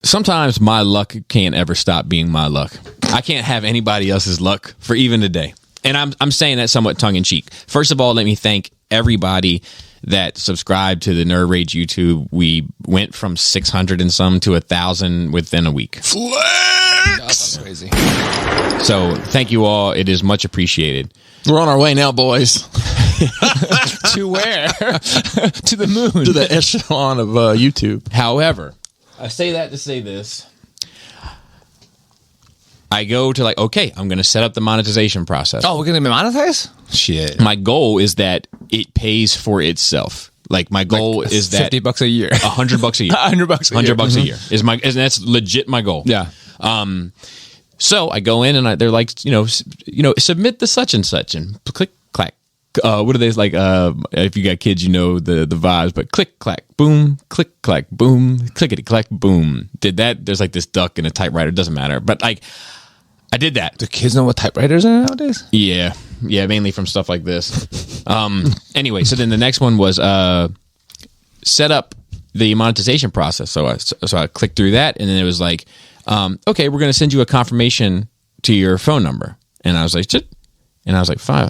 sometimes my luck can't ever stop being my luck. I can't have anybody else's luck for even today. And I'm saying that somewhat tongue-in-cheek. First of all, let me thank everybody that subscribed to the Nerd Rage YouTube. We went from 600 and some to 1,000 within a week. Flex! That's crazy. So thank you all. It is much appreciated. We're on our way now, boys. To where? To the moon. To the echelon of YouTube. However, I say that to say this. I go to like, okay, I'm going to set up the monetization process. Oh, we're going to monetize? Shit. My goal is that it pays for itself. Like my goal is that $50 a year. $100 a year. $100 a year is my, and that's legit my goal. Yeah. So I go in and they're like, submit the such and such and click, clack. What are they like? If you got kids, you know the vibes, but click, clack, boom, click, clack, boom, clickety, clack, boom. Did that. There's like this duck and a typewriter. Doesn't matter. But like, I did that. Do kids know what typewriters are nowadays? Yeah. Yeah. Mainly from stuff like this. Anyway, so then the next one was set up the monetization process. So I clicked through that, and then it was like, okay, we're going to send you a confirmation to your phone number. And I was like, shit. And I was like, fine.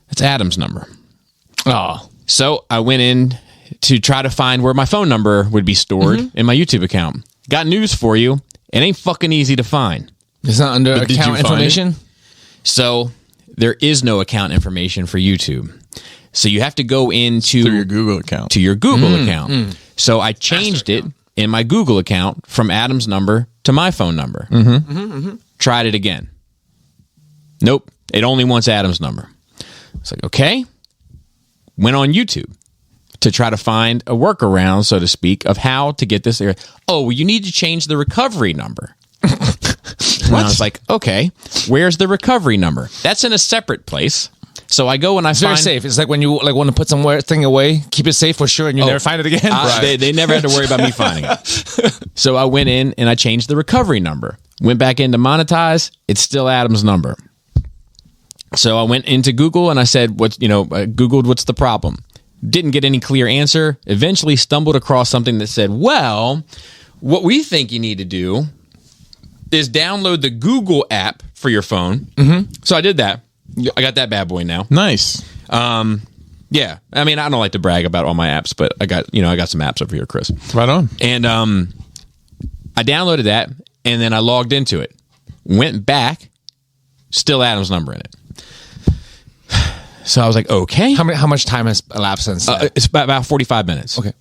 That's Adam's number. Oh. So I went in to try to find where my phone number would be stored in my YouTube account. Got news for you. It ain't fucking easy to find. It's not under account information? So there is no account information for YouTube. So you have to go into through your Google account. To your Google account. So I changed it in my Google account from Adam's number to my phone number. Tried it again. Nope. It only wants Adam's number. It's like, okay. Went on YouTube to try to find a workaround, so to speak, of how to get this. Oh, well, you need to change the recovery number. And I was like, okay, where's the recovery number? That's in a separate place. So I go and I find... Very safe. It's like when you want to put thing away, keep it safe for sure, and you never find it again. They never had to worry about me finding it. So I went in and I changed the recovery number. Went back in to monetize. It's still Adam's number. So I went into Google and I said, I Googled what's the problem. Didn't get any clear answer. Eventually stumbled across something that said, well, what we think you need to do is download the Google app for your phone. So I did that. I got that bad boy now. Nice. Yeah. I mean, I don't like to brag about all my apps, but I got some apps over here, Chris. Right on. And I downloaded that, and then I logged into it. Went back, still Adam's number in it. So I was like, okay. How much time has elapsed since that? It's about 45 minutes. Okay.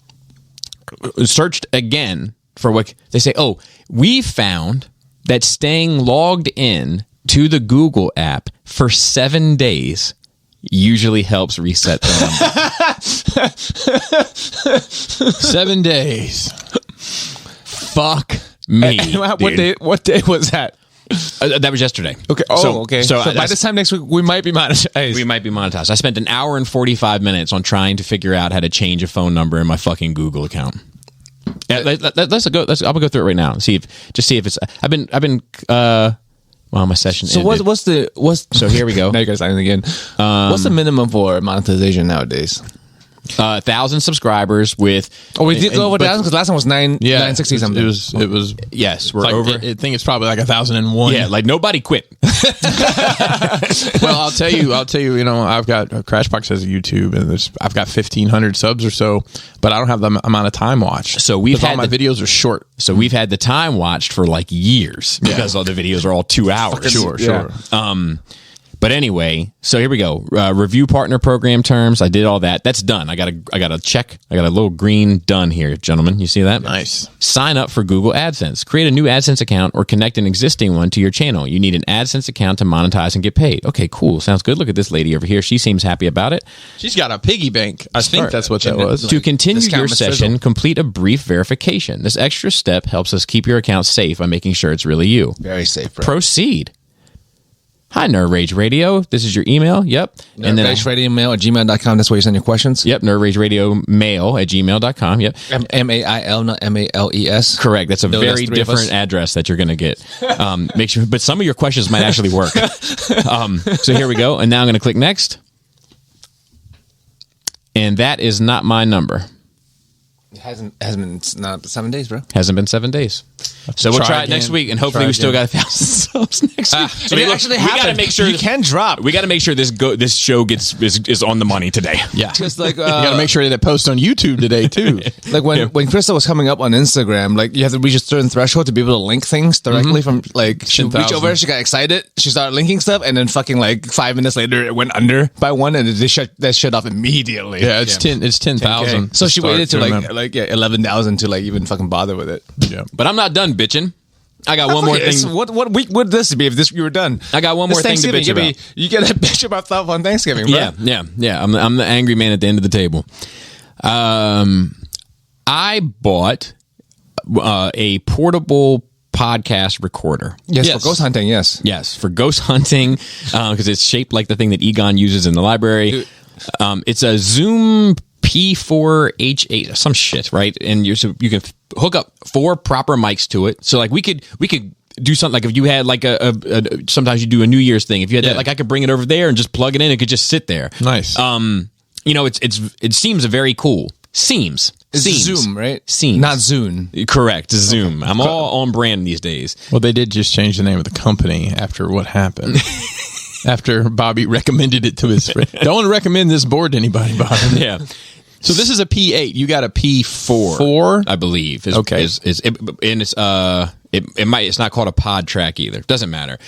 Searched again for what they say. Oh, we found that staying logged in to the Google app for 7 days usually helps reset the number. 7 days. Fuck me. What day was that? That was yesterday. Okay. Oh, okay. So by this time next week, we might be monetized. We might be monetized. I spent an hour and 45 minutes on trying to figure out how to change a phone number in my fucking Google account. Let's go. I'll go through it right now and see if it's. I've been. Well, my session. So ended. So here we go. Now you guys signing again. What's the minimum for monetization nowadays? 1,000 subscribers with. Oh, we did go over 1,000 because last time was 960 something. It was. Yes, we're like, over. I think it's probably like 1,001. Yeah, like nobody quit. Well, I'll tell you. I've got Crashbox has a YouTube, and I've got 1,500 subs or so, but I don't have the amount of time watched. So all my videos are short. So we've had the time watched for like years because all the videos are all 2 hours. Sure. But anyway, so here we go. Review partner program terms. I did all that. That's done. I got a check. I got a little green done here, gentlemen. You see that? Nice. Sign up for Google AdSense. Create a new AdSense account or connect an existing one to your channel. You need an AdSense account to monetize and get paid. Okay, cool. Sounds good. Look at this lady over here. She seems happy about it. She's got a piggy bank. I think that's what that was. To continue your session, complete a brief verification. This extra step helps us keep your account safe by making sure it's really you. Very safe, bro. Proceed. Hi, Nerd Rage Radio. This is your email. Yep. NerdRageRadioMail@gmail.com. That's where you send your questions. Yep. NerdRageRadioMail@gmail.com. Yep. MAIL, not MALES. Correct. That's a very different address that you're going to get. Make sure, but some of your questions might actually work. So here we go. And now I'm going to click next. And that is not my number. It hasn't been it's not 7 days, bro. Hasn't been 7 days. So we'll try it next week, and hopefully we still got 1,000 subs next week. So it actually we got to make sure you can drop. We got to make sure this show is on the money today. Yeah. Just like You got to make sure that post on YouTube today too. like when Krista was coming up on Instagram, like you have to reach a certain threshold to be able to link things directly from like she reached 10,000. over, she got excited, she started linking stuff, and then fucking like 5 minutes later it went under by one, and they shut that shit off immediately. Yeah, it's 10,000. So she waited to like 11,000 to like even fucking bother with it. Yeah. But I'm not done bitching. I got one more thing. What week would this be if you were done? I got one more thing to bitch about. You get a bitch about stuff on Thanksgiving, bro. Yeah. I'm the angry man at the end of the table. I bought a portable podcast recorder. Yes, for ghost hunting, yes. Yes, for ghost hunting, because it's shaped like the thing that Egon uses in the library. It's a Zoom P4H8, some shit, right? And you can hook up 4 proper mics to it. So like we could do something like if you had like a sometimes you do a New Year's thing. If you had that, like I could bring it over there and just plug it in. It could just sit there. Nice. You know, it seems very cool. Seems. It's Zoom, right? Seems. Not Zune. Correct. Zoom. I'm all on brand these days. Well, they did just change the name of the company after what happened. After Bobby recommended it to his friend. Don't want to recommend this board to anybody, Bobby. Yeah. So this is a P8. You got a P4. 4, I believe. Okay. And it's not called a pod track either. Doesn't matter.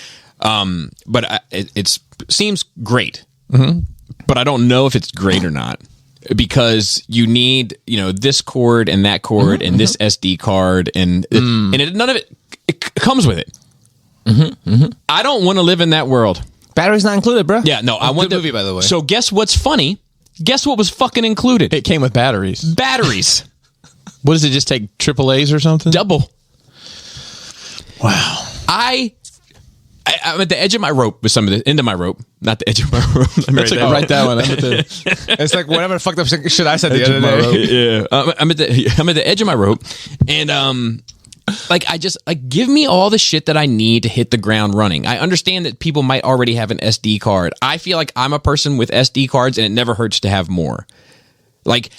But it seems great. Mm-hmm. But I don't know if it's great or not. Because you need, this cord and that cord and this SD card and none of it comes with it. I don't want to live in that world. Batteries not included, bro. Yeah, no, I want the movie, by the way. So guess what's funny? Guess what was fucking included? It came with batteries. Batteries. What does it just take? AAAs or something? Double. Wow. I'm at the edge of my rope with some of the end of my rope, not the edge of my rope. Write that one. It's like whatever fucked up shit I said the other day. Yeah, I'm at the edge of my rope, and I just give me all the shit that I need to hit the ground running. I understand that people might already have an SD card. I feel like I'm a person with SD cards, and it never hurts to have more. Like,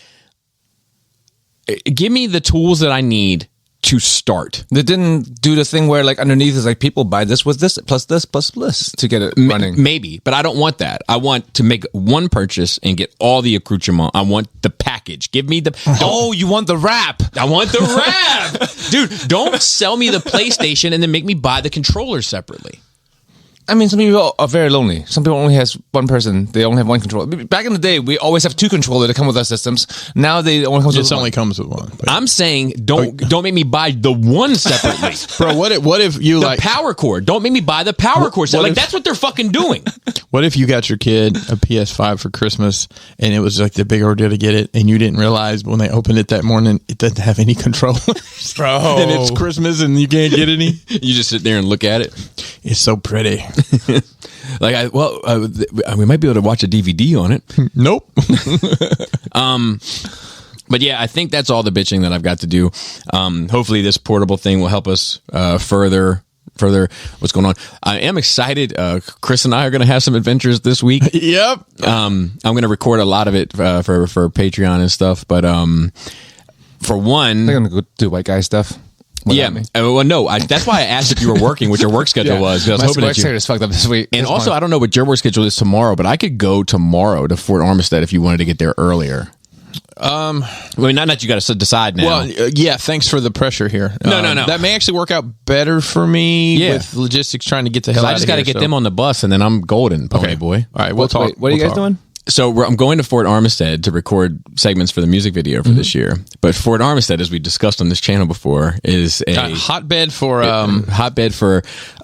give me the tools that I need to start. They didn't do the thing where like underneath is like people buy this with this plus this plus this to get it running. Maybe, but I don't want that. I want to make one purchase and get all the accoutrement. I want the package. Give me the... you want the wrap. I want the wrap. Dude, don't sell me the PlayStation and then make me buy the controller separately. I mean, some people are very lonely. Some people only has one person. They only have one controller. Back in the day, we always have 2 controllers that come with our systems. Now they only comes with one. Only comes with one. But. I'm saying don't make me buy the one separately. Bro, what if you the power cord? Don't make me buy the power cord. That's what they're fucking doing. What if you got your kid a PS5 for Christmas and it was like the big ordeal to get it and you didn't realize when they opened it that morning it doesn't have any controllers? Bro. And it's Christmas and you can't get any? You just sit there and look at it. It's so pretty. We might be able to watch a DVD on it. Nope. But yeah, I think that's all the bitching that I've got to do. Hopefully this portable thing will help us further what's going on. I am excited. Chris and I are going to have some adventures this week. Yep. I'm going to record a lot of it for Patreon and stuff. But for one, they're going to go do white guy stuff. Yeah. Well, no. That's why I asked if you were working, what your work schedule was. My work schedule is fucked up this week. And also, I don't know what your work schedule is tomorrow, but I could go tomorrow to Fort Armistead if you wanted to get there earlier. I mean, not that you got to decide now. Well, yeah. Thanks for the pressure here. No. That may actually work out better for me with logistics trying to get the hell out of here. I just got to get them on the bus, and then I'm golden, pony boy. All right, we'll talk. Wait, what are you guys doing? So I'm going to Fort Armistead to record segments for the music video for this year. But Fort Armistead, as we discussed on this channel before, is a hotbed for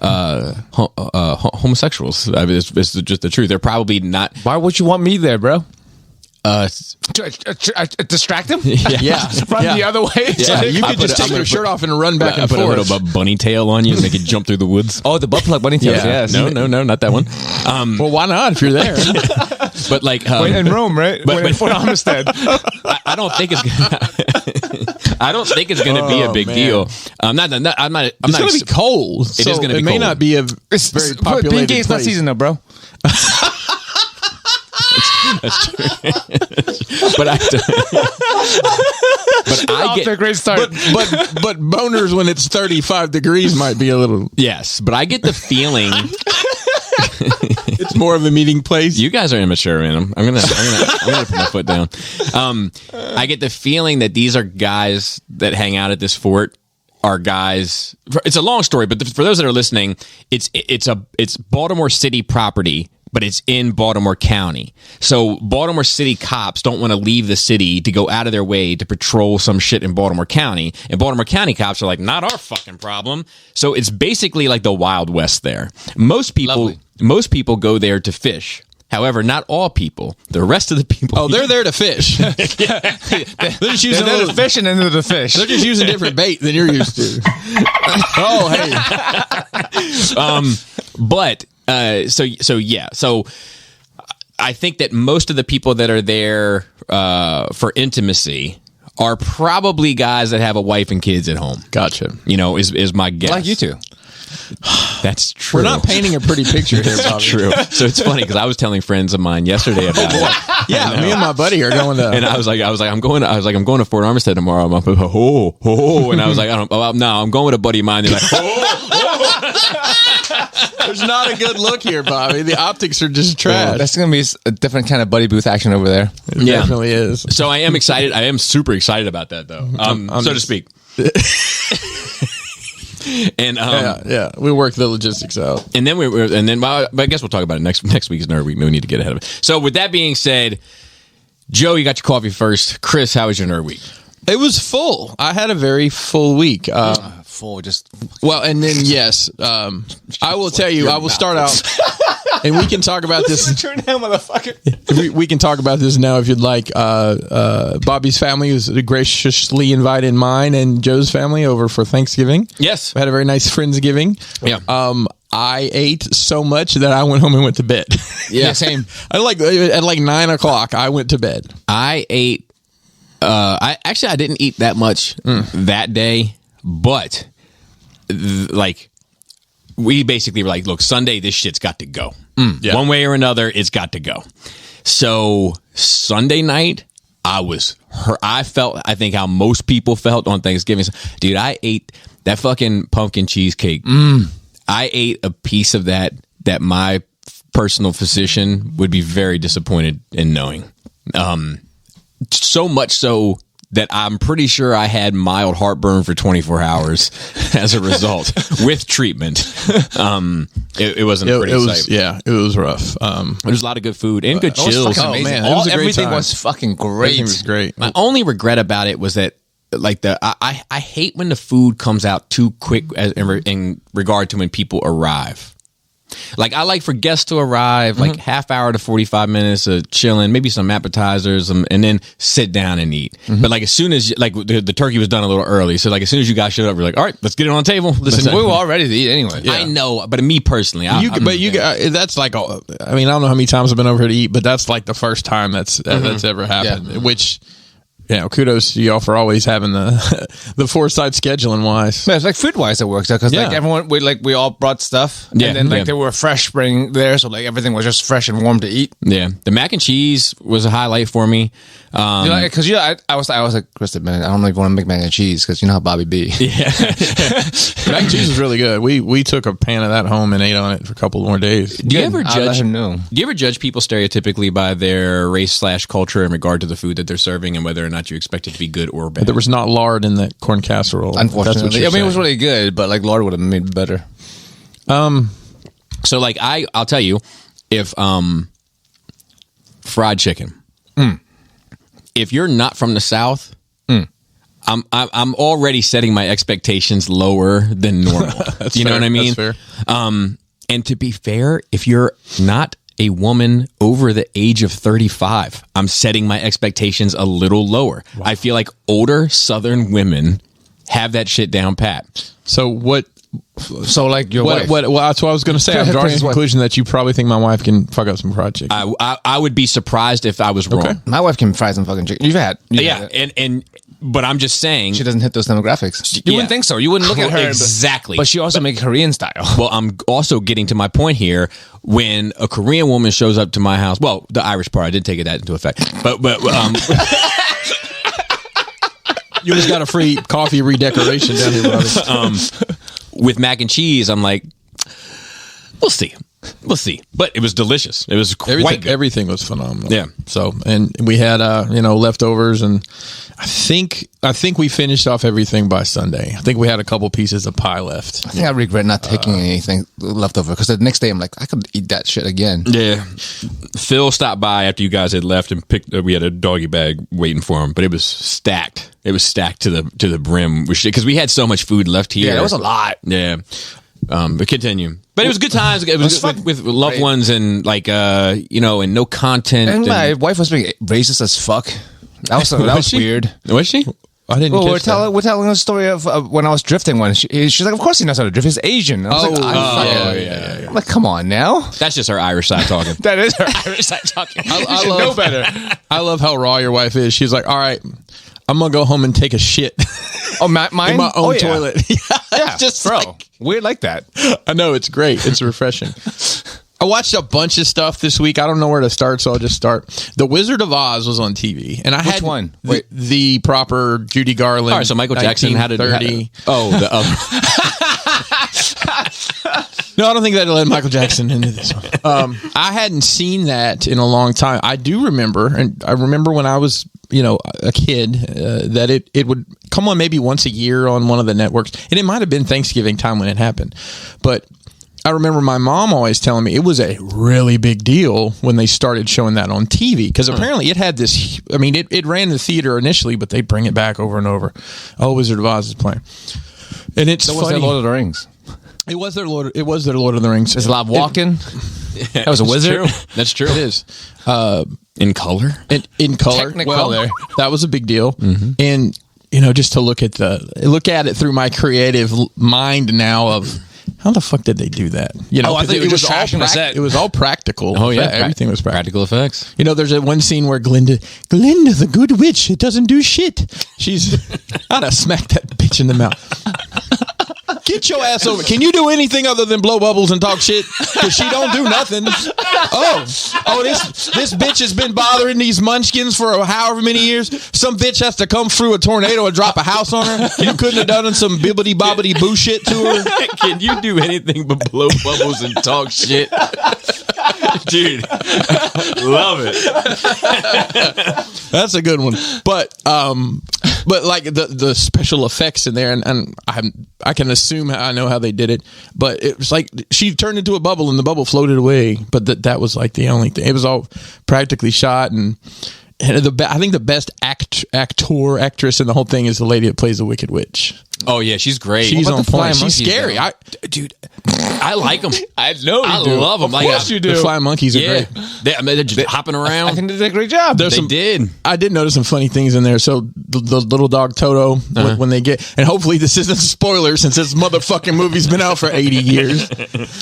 homosexuals. I mean, it's just the truth. They're probably not. Why would you want me there, bro? Distract him? Yeah. Run the other way? Yeah, you could just take your shirt off and run back and put forth. a little bunny tail on you and make it jump through the woods. Oh, the butt plug bunny tails, yes. No, not that one. Well, why not if you're there? But like in Rome, right? But in Fort Armistead. I don't think it's I don't think it's going to be a big deal. I'm not. It's going to be cold. It is going to be cold. It may not be a very populated Being gay is not season though, bro. That's true. But I get a great start. But boners when it's 35 degrees might be a little. yes, but I get the feeling It's more of a meeting place. you guys are immature, man. I'm gonna put my foot down. I get the feeling that these are guys that hang out at this fort. Are guys. It's a long story, but for those that are listening, it's Baltimore City property, but it's in Baltimore County. So Baltimore City cops don't want to leave the city to go out of their way to patrol some shit in Baltimore County, and Baltimore County cops are like, not our fucking problem. So it's basically like the Wild West there. Most people go there to fish. However, not all people. The rest of the people. Oh, they're there to fish. They're just using They're the fish and then they're the fish. They're just using different bait than you're used to. Oh, hey. But so I think that most of the people that are there for intimacy are probably guys that have a wife and kids at home. Gotcha. Is my guess. Like you two. That's true. We're not painting a pretty picture here, Bobby. True. So it's funny because I was telling friends of mine yesterday about it. Yeah, me and my buddy are going to. And I was like, I'm going to Fort Armistead tomorrow. I'm like, and I was like, I'm going with a buddy of mine. They're like, There's not a good look here, Bobby. The optics are just trash. That's going to be a different kind of buddy booth action over there. It definitely is. So I am excited. I am super excited about that, though, so to speak. And yeah, we work the logistics out, and then I guess we'll talk about it next week's Nerd Week. We need to get ahead of it. So with that being said, Joe, you got your coffee first. Chris, how was your Nerd Week? It was full. I had a very full week. Full, just Well, and then yes, I will tell you. I will start out, and we can talk about this. turn down, motherfucker. We can talk about this now if you'd like. Bobby's family was graciously invited mine and Joe's family over for Thanksgiving. Yes, We had a very nice Friendsgiving. Yeah. I ate so much that I went home and went to bed. Yeah, same. At like 9:00, I went to bed. I ate. I didn't eat that much that day, but we basically were like, look, Sunday, this shit's got to go. Yeah. One way or another, it's got to go. So Sunday night, I felt, I think how most people felt on Thanksgiving. Dude, I ate that fucking pumpkin cheesecake. I ate a piece of that my personal physician would be very disappointed in knowing. So much so that I'm pretty sure I had mild heartburn for 24 hours as a result with treatment. It wasn't a pretty sight. Yeah, it was rough. There's a lot of good food and good chills. Man, it was a great everything time. was fucking great. Everything was great. My only regret about it was that I hate when the food comes out too quick in regard to when people arrive. Like I like for guests to arrive like half hour to 45 minutes of chilling, maybe some appetizers, and then sit down and eat. But like as soon as the turkey was done a little early, so like as soon as you guys showed up, we're like, all right, let's get it on the table. Listen, We were all ready to eat anyway. I know, but me personally, That's like, I mean, I don't know how many times I've been over here to eat, but that's like the first time that's ever happened. Yeah. Which, kudos to y'all for always having the foresight scheduling wise. Yeah, it's like food wise it works out because like everyone we all brought stuff and then they were fresh spring there, so like everything was just fresh and warm to eat. Yeah, the mac and cheese was a highlight for me. Because I was like, Kristen, man, I don't know if you want to make mac and cheese because you know how Bobby B. Yeah, Mac and cheese was really good. We took a pan of that home and ate on it for a couple more days. Do you ever I'll let him know. Do you ever judge people stereotypically by their race/culture in regard to the food that they're serving and whether or not you expect it to be good or bad? There was not lard in that corn casserole. Unfortunately, I mean, it was really good, but like lard would have made it better. So like I'll tell you, if fried chicken, if you're not from the South, I'm already setting my expectations lower than normal. You know what I mean? That's fair. And to be fair, if you're not a woman over the age of 35, I'm setting my expectations a little lower. Wow. I feel like older Southern women have that shit down pat. So what? So like your wife. Well, that's what I was going to say. I'm drawing the conclusion that you probably think my wife can fuck up some fried chicken. I would be surprised if I was wrong. My wife can fry some fucking chicken. You've had And But I'm just saying. She doesn't hit those demographics. You Yeah. wouldn't think so. You wouldn't look at her. Exactly. But she also makes Korean style. Well, I'm also getting to my point here. When a Korean woman shows up to my house, well, the Irish part, I did take that into effect. But You just got a free coffee redecoration down here, brother. with mac and cheese, I'm like, we'll see. But it was delicious. It was quite good. Everything was phenomenal. Yeah. So, and we had leftovers, and I think we finished off everything by Sunday. I think we had a couple pieces of pie left. I think I regret not taking anything left over because the next day I'm like, I could eat that shit again. Yeah. Phil stopped by after you guys had left and picked. We had a doggy bag waiting for him, but it was stacked. It was stacked to the brim with shit because we had so much food left here. Yeah, that was a lot. Yeah. But continue. But it was good times. It was fun. with loved ones and and no content. And my wife was being racist as fuck. That was weird. Was she? I didn't. Well, catch that. we're telling a story of when I was drifting. When she's like, of course he knows how to drift. He's Asian. I was Yeah. I'm like, come on now. That's just her Irish side talking. That is her Irish side talking. I should love- know better. I love how raw your wife is. She's like, all right, I'm gonna go home and take a shit Oh, mine? in my own yeah. toilet. Yeah, just bro. like- Weird like that. I know, it's great. It's refreshing. I watched a bunch of stuff this week. I don't know where to start, so I'll just start. The Wizard of Oz was on TV, and I had one? The proper Judy Garland. All right, so Michael Jackson had it. 1930. The other. No, I don't think that let Michael Jackson into this one. I hadn't seen that in a long time. I do remember, and I remember when I was, a kid, that it would come on maybe once a year on one of the networks, and it might have been Thanksgiving time when it happened. But I remember my mom always telling me it was a really big deal when they started showing that on TV, because apparently it had this. I mean, it ran the theater initially, but they bring it back over and over. Oh, Wizard of Oz is playing, and it's So funny. was that Lord of the Rings? It was their Lord. It was their Lord of the Rings. There's a lot of walking. That was a wizard. That's true. It is. In color. In color. Technicolor. That was a big deal. And just to look at it through my creative mind now of how the fuck did they do that? I thought you were just trashing the set. It was all practical. Oh yeah, everything was practical. Practical effects. There's that one scene where Glinda, the good witch, it doesn't do shit. I'd have smacked that bitch in the mouth. Get your ass over. Can you do anything other than blow bubbles and talk shit? Because she don't do nothing. This bitch has been bothering these munchkins for however many years. Some bitch has to come through a tornado and drop a house on her. You couldn't have done some bibbity bobbity boo shit to her. Can you do anything but blow bubbles and talk shit? Dude, love it. That's a good one. But like the special effects in there, and I can assume I know how they did it, but it was like she turned into a bubble and the bubble floated away. But that was like the only thing. It was all practically shot, and I think the best actress in the whole thing is the lady that plays the Wicked Witch. Oh yeah, she's great. She's on point. She's monkeys, scary. though? Dude, I like them. I know I love them. Of course you do. The flying monkeys are Yeah, great. they're just hopping around. I think they did a great job. There's They did. I did notice some funny things in there. So the little dog Toto, when they get, and hopefully this isn't a spoiler since this motherfucking movie's been out for 80 years.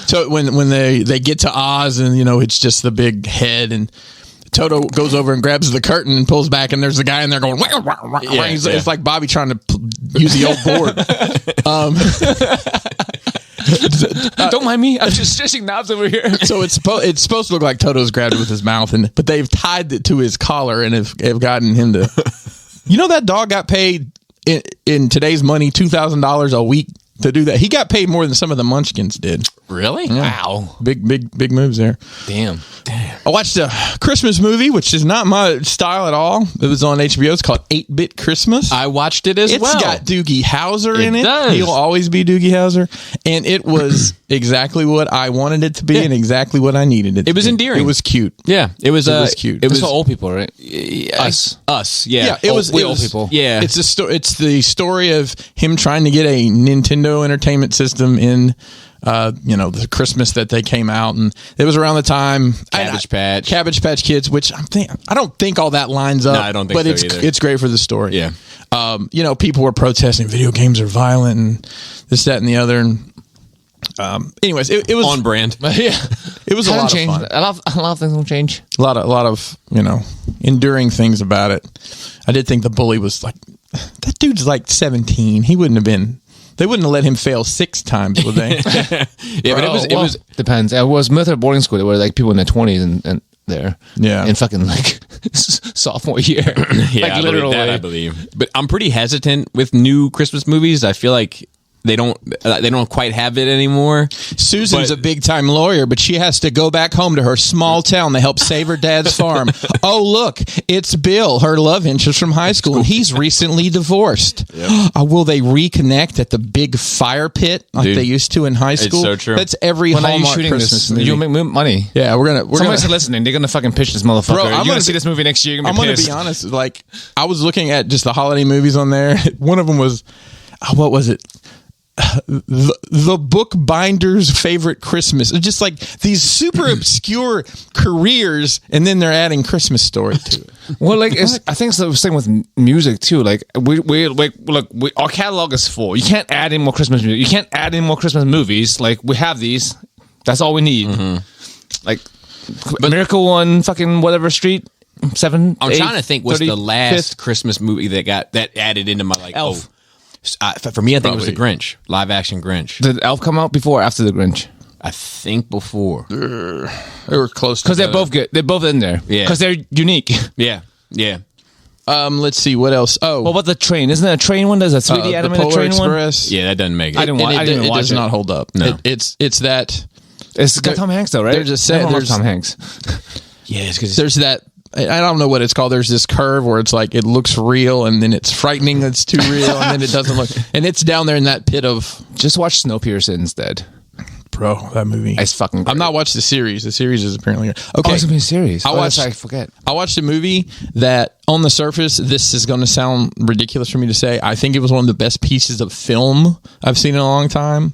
So when they get to Oz and it's just the big head, and Toto goes over and grabs the curtain and pulls back, and there's the guy in there going, wah, wah, wah. Yeah, It's like Bobby trying to use the old board. Don't mind me. I'm just stretching knobs over here. So it's supposed to look like Toto's grabbed it with his mouth, but they've tied it to his collar and have gotten him to. That dog got paid in today's money $2,000 a week to do that. He got paid more than some of the Munchkins did. Really? Yeah. Wow. Big moves there. Damn. I watched a Christmas movie, which is not my style at all. It was on HBO. It's called 8-Bit Christmas. I watched it as It's well. got Doogie Howser in it. It does. He'll always be Doogie Howser. And it was exactly what I wanted it to be and exactly what I needed it to be. It was endearing. It was cute. Yeah, it was cute. It was It's for old people, right? us. Yeah, it was old people. Yeah, It's the story of him trying to get a Nintendo Entertainment System in the Christmas that they came out, and it was around the time Cabbage Patch Kids, which I don't think all that lines up. No, I don't think but so it's either. it's great for the story. Yeah. People were protesting video games are violent and this, that, and the other, and anyways, it was on brand. Yeah. It was a lot of fun. A lot of things will change. A lot of enduring things about it. I did think the bully was like That dude's like 17. He wouldn't have been. They wouldn't have let him fail 6 times, would they? Yeah, but it was depends. It was military boarding school. There were like people in their 20s and there. Yeah. In fucking like sophomore year. Yeah, like literally. I believe. But I'm pretty hesitant with new Christmas movies. I feel like they don't quite have it anymore. Susan's a big time lawyer, but she has to go back home to her small town to help save her dad's farm. Oh, look, it's Bill, her love interest from high school, and he's recently divorced. Yep. Will they reconnect at the big fire pit like they used to in high school? It's so true. That's every Hallmark Christmas movie. You'll make money. Yeah, Somebody's listening. They're gonna fucking pitch this motherfucker. Bro, You're gonna see this movie next year. I'm gonna be honest. Like, I was looking at just the holiday movies on there. One of them was, what was it? The bookbinder's favorite Christmas. It's just like these super obscure careers, and then they're adding Christmas Story to it. Well, like I think it's the same with music too. Like our catalog is full. You can't add any more Christmas music. You can't add any more Christmas movies. Like we have these. That's all we need. Mm-hmm. Like Miracle on fucking whatever street. 7. I'm 8, trying to think. What's the 35th? last Christmas movie that added into my like? Elf. For me, I think it was the Grinch, live action Grinch. Did Elf come out before or after the Grinch? I think before. They were close because they're both good. They're both in there. Yeah, because they're unique. Yeah. Let's see what else. Oh, what about the train? Isn't there a train one? There's a 3D animated Polar train Express. one. Yeah, that doesn't make it. I didn't watch it. It does not hold up. No. It's that. It's got Tom Hanks though, right? There's Tom Hanks. Yeah, it's because there's that. I don't know what it's called. There's this curve where it's like it looks real and then it's frightening. It's too real and then it doesn't look. And it's down there in that pit of. Just watch Snowpiercer instead, bro. That movie. It's fucking great. I've not watched the series. The series is apparently okay. Oh, it's a series. I forget. I watched a movie that, on the surface, this is going to sound ridiculous for me to say. I think it was one of the best pieces of film I've seen in a long time.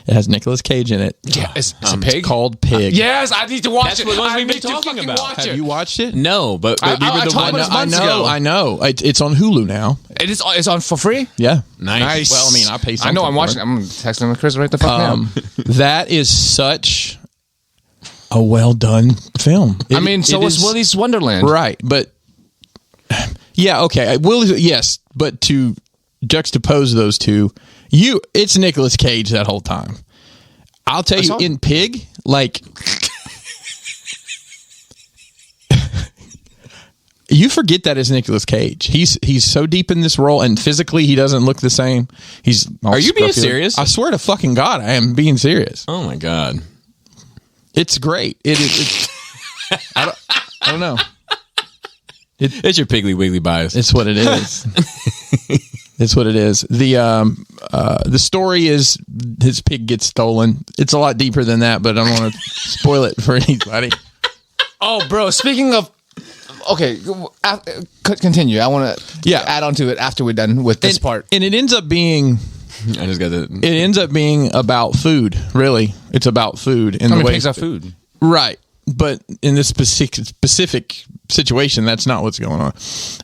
It has Nicolas Cage in it. Yeah, it's a pig? It's called Pig. Yes, I need to watch it. What I we've been need to talking fucking about. watch it. Have you watched it? No, but we were the talked about one. it months ago. I know. It's on Hulu now. It's on for free? Yeah. Nice. Well, I mean, I pay something. I know, I'm for watching. it. I'm texting Chris right the fuck now. That is such a well done film. I mean, so was Willy's Wonderland. Right, but yeah, okay. Yes, but to juxtapose those two, it's Nicolas Cage that whole time. I'll tell you, in Pig, like you forget that is Nicolas Cage. He's so deep in this role, and physically he doesn't look the same. Are you being serious? I swear to fucking God, I am being serious. Oh my God, it's great. It's I don't know. It's your Piggly Wiggly bias. It's what it is. It's what it is. The story is his pig gets stolen. It's a lot deeper than that, but I don't want to spoil it for anybody. Oh, bro. Speaking of, okay, continue. I want to add on to it after we're done with this part. And it ends up being. I just got the. It ends up being about food. Really, it's about food. In the way pigs are food, right? But in this specific situation, that's not what's going on.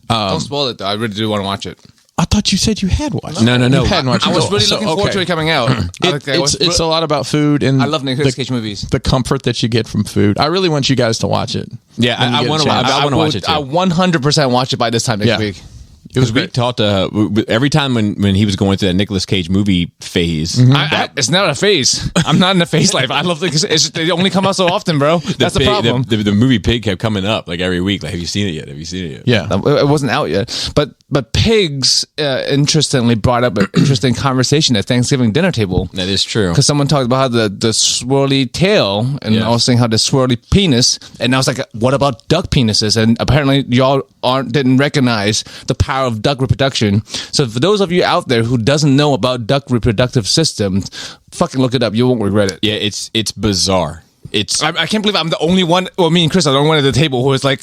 Don't spoil it, though. I really do want to watch it. I thought you said you had watched it. No. You hadn't watched it. I was really looking forward to it coming out. It's a lot about food, and I love Nicolas Cage movies. The comfort that you get from food. I really want you guys to watch it. Yeah, I want to watch it too. I 100% watch it by this time next week. It was great. Talked every time when he was going through that Nicolas Cage movie phase. Mm-hmm. It's not a phase. I'm not in a phase life. I love they only come out so often, bro. That's the problem. The movie Pig kept coming up like every week. Like, have you seen it yet? Yeah, it wasn't out yet. But pigs, interestingly, brought up an interesting conversation at Thanksgiving dinner table. That is true. Because someone talked about how the swirly tail, and I was saying how the swirly penis, and I was like, what about duck penises? And apparently, y'all didn't recognize the power of duck reproduction. So for those of you out there who doesn't know about duck reproductive systems, fucking look it up. You won't regret it. Yeah, it's bizarre. I can't believe I'm the only one. Well, me and Chris are the only one at the table who was like,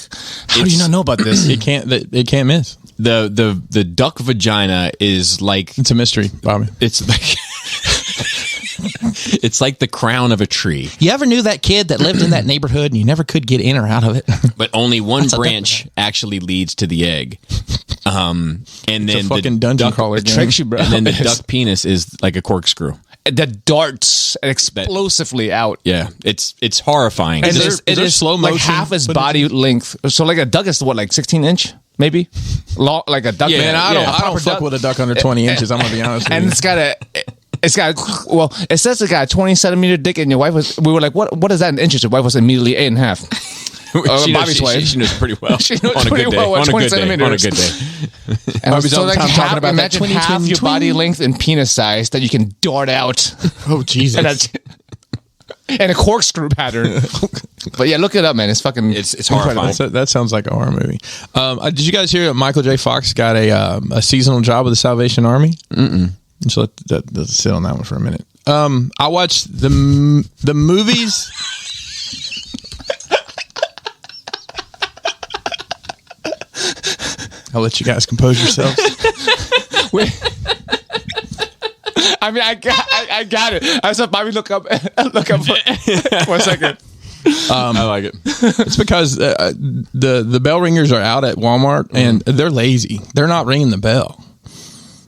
"How do you not know about this?" It can't miss. The duck vagina is like, it's a mystery, Bobby. It's like it's like the crown of a tree. You ever knew that kid that lived in that neighborhood and you never could get in or out of it? But only one branch actually leads to the egg. And then the fucking dungeon crawler tricks you, bro. And then the duck penis is like a corkscrew that darts explosively out. Yeah, it's horrifying. And it is slow motion, like half his body length. So like a duck is what, like 16 inch? maybe. Like a duck. Yeah, Man, I don't fuck with a duck under 20 inches. I'm gonna be honest with And you. it's got well, it says it got a 20-centimeter dick, and your wife we were like, what is that in inches? Your wife was immediately 8.5. She Bobby's wife. She knows pretty well. She knows on a pretty good day. well what On a 20 good day. centimeters. On a good day. And Bobby's so all the like time talking about that imagine 20, half 20, your 20. body length and penis size that you can dart out. Oh Jesus! And that's and a corkscrew pattern. But yeah, look it up, man. It's fucking. It's horrifying. That sounds like a horror movie. Did you guys hear that Michael J. Fox got a seasonal job with the Salvation Army? So let's sit on that one for a minute. I watched the movies. I'll let you guys compose yourselves. I mean, I got it. I saw Bobby look up for a second. I like it. It's because the bell ringers are out at Walmart and they're lazy. They're not ringing the bell.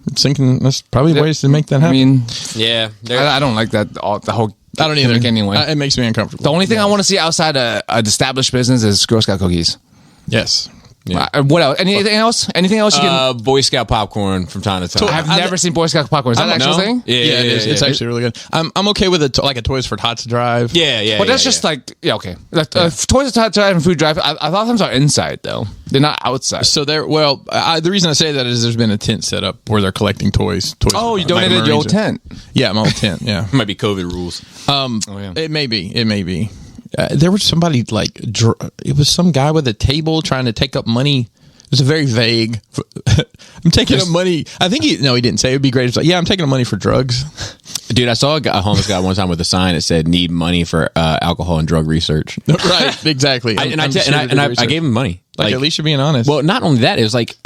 I'm thinking that's probably ways to make that I happen. mean, Yeah. I don't like that. The whole. I don't either. gimmick anyway. It makes me uncomfortable. The only thing I want to see outside an established business is Girl Scout cookies. Yes. Yeah. What else? Anything else? Anything else you can? Boy Scout popcorn from time to time. I've never seen Boy Scout popcorn. Is that an actual thing? Yeah, Yeah, it is. It's actually really good. I'm okay with it. Like a Toys for Tots drive. Yeah. But that's just like okay. Like, Toys R Us Drive and Food Drive. I thought those are inside though. They're not outside. So they're the reason I say that is there's been a tent set up where they're collecting toys. Oh, you like donated your old Marines. tent. Yeah, my old tent. Yeah. might be COVID rules. Yeah. It may be. There was somebody like it was some guy with a table trying to take up money. It was very vague. I'm taking up money. I think he didn't say. It would be great. It's like, yeah, I'm taking up money for drugs. Dude, I saw a homeless guy one time with a sign that said "Need money for alcohol and drug research." Right. Exactly. I gave him money. Like, at least you're being honest. Well, not only that, it was like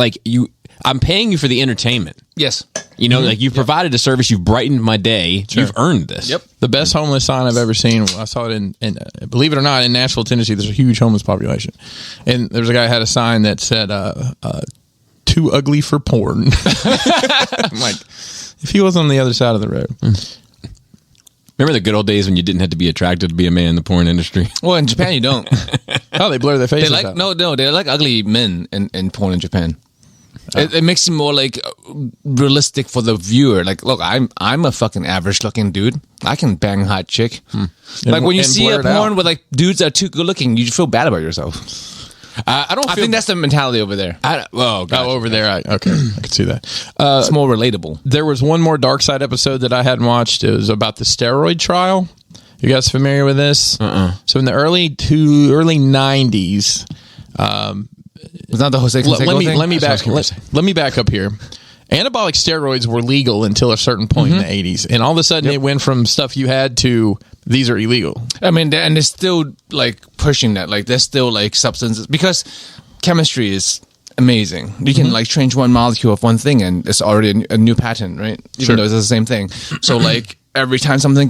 I'm paying you for the entertainment. Yes. You know, like you've provided a service, you've brightened my day, you've earned this. Yep. The best homeless sign I've ever seen. I saw it in believe it or not, in Nashville, Tennessee. There's a huge homeless population, and there's a guy who had a sign that said "Too ugly for porn." I'm like, if he was on the other side of the road. Remember the good old days when you didn't have to be attracted to be a man in the porn industry? Well, in Japan you don't. Oh, they blur their faces. They like out. they like ugly men in porn in Japan. It makes it more like realistic for the viewer. Like, look, I'm a fucking average looking dude. I can bang a hot chick. Like when you and see a blur it porn out. with like dudes that are too good looking, you feel bad about yourself. I think that's the mentality over there. Over there. I can see that. It's more relatable. There was one more Dark Side episode that I hadn't watched. It was about the steroid trial. You guys familiar with this? So in the early 90s, It's not the Jose Canseco thing? let me back up here. Anabolic steroids were legal until a certain point in the 80s, and all of a sudden it went from stuff you had to these are illegal. I mean, and they're still like pushing that. Like, there's still like substances because chemistry is amazing. You can like change one molecule of one thing, and it's already a new patent, right? Even though it's the same thing. So like every time something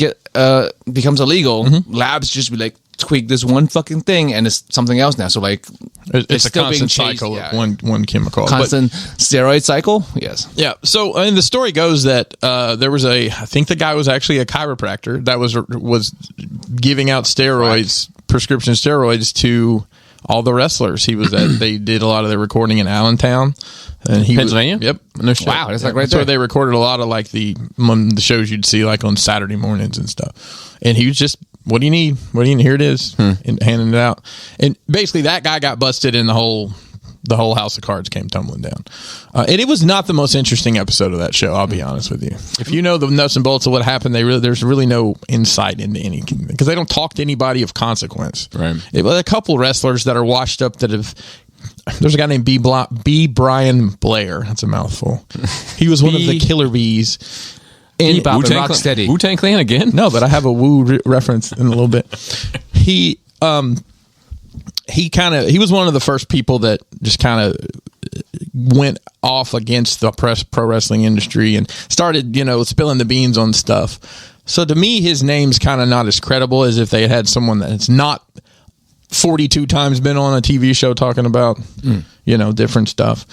becomes illegal, labs just be like tweak this one fucking thing, and it's something else now. So like It's a still being constant chased, cycle of one chemical. constant steroid cycle. Yes. Yeah. So, the story goes that there was I think the guy was actually a chiropractor that was giving out steroids, prescription steroids to all the wrestlers. He was they did a lot of their recording in Allentown, and he Pennsylvania. Yep. Wow, that's like right so there. they recorded a lot of like the shows you'd see like on Saturday mornings and stuff. And he was just, what do you need? What do you need? Here it is, and handing it out. And basically, that guy got busted, and the whole house of cards came tumbling down. And it was not the most interesting episode of that show. I'll be honest with you. If you know the nuts and bolts of what happened, there's really no insight into any, because they don't talk to anybody of consequence. Right. A couple wrestlers that are washed up that have. There's a guy named B. Brian Blair. That's a mouthful. He was one of the Killer Bees. And Bebop and Rocksteady. Wu-Tang Clan again? No, but I have a Wu reference in a little bit. He was one of the first people that just kind of went off against the pro wrestling industry and started, spilling the beans on stuff. So to me, his name's kind of not as credible as if they had someone that's not 42 times been on a TV show talking about, different stuff.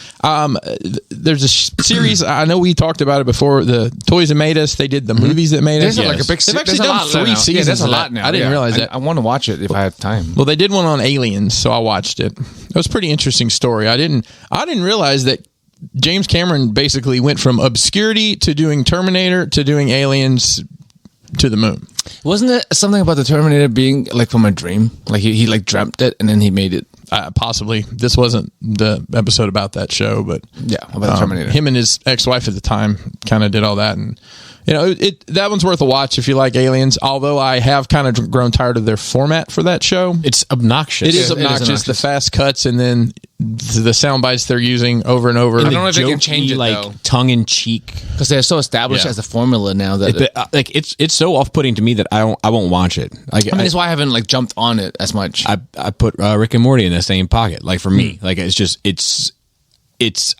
There's a series, I know we talked about it before, the Toys That Made Us. They did the movies that made us. There's like a big They've actually there's a done lot 3 now. seasons. There's a of lot that. now. I didn't realize that. I want to watch it if I have time. Well, they did one on aliens, so I watched it. It was a pretty interesting story. I didn't realize that James Cameron basically went from obscurity to doing Terminator to doing Aliens to the moon. Wasn't it something about the Terminator being like from a dream? Like he like dreamt it and then he made it. Possibly. This wasn't the episode about that show, but Yeah, about the Terminator. him and his ex-wife at the time kind of did all that, and that one's worth a watch if you like Aliens. Although I have kind of grown tired of their format for that show. It's obnoxious. It is obnoxious. The fast cuts and then the sound bites they're using over and over. I don't know if they can change it like though, tongue in cheek. because they're so established Yeah. as a formula now that It's so off putting to me that I won't watch it. Like I mean, that's why I haven't like jumped on it as much. I put Rick and Morty in the same pocket. Like for me, like it's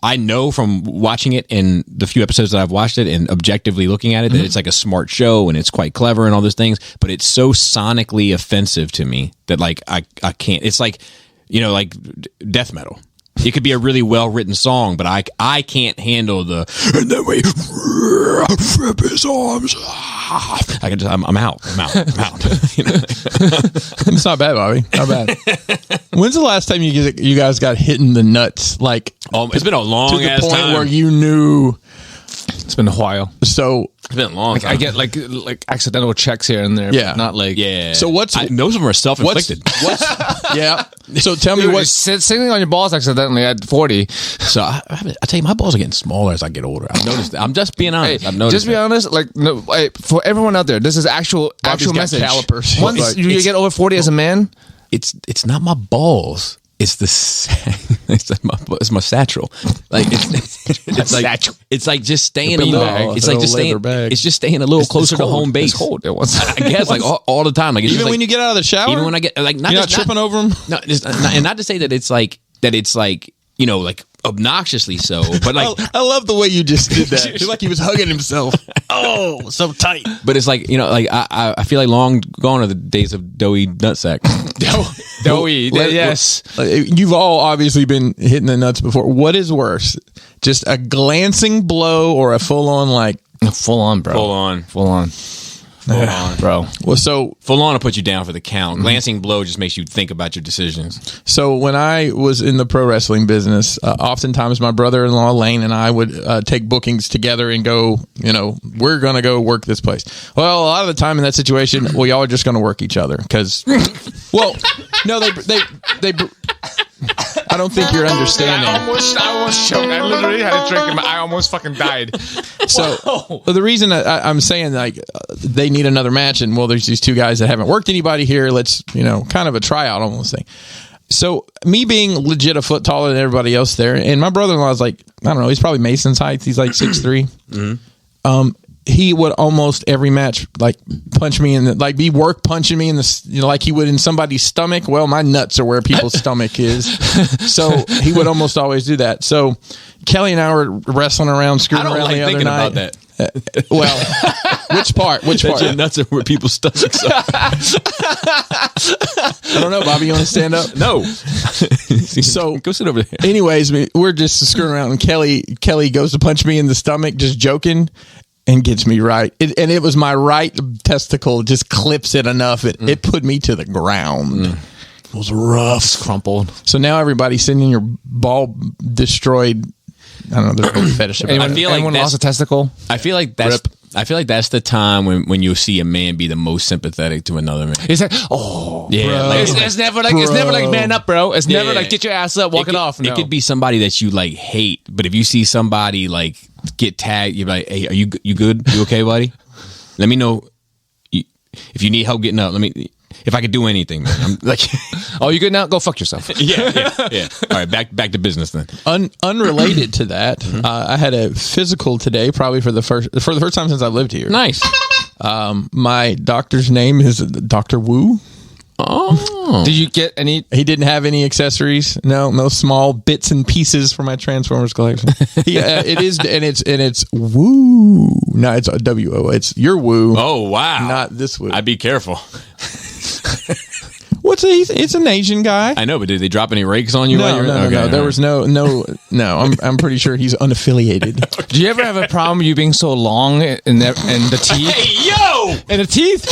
I know from watching it and the few episodes that I've watched it and objectively looking at it that it's like a smart show and it's quite clever and all those things, but it's so sonically offensive to me that like I can't. It's like like death metal. It could be a really well written song, but I can't handle the and then we flip his arms. I can just I'm out. It's not bad, Bobby. Not bad. When's the last time you guys got hit in the nuts? Like, It's been a long to the ass point time where you knew. It's been a while. So It's been a long time. I get like accidental checks here and there. Yeah. but not like yeah. So most of them are self inflicted. Yeah. So tell me Dude, what's sitting on your balls accidentally at 40. So I tell you, my balls are getting smaller as I get older. I've noticed that. I'm just being honest. Hey, I've noticed. just be honest. Like no, hey, for everyone out there, this is actual got message. calipers. Once Like, you get over 40 as a man, It's not my balls. It's the it's my satchel. Like it's like just staying a little. bag. It's The like just leather staying. bag. It's just staying a little closer to home base. It's cold. It was. I guess like all the time. Like it's even just, when you get out of the shower? even when I get like You're not tripping over them? No, and not to say that it's like like obnoxiously so, but like I love the way you just did that. It's like he was hugging himself. Oh, so tight. but it's like like I feel like long gone are the days of doughy nutsack. Doughy. Yes. You've all obviously been hitting the nuts before. What is worse? Just a glancing blow or a full on like Full on, bro. Full on. Full on. Bro. well so Full on to put you down for the count. Glancing blow just makes you think about your decisions. So when I was in the pro wrestling business, oftentimes my brother-in-law Lane and I would take bookings together and go, we're going to go work this place. Well, a lot of the time in that situation, well, y'all are just going to work each other because, well, no, they I don't think you're understanding. I almost choked. I literally had a drink and I almost fucking died. So the reason I'm saying like they need another match, and well, there's these two guys that haven't worked anybody here. Let's kind of a tryout almost thing. So me being legit a foot taller than everybody else there, and my brother-in-law is like I don't know, he's probably Mason's height. He's like 6'3". He would almost every match like punch me in the like be work punching me in the like he would in somebody's stomach. Well, my nuts are where people's stomach is, so he would almost always do that. So Kelly and I were wrestling around, screwing around the other night. about that. Well, which part? Which part? Your nuts are where people's stomachs are. I don't know, Bobby. You want to stand up? No. So go sit over there. anyways, we're just screwing around, and Kelly goes to punch me in the stomach, just joking, and gets me right. And it was my right testicle, just clips it enough. It put me to the ground. It was rough. It's crumpled. So now everybody's sending your ball destroyed. I don't know. There's no fetish about Anyone, it. I feel like anyone that's- lost a testicle? I feel like that's the time when you see a man be the most sympathetic to another man. It's like, oh, Yeah, bro. like- It's never like man up, bro. It's never Yeah. like get your ass up, walk it off. No. It could be somebody that you like hate, but if you see somebody like get tagged, you're like, "Hey, are you good? You okay, buddy? Let me know if you need help getting up. If I could do anything, man." I'm like, oh, you good now? Go fuck yourself. yeah. All right, back to business then. Unrelated to that, I had a physical today, probably for the first time since I've lived here. Nice. My doctor's name is Dr. Wu. Oh, Did you get any? He didn't have any accessories. No small bits and pieces for my Transformers collection. It is, and it's Woo. No, it's a WO. It's your Woo. oh wow. Not this Woo. I'd be careful. It's an Asian guy. I know, but did they drop any rakes on you? No, while you were no. There was no. I'm pretty sure he's unaffiliated. Do you ever have a problem with you being so long in the teeth? Hey, yo! In the teeth?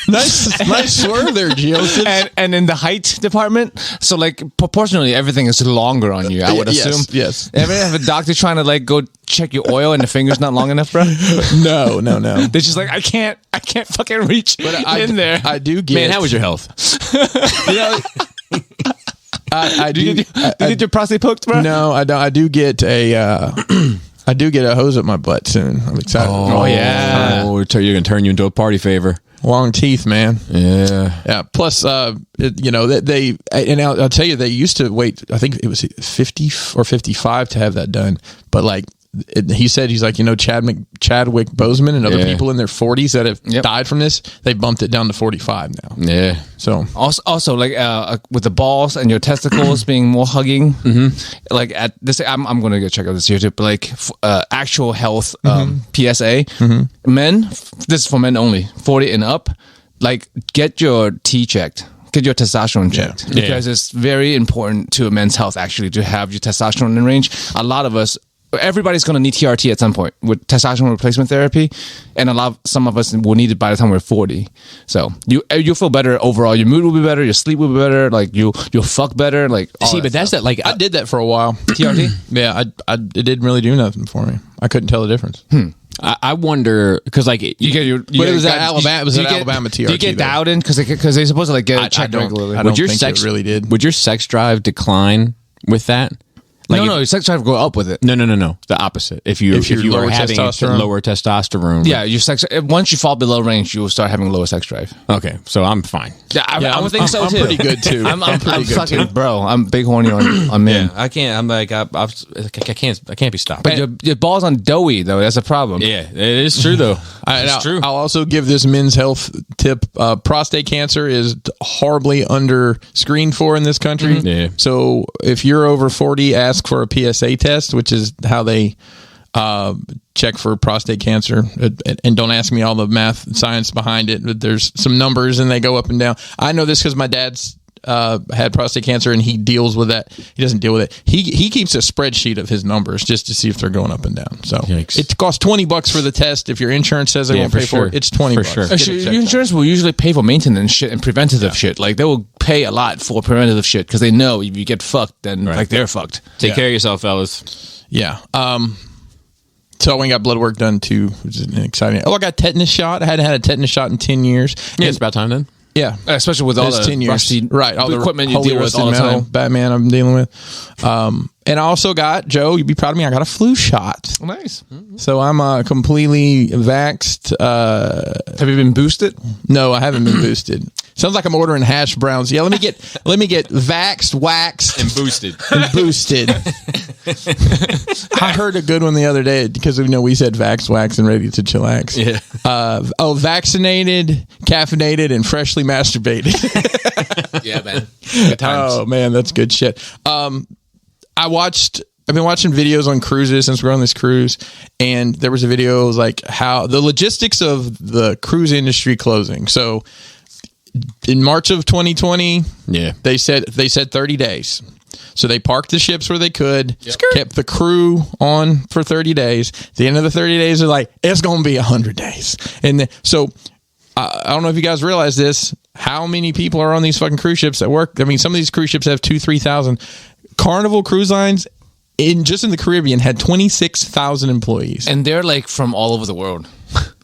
nice swerve there, Gio. And in the height department, so like proportionally, everything is longer on you. I would assume. Yes. Ever have a doctor trying to like go check your oil and the finger's not long enough, bro? No. They're just like, I can't fucking reach in there. I do get. Man, how was your health? I do. Did you get your prostate poked, bro? No, I don't. I do get a. I do get a hose up my butt soon. I'm excited. Oh yeah. Oh, you're gonna turn you into a party favor. Long teeth, man. Yeah. Plus, they and I'll tell you, they used to wait. I think it was 50 or 55 to have that done. But like he said, he's like, Chadwick Boseman and other people in their 40s that have died from this. They bumped it down to 45 now. Yeah. So also like with the balls and your testicles being more hugging, like at this, I'm gonna go check out this YouTube. But like actual health PSA, men. This is for men only, 40 and up. Like get your T checked. Get your testosterone checked because it's very important to a man's health actually to have your testosterone in range. A lot of us. Everybody's going to need TRT at some point with testosterone replacement therapy, and some of us will need it by the time we're 40. So you'll feel better overall. Your mood will be better. Your sleep will be better. Like you'll fuck better. Like see, but that's that. Like I did that for a while. TRT. Yeah, it didn't really do nothing for me. I couldn't tell the difference. I wonder because like But it was at Alabama. It was at Alabama TRT. Do you get dialed in because they're supposed to like get it checked regularly? I don't think it really did. Would your sex drive decline with that? Like no, your sex drive go up with it. No. The opposite. If you were having lower testosterone. Yeah, your sex. Once you fall below range, you will start having lower sex drive. Okay, so I'm fine. Yeah, I would think so too. I'm pretty good too. I'm fucking bro. I'm big horny on men. Yeah, I can't. I'm like I can't be stopped. But your balls on doughy though. That's a problem. Yeah, it is true though. It's true. I'll also give this men's health tip. Prostate cancer is horribly under screened for in this country. Yeah. So if you're over 40, ask for a PSA test, which is how they check for prostate cancer. And don't ask me all the math and science behind it, but there's some numbers and they go up and down. I know this because my dad's had prostate cancer and he deals with that. He doesn't deal with it. He keeps a spreadsheet of his numbers just to see if they're going up and down. So Yikes. it costs $20 for the test. If your insurance says they won't pay for it, it's $20. For sure. Actually, your insurance will usually pay for maintenance shit and preventative shit. Like they will pay a lot for preventative shit because they know if you get fucked, then like they're fucked. Take care of yourself, fellas. Yeah. So I went and got blood work done too, which is exciting. I got a tetanus shot. I hadn't had a tetanus shot in 10 years. Yeah, it's about time then. Yeah, especially with all the 10 years. rusty, right? All the equipment you deal with all the metal, time. Batman, I'm dealing with. And I also got, Joe, you'd be proud of me, I got a flu shot. Nice. So I'm completely vaxxed. Have you been boosted? No, I haven't been boosted. Sounds like I'm ordering hash browns. Yeah, let me get vaxxed, waxed, And boosted. and boosted. I heard a good one the other day because we said vax, wax, and ready to chillax. Yeah. Vaccinated, caffeinated, and freshly masturbated. Yeah, man. Good times. Oh man, that's good shit. I've been watching videos on cruises since we're on this cruise, and there was a video, it was like how the logistics of the cruise industry closing. So in March of 2020, they said 30 days. So they parked the ships where they could, kept the crew on for 30 days. At the end of the 30 days, they're like, it's going to be 100 days. And so I don't know if you guys realize this, how many people are on these fucking cruise ships that work. I mean, some of these cruise ships have 2,000-3,000. Carnival Cruise Lines, in the Caribbean, had 26,000 employees. And they're like from all over the world.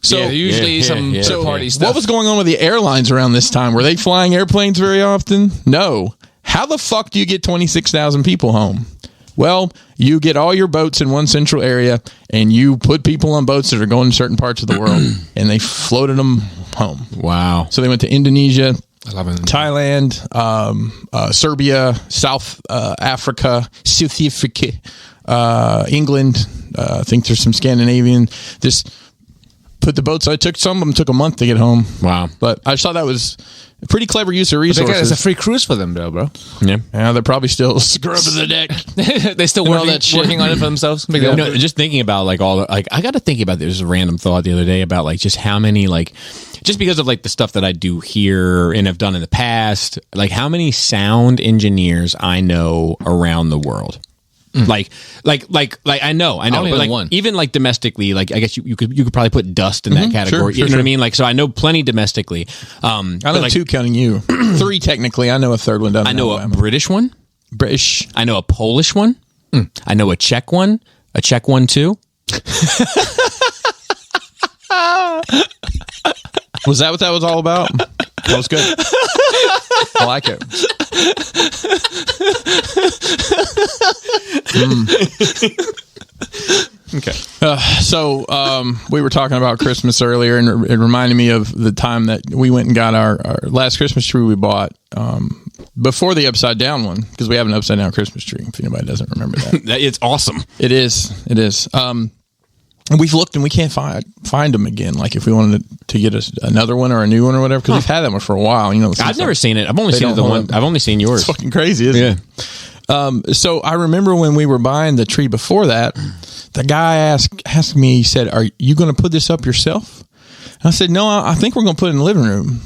So usually some party stuff. What was going on with the airlines around this time? Were they flying airplanes very often? No. How the fuck do you get 26,000 people home? Well, you get all your boats in one central area, and you put people on boats that are going to certain parts of the world, and they floated them home. Wow. So they went to Indonesia, Thailand, Serbia, South Africa, South Africa, England. I think there's some Scandinavian. put the boats. So I took some of them. Took a month to get home. Wow. But I just thought that was a pretty clever use of It's resources. a free cruise for them, though, bro. Yeah. Yeah, they're probably still scrubbing the deck. They still all that shit. working on it for themselves. No, just thinking about like all the, like I got to think about this random thought the other day about like just how many like just because of like the stuff that I do here and have done in the past, like how many sound engineers I know around the world. Like I know, only but know like one. even like domestically, like I guess you could probably put Dust in that category. sure, you know what I mean? Like so, I know plenty domestically. I know like, 2 counting you. 3 technically. I know a third one doesn't. I know a Alabama. British one. British. I know a Polish one. I know a Czech one too. Was that what that was all about? That was good. I like it. Okay. So we were talking about Christmas earlier, and it reminded me of the time that we went and got our last Christmas tree we bought before the upside down one, because we have an upside down Christmas tree. If anybody doesn't remember that, It's awesome. it is. It is. And we've looked and we can't find them again. Like if we wanted to get another one or a new one or whatever, because we've had that one for a while. You know, I've never seen it. I've only seen don't the hold one. up. I've only seen yours. It's fucking crazy, isn't it? So I remember when we were buying the tree before that, the guy asked me, he said, "Are you going to put this up yourself?" And I said, "No, I think we're going to put it in the living room."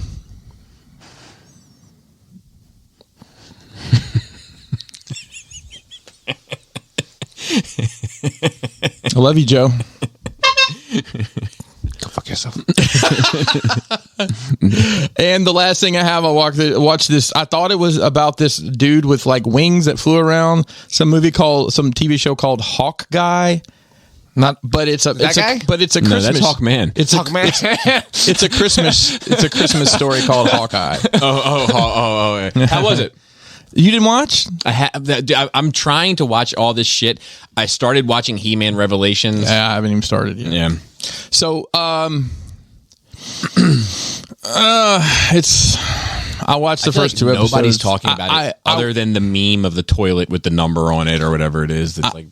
I love you, Joe. Go fuck yourself. And the last thing I have, I watched this. I thought it was about this dude with like wings that flew around. Some TV show called Hawk Guy. But it's a guy? It's a No, Christmas. that's Hawkman. It's a Christmas story called Hawkeye. Oh. How was it? You didn't watch? I'm trying to watch all this shit. I started watching He-Man Revelations. Yeah, I haven't even started yet. Yeah. So, it's. I watched the first 2 episodes. Nobody's talking about it other than the meme of the toilet with the number on it or whatever it is. It's like.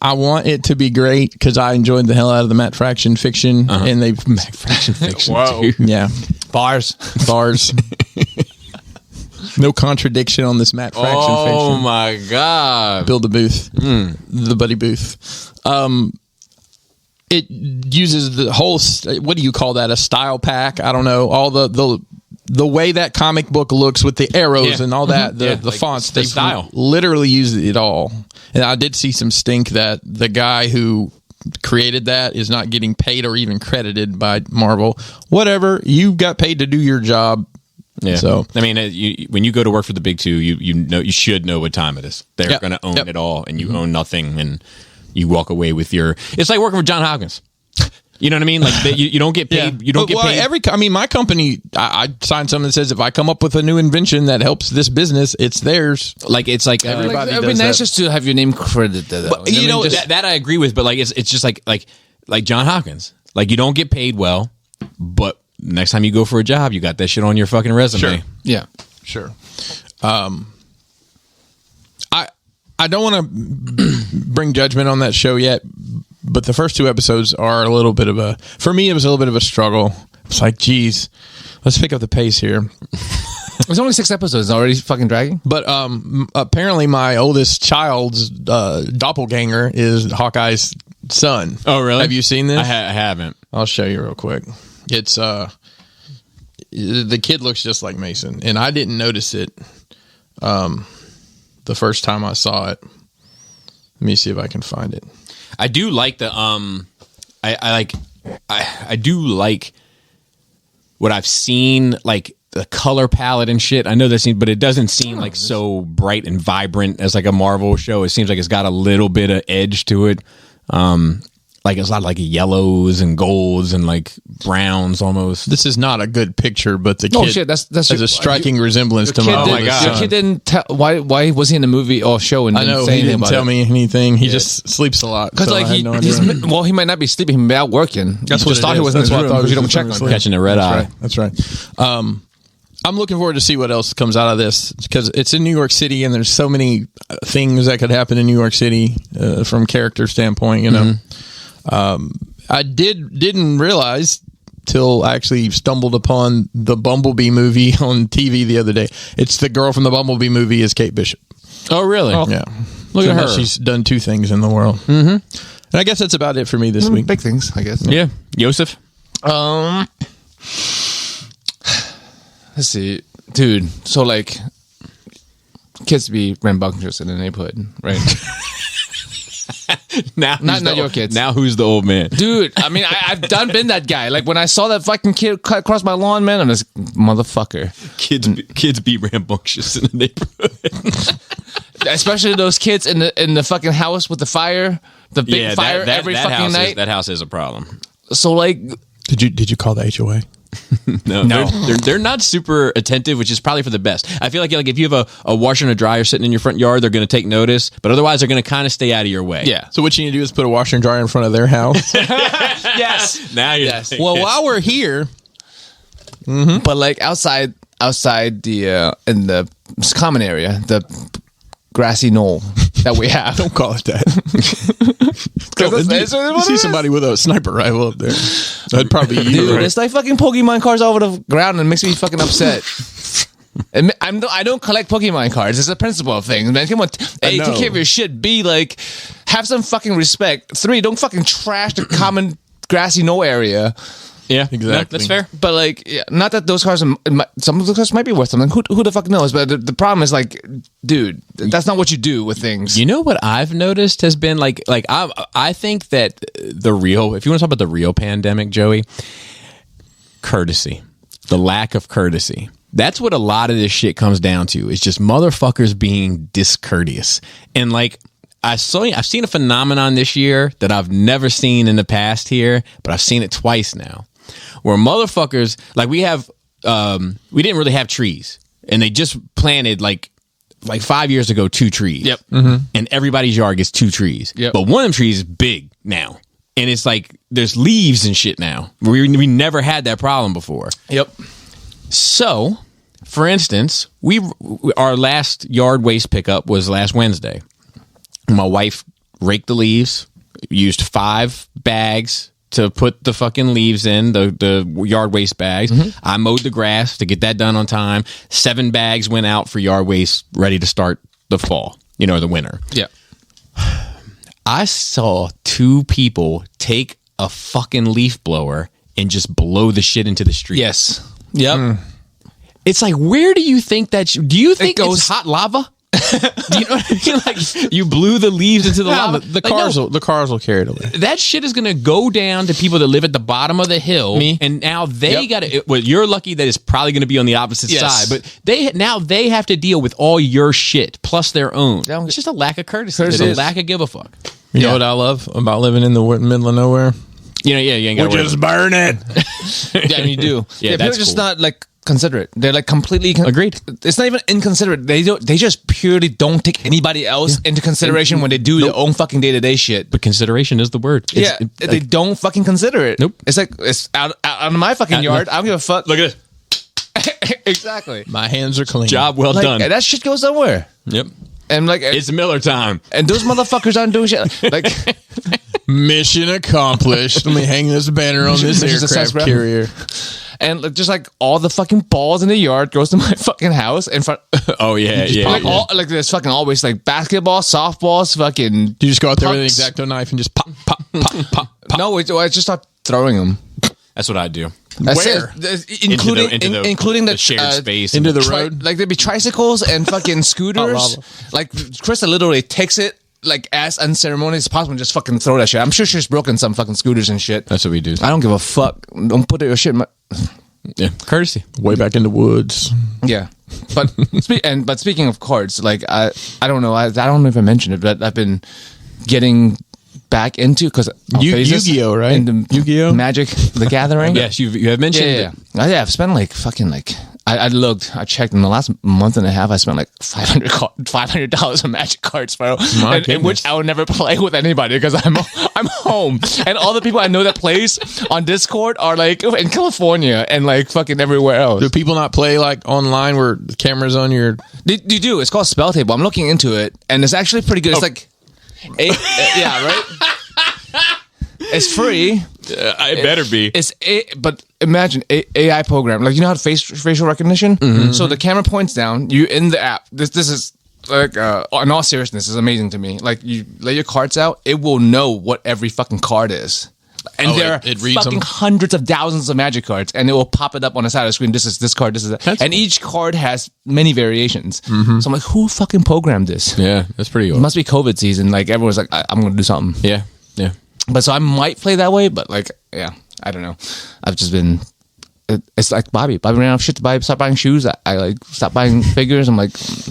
I want it to be great because I enjoyed the hell out of the Matt Fraction fiction, and they've Matt Fraction fiction. Whoa. Too. yeah Bars. No contradiction on this Matt Fraction Oh fiction. my god! Build a booth, the Buddy Booth. It uses the whole. What do you call that? A style pack? I don't know. All the way that comic book looks with the arrows and all that. The like fonts. the They style. literally use it all. And I did see some stink that the guy who created that is not getting paid or even credited by Marvel. Whatever, you got paid to do your job. Yeah. So I mean, when you go to work for the big 2, you should know what time it is. They're Yep. going to own Yep. it all, and you own nothing, and you walk away with your. It's like working for John Hopkins. You know what I mean? Like you don't get paid. You don't get paid. My company, I signed something that says if I come up with a new invention that helps this business, it's theirs. Like it's like Everybody It'd be does nice that. just to have your name credited. Though. you know that I agree with, but like it's just like John Hopkins. Like you don't get paid well, but next time you go for a job, you got that shit on your fucking resume. Sure. Yeah. Sure. I don't want to bring judgment on that show yet, but the first 2 episodes are a little bit of for me, it was a little bit of a struggle. It's like, geez, let's pick up the pace here. It's only 6 episodes. Already fucking dragging. But apparently my oldest child's doppelganger is Hawkeye's son. Oh, really? Have you seen this? I haven't. I'll show you real quick. It's the kid looks just like Mason, and I didn't notice it the first time I saw it. Let me see if I can find it. I do like the I do like what I've seen, like the color palette and shit. I know that seems, but it doesn't seem like so bright and vibrant as like a Marvel show. It seems like it's got a little bit of edge to it. Like it's a lot of like yellows and golds and like browns almost. This is not a good picture, but the kid Oh shit, that's has a striking resemblance to my Oh my oldest God. Your son. kid didn't tell why was he in the movie or show and I didn't know say he anything didn't about tell it? me anything. He just sleeps a lot. Because so like I had no idea. he might not be sleeping, he may be out working. That's you what just it thought he is. was in his That's what I room thought. because you He don't was check just on asleep. him. Catching a red eye. That's right. I'm looking forward to see what else comes out of this because it's in New York City and there's so many things that could happen in New York City from character standpoint, you know. I didn't realize till I actually stumbled upon the Bumblebee movie on TV the other day. It's the girl from the Bumblebee movie is Kate Bishop. Oh, really? Oh. Yeah. Look at her. She's done 2 things in the world. Mm-hmm. And I guess that's about it for me this week. Big things, I guess. Yeah. Joseph? Let's see. Dude, so like, kids be rambunctious in the neighborhood, right? Now, not your kids. Now who's the old man? Dude, I mean, I've been that guy. Like, when I saw that fucking kid cut across my lawn, man, I'm just, motherfucker. Kids be rambunctious in the neighborhood. Especially those kids in the fucking house with the fire. The big fire every fucking night. That house is a problem. So, like... Did you call the HOA? No. They're not super attentive, which is probably for the best. I feel like if you have a washer and a dryer sitting in your front yard, they're going to take notice, but otherwise they're going to kind of stay out of your way. Yeah. So what you need to do is put a washer and dryer in front of their house. Yes. Now you're Well, while we're here, but like outside the in the common area, the grassy knoll that we have. don't call it that. See somebody with a sniper rifle up there. That'd probably be you. Dude, right? it's like fucking Pokemon cards all over the ground and it makes me fucking upset. And I don't collect Pokemon cards. It's a principle of things, man. Come on. A, take care of your shit. B, like, have some fucking respect. 3, don't fucking trash the common grassy knoll area. Yeah, exactly. No, that's fair. But like, yeah, not that those cars, some of those cars might be worth something. Who the fuck knows? But the problem is like, dude, that's not what you do with things. You know what I've noticed has been like I think that if you want to talk about the real pandemic, Joey, courtesy, the lack of courtesy. That's what a lot of this shit comes down to. Is just motherfuckers being discourteous. And like, I've seen a phenomenon this year that I've never seen in the past here, but I've seen it twice now. Where motherfuckers, like we didn't really have trees, and they just planted like 5 years ago 2 trees. Yep. And everybody's yard gets 2 trees. Yep. But one of them trees is big now, and it's like there's leaves and shit now. We never had that problem before. Yep. So, for instance, our last yard waste pickup was last Wednesday. My wife raked the leaves, used 5 bags to put the fucking leaves in, the yard waste bags. I mowed the grass to get that done on time. 7 bags went out for yard waste, ready to start the fall, the winter. Yeah. I saw 2 people take a fucking leaf blower and just blow the shit into the street. Yes. Yep. It's like, where do you think that... do you think it's hot lava? Do you know what I mean? Like, you blew the leaves into the lava. The cars will carry it away. That shit is going to go down to people that live at the bottom of the hill. Me. And now they got to... Well, you're lucky that it's probably going to be on the opposite side. But they have to deal with all your shit, plus their own. It's just a lack of courtesy. It's a lack of give a fuck. You know what I love about living in the middle of nowhere? You ain't got to just burn it. Yeah, you do. Yeah, people are just not like... considerate. They're like completely agreed. It's not even inconsiderate. They just purely don't take anybody else into consideration when they do their own fucking day-to-day shit. But consideration is the word. They don't fucking consider it. Nope. It's like, it's out of my fucking yard. I don't give a fuck. Look at it. Exactly. My hands are clean. Job well done. That shit goes somewhere. Yep. And like, it's Miller time. And those motherfuckers aren't doing shit. Like, mission accomplished. Let me hang this banner on this aircraft carrier. And just like all the fucking balls in the yard goes to my fucking house in front. Oh yeah, yeah. Like there's fucking always like basketball, softballs, fucking. Do you just go out there with an pucks. X-Acto knife and just pop, pop, pop, pop, pop? No, I just start throwing them. That's what I do. That's Where? Including the shared space into the road. Like there'd be tricycles and fucking scooters. Like Krista literally takes it like as unceremonious as possible and just fucking throw that shit. I'm sure she's broken some fucking scooters and shit. That's what we do. I don't give a fuck. Don't put your shit in my... Yeah, courtesy. Way back in the woods. Yeah, but speaking of cards, like I don't know. I don't know if I mentioned it, but I've been getting back into because Yu-Gi-Oh, right? Yu-Gi-Oh, Magic: The Gathering. Yes, you have mentioned it. Yeah, I've spent like fucking like I checked in the last month and a half. I spent like $500 on Magic cards, bro. In which I would never play with anybody because I'm home, and all the people I know that plays on Discord are like in California and like fucking everywhere else. Do people not play like online where the camera's on your? You do. It's called Spell Table. I'm looking into it, and it's actually pretty good. It's like, yeah, right. It's free, I better be. But imagine AI program, like you know how facial recognition. So the camera points down. You in the app. This is like in all seriousness, is amazing to me. Like you lay your cards out, it will know what every fucking card is. And there are it reads fucking them. hundreds of thousands of Magic cards, and it will pop it up on the side of the screen. This is this card. This is that. And each card has many variations. So I'm like, who fucking programmed this? Yeah, that's pretty It cool. must be COVID season. Like everyone's like, I'm going to do something. Yeah, yeah. But so I might play that way. But like, yeah, I don't know. I've just been. It's like Bobby ran out of shit to buy. Stop buying shoes. I like stop buying figures. I'm like,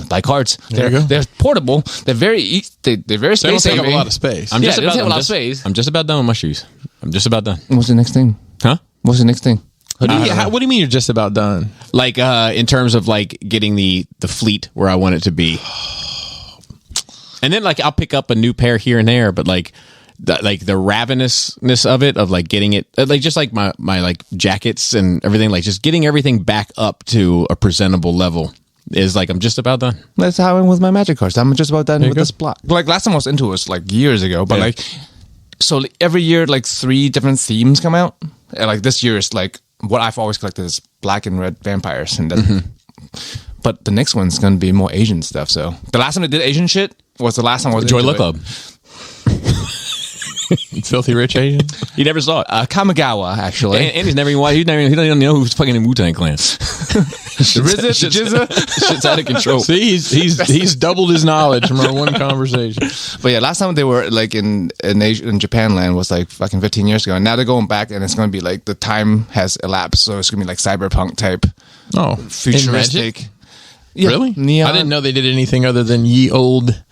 buy cards. They're portable. They're very they're very They don't space take up a saving. lot of space. I'm Yeah, just they don't about. take a I'm lot of just, space. I'm just about done with my shoes. I'm just about done. What's the next thing? Huh? What's the next thing? What do you mean you're just about done? Like in terms of like getting the fleet where I want it to be, and then like I'll pick up a new pair here and there, but like the ravenousness of it, of like getting it, like just like my like jackets and everything, like just getting everything back up to a presentable level is like I'm just about done. That's how I went with my Magic cards. I'm just about done with this block. Like last time I was into it was like years ago, but like so every year like 3 different themes come out, and like this year is like what I've always collected is black and red vampires, and then, but the next one's gonna be more Asian stuff. So the last time I did Asian shit was the last time I was Joy into Luck it. Club. Filthy rich Asian. He never saw it. Kamigawa actually. And he's never even watched. He don't even know who's fucking in Wu-Tang Clan. Shit's out of control. See, he's doubled his knowledge from our one conversation. But yeah, last time they were like in Asia, in Japan land was like fucking 15 years ago, and now they're going back, and it's going to be like the time has elapsed, so it's going to be like cyberpunk type, Oh, futuristic. In Yeah, really? neon. I didn't know they did anything other than ye old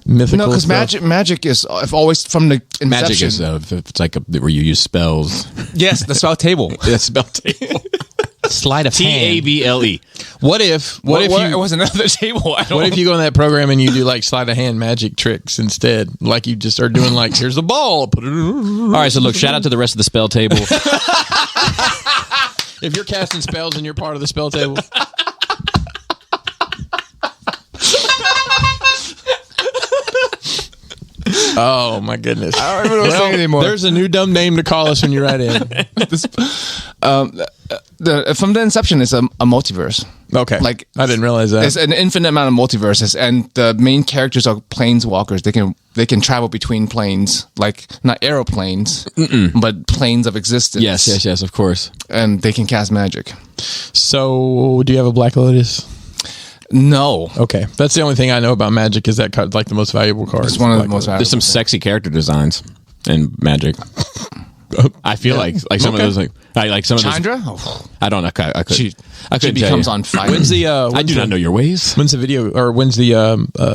mythical. No, because stuff. magic is I've always from the inception. Magic is it's like where you use spells. Yes, the spell table. That's spell table. sleight of hand. TABLE. What if It you was another table? I don't what if you go in that program and you do like sleight of hand magic tricks instead? Like you just start doing like, here's the ball. Put it. All right, so look, shout out to the rest of the spell table. If you're casting spells and you're part of the spell table. Oh my goodness! I don't even know what to say anymore. There's a new dumb name to call us when you write in. From the inception, it's a multiverse. Okay, Like I didn't realize that. It's an infinite amount of multiverses, and the main characters are planeswalkers. They can travel between planes, like not aeroplanes, but planes of existence. yes, of course. And they can cast magic. So, do you have a Black Lotus? No, Okay, that's the only thing I know about Magic. Is that card like the most valuable card? it's one of the most valuable. There's some sexy character designs in Magic. I feel like some of those like some of those. Chandra. Oh, I don't know. I could. she couldn't becomes tell you. on fire. When's the? I do not know your ways. When's the video or when's the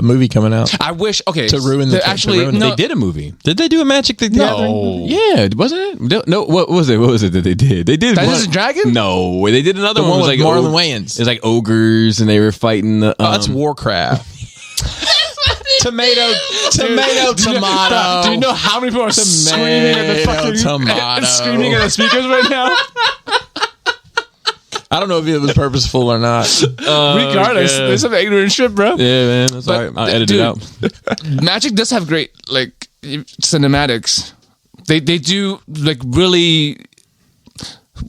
movie coming out? I wish. Okay, To ruin the- they're to actually ruin the- no, They did a movie. Did they do a Magic the Gathering? No. Yeah, wasn't it? No. What was it? What was it that they did? They did Dungeons one- and Dragons? No, they did another The one. one It was with like Marlon og- Wayans. It was like ogres, and they were fighting the. Oh, that's Warcraft. Tomato, tomato. Do you know how many people are screaming at the fucking tomato. screaming at the speakers right now? I don't know if it was purposeful or not. Regardless, God. there's some ignorant shit, bro. Yeah, man. That's all right. I'll edit dude, it out. Magic does have great like cinematics. They do like really.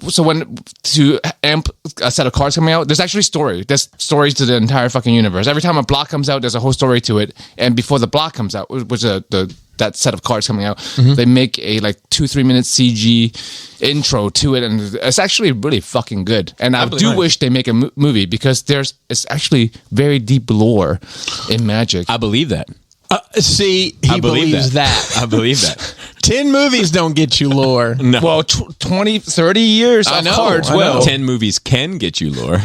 So when to amp a set of cards coming out, there's actually story. There's stories to the entire fucking universe. Every time a block comes out, there's a whole story to it. And before the block comes out, which that set of cards coming out, they make a like 2-3 minute CG intro to it, and it's actually really fucking good. And I do wish they make a movie because it's actually very deep lore in Magic. I believe that. See, I he believe believes that. I believe that. 10 movies don't get you lore. No. Well, 20, 30 years I of know, cards. I Well, know. 10 movies can get you lore.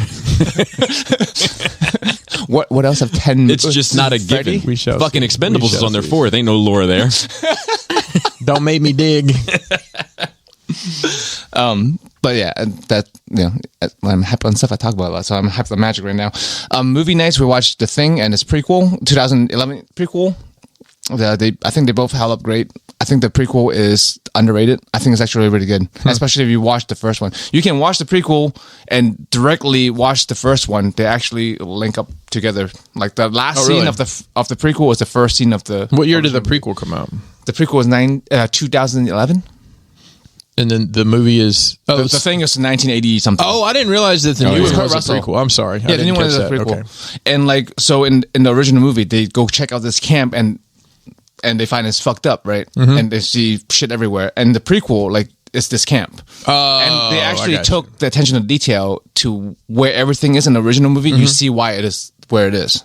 what else have 10? It's just not a given. We shall Fucking see. Expendables We is shall on their see. 4th. Ain't no lore there. Don't make me dig. But yeah, I'm happy on stuff I talk about a lot, so I'm happy on Magic right now. Movie nights, we watched The Thing and its prequel, 2011 prequel. I think they both held up great. I think the prequel is underrated. I think it's actually really good, especially if you watch the first one. You can watch the prequel and directly watch the first one. They actually link up together. Like the last scene really? of the prequel was the first scene of the. What year did the prequel come out? The prequel was 2011. And then the movie is the thing is 1980 something. Oh, I didn't realize that the new one was a prequel. I'm sorry. Yeah, the new one is a prequel. Okay. And like, so in the original movie, they go check out this camp and they find it's fucked up, right? Mm-hmm. And they see shit everywhere. And the prequel, like, is this camp. And they actually took the attention to detail to where everything is in the original movie. Mm-hmm. You see why it is where it is.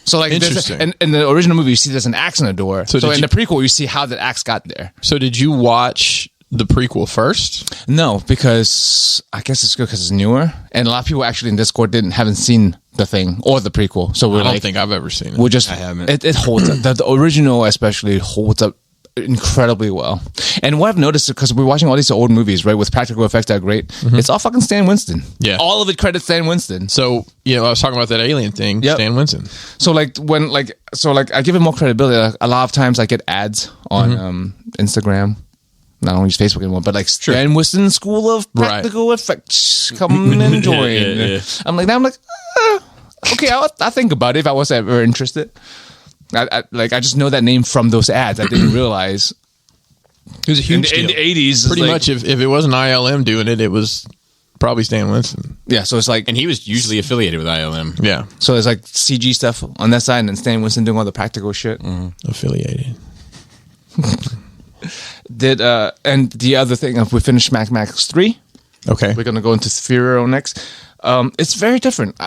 So like, in the original movie, you see there's an axe in the door. So in the prequel, you see how that axe got there. So did you watch the prequel first? No, because I guess it's good because it's newer, and a lot of people actually in Discord haven't seen the thing or the prequel. So I don't think I've ever seen it. I haven't. It holds up. The original especially holds up incredibly well. And what I've noticed, because we're watching all these old movies, right, with practical effects that are great, it's all fucking Stan Winston. Yeah, all of it credits Stan Winston. So I was talking about that alien thing. Yep. Stan Winston. So like I give it more credibility. Like, a lot of times I get ads on Instagram. I don't use Facebook anymore, but like Stan Winston School of Practical Effects, come and join. Yeah. I'm like, okay, I think about it if I was ever interested. I just know that name from those ads. I didn't realize it was a huge deal. In the 80s. Pretty much, if it wasn't ILM doing it, it was probably Stan Winston. Yeah, so it's like, and he was usually affiliated with ILM. Yeah, so it's like CG stuff on that side, and then Stan Winston doing all the practical shit. Affiliated. And the other thing, if we finish Mad Max 3, okay, we're gonna go into Furio next. It's very different.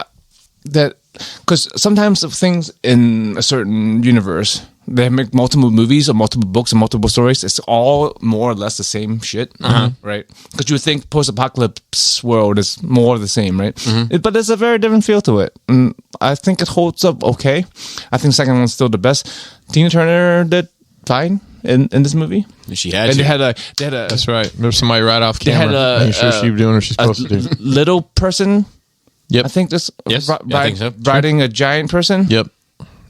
Because sometimes things in a certain universe, they make multiple movies or multiple books and multiple stories. It's all more or less the same shit, right? Because you would think post-apocalypse world is more of the same, right? But there's a very different feel to it. And I think it holds up okay. I think the second one's still the best. Tina Turner did fine in this movie. She had and to. They had a That's right. There's somebody right off camera. Making sure she was doing what she's supposed to do. Little person. Yep. I think this. Yes, I think so. Riding a giant person. Yep.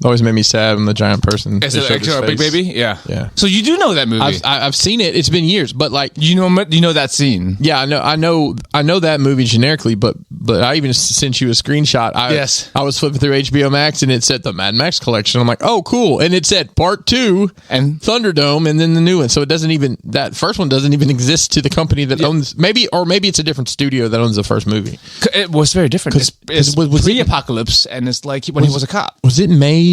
Always made me sad when the giant person. Is it a big baby? Yeah. Yeah. So you do know that movie? I've seen it. It's been years, but like you know that scene. Yeah, I know that movie generically, but I even sent you a screenshot. I was flipping through HBO Max and it said the Mad Max collection. I'm like, oh, cool, and it said Part 2 and Thunderdome, and then the new one. So it doesn't even that first one doesn't even exist to the company that owns maybe it's a different studio that owns the first movie. It was very different. It was pre-apocalypse, and it's like when he was a cop. Was it made?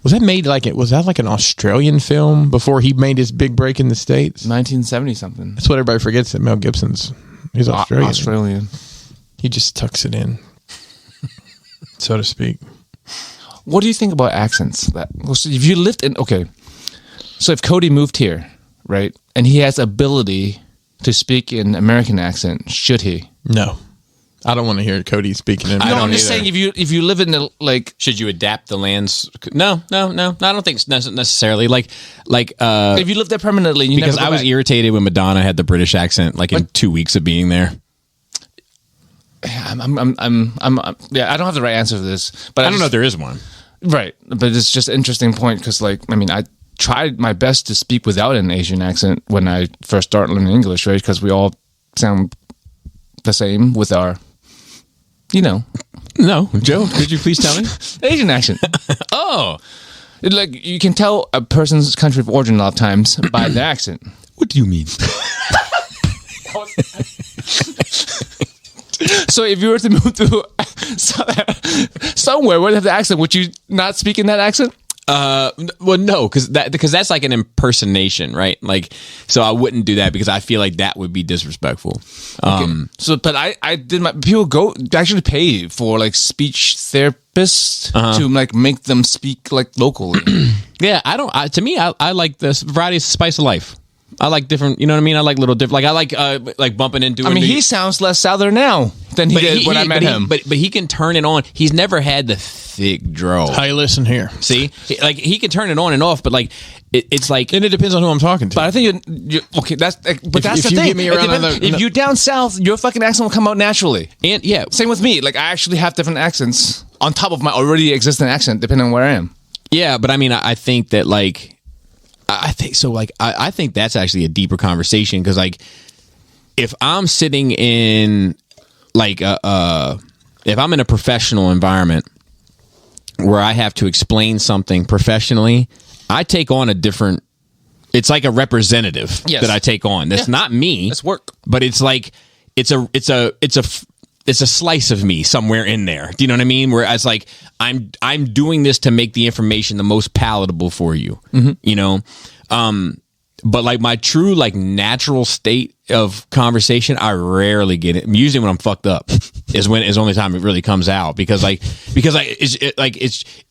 Was that like an Australian film before he made his big break in the States? 1970 something. That's what everybody forgets, that Mel Gibson's he's Australian. He just tucks it in, so to speak. What do you think about accents? So if you lived in so if Cody moved here, right, and he has ability to speak in American accent, should he? No. I don't want to hear Cody speaking in. I'm just saying if you live in the should you adapt the lands? No. I don't think necessarily. Like if you live there permanently, because I was irritated when Madonna had the British accent, like in 2 weeks of being there. I don't have the right answer for this, but I don't know if there is one. Right, but it's just an interesting point because I tried my best to speak without an Asian accent when I first started learning English, right? Because we all sound the same with our. No, Joe, could you please tell me? Asian accent. Oh. Like, you can tell a person's country of origin a lot of times by the accent. What do you mean? So if you were to move to somewhere where they have the accent, would you not speak in that accent? Well, no, because that's like an impersonation, right? Like, so I wouldn't do that because I feel like that would be disrespectful. But I did people actually pay for like speech therapists to like make them speak like locally. Yeah, to me, I like this variety of spice of life. I like different, you know what I mean? I like little different, like I like bumping into. I mean, he sounds less Southern now than he did when I met him. But he can turn it on. He's never had the thick drawl. Hey, listen here. See, like he can turn it on and off, but like it's like, and it depends on who I'm talking to. But I think that's the thing. Get me around if you're down south, your fucking accent will come out naturally. And yeah, same with me. Like I actually have different accents on top of my already existing accent, depending on where I am. Yeah, but I mean, I think that like. I think so. Like, I think that's actually a deeper conversation because, like, if I'm sitting in, like, if I'm in a professional environment where I have to explain something professionally, I take on a different it's like a representative that I take on. That's not me. That's work. But it's like it's a slice of me somewhere in there. Do you know what I mean? Where it's like I'm doing this to make the information the most palatable for you. You know, but like my true like natural state of conversation, I rarely get it. Usually when I'm fucked up is the only time it really comes out because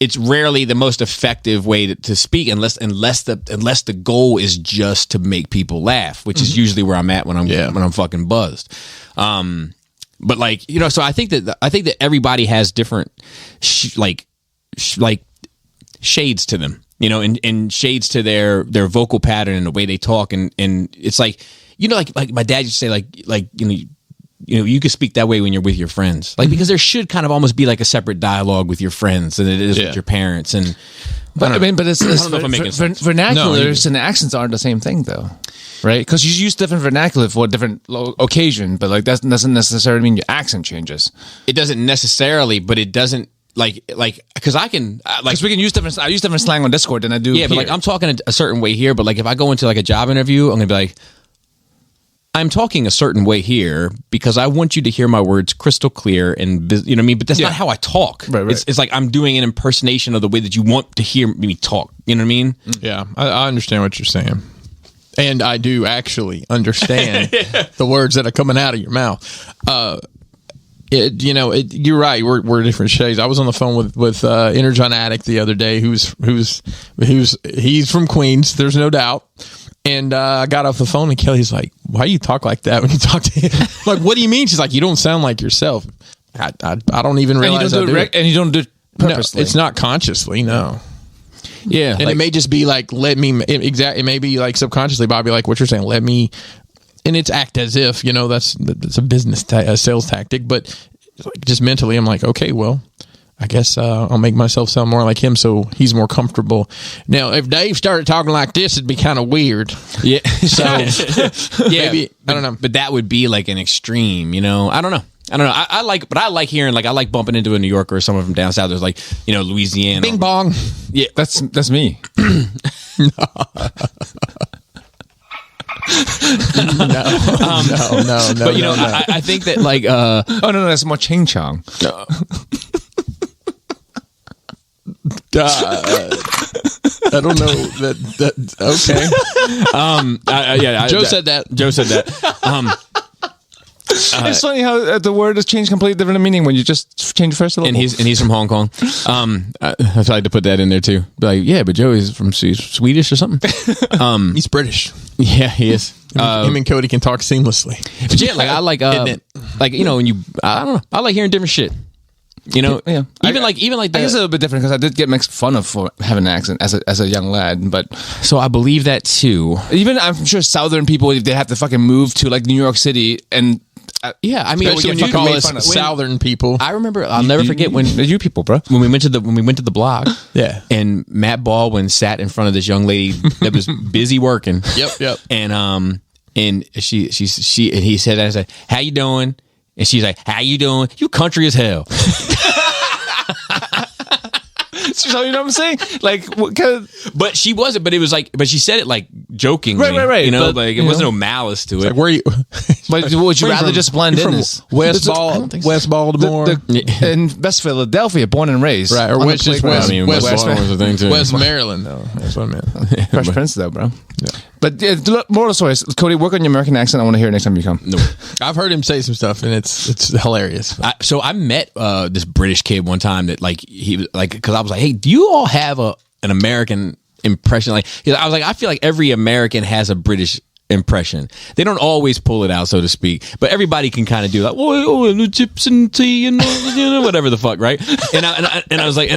it's rarely the most effective way to speak unless the goal is just to make people laugh, which is usually where I'm at when I'm fucking buzzed. But like, you know, so I think that everybody has different shades to them, you know, and shades to their vocal pattern and the way they talk, and it's like, you know, like my dad used to say, like you know, you could speak that way when you're with your friends, like because there should kind of almost be like a separate dialogue with your friends than it is with your parents, and but vernaculars and accents aren't the same thing though. Right, because you use different vernacular for a different occasion, but like that doesn't necessarily mean your accent changes. It doesn't necessarily, but it doesn't like because I can we can use different. I use different slang on Discord than I do. Yeah, but like I'm talking a certain way here, but like if I go into like a job interview, I'm gonna be like, I'm talking a certain way here because I want you to hear my words crystal clear, and you know what I mean. But that's not how I talk. Right. It's like I'm doing an impersonation of the way that you want to hear me talk. You know what I mean? Yeah, I understand what you're saying. And I do actually understand the words that are coming out of your mouth. You're right. We're different shades. I was on the phone with Energon Addict the other day, who's he's from Queens. There's no doubt. And I got off the phone and Kelly's like, "Why you talk like that when you talk to him?" I'm like, what do you mean? She's like, "You don't sound like yourself." I don't even realize and you don't do it purposely. No, it's not consciously. No. Yeah, and it may just be like, it may be like subconsciously, Bobby, like what you're saying, let me, and it's act as if, you know, that's a business, a sales tactic, but just mentally, I'm like, okay, well, I guess I'll make myself sound more like him so he's more comfortable. Now, if Dave started talking like this, it'd be kind of weird. Yeah. So, maybe, I don't know. But that would be like an extreme, you know? I don't know. I like hearing, like, I like bumping into a New Yorker or someone from down south. There's like, you know, Louisiana. Bing bong. Yeah. That's me. No. But you know, I think that like that's more ching chong. I don't know that okay. Joe said that. It's funny how the word has changed completely different meaning when you just change the first syllable. And he's from Hong Kong. I tried to put that in there too. Be like, yeah, but Joe is from Swedish or something. He's British. Yeah, he is. Him and Cody can talk seamlessly. But yeah, like I like like, you know, when I don't know, I like hearing different shit. You know, yeah. Even like that. I guess it's a little bit different because I did get made fun of for having an accent as a young lad, but so I believe that too. Even I'm sure Southern people, if they have to fucking move to like New York City and yeah, I mean, when you call us Southern people. I remember, I'll never forget when you people, bro. When we went to the block, yeah, and Matt Baldwin sat in front of this young lady that was busy working. Yep. And she and he said, I said, "How you doing?" And she's like, "How you doing? You country as hell." So, you know what I'm saying? Like, but she wasn't. But it was like, but she said it like jokingly, right. You know, but, like it wasn't no malice to it. Like, where you? But would you rather just blend in? West Baltimore, and West Philadelphia, born and raised, right? Or West Baltimore was a thing too. West Maryland, though. That's what I meant. Fresh Prince, though, bro. Yeah. But moral of the story is, Cody, work on your American accent. I want to hear it next time you come. No. I've heard him say some stuff, and it's hilarious. So I met this British kid one time that like he was like, because I was like, "Hey, do you all have an American impression?" Like I was like, I feel like every American has a British impression. They don't always pull it out, so to speak, but everybody can kind of do like, "Oh, the chips and tea and you know, whatever the fuck," right? And I was like,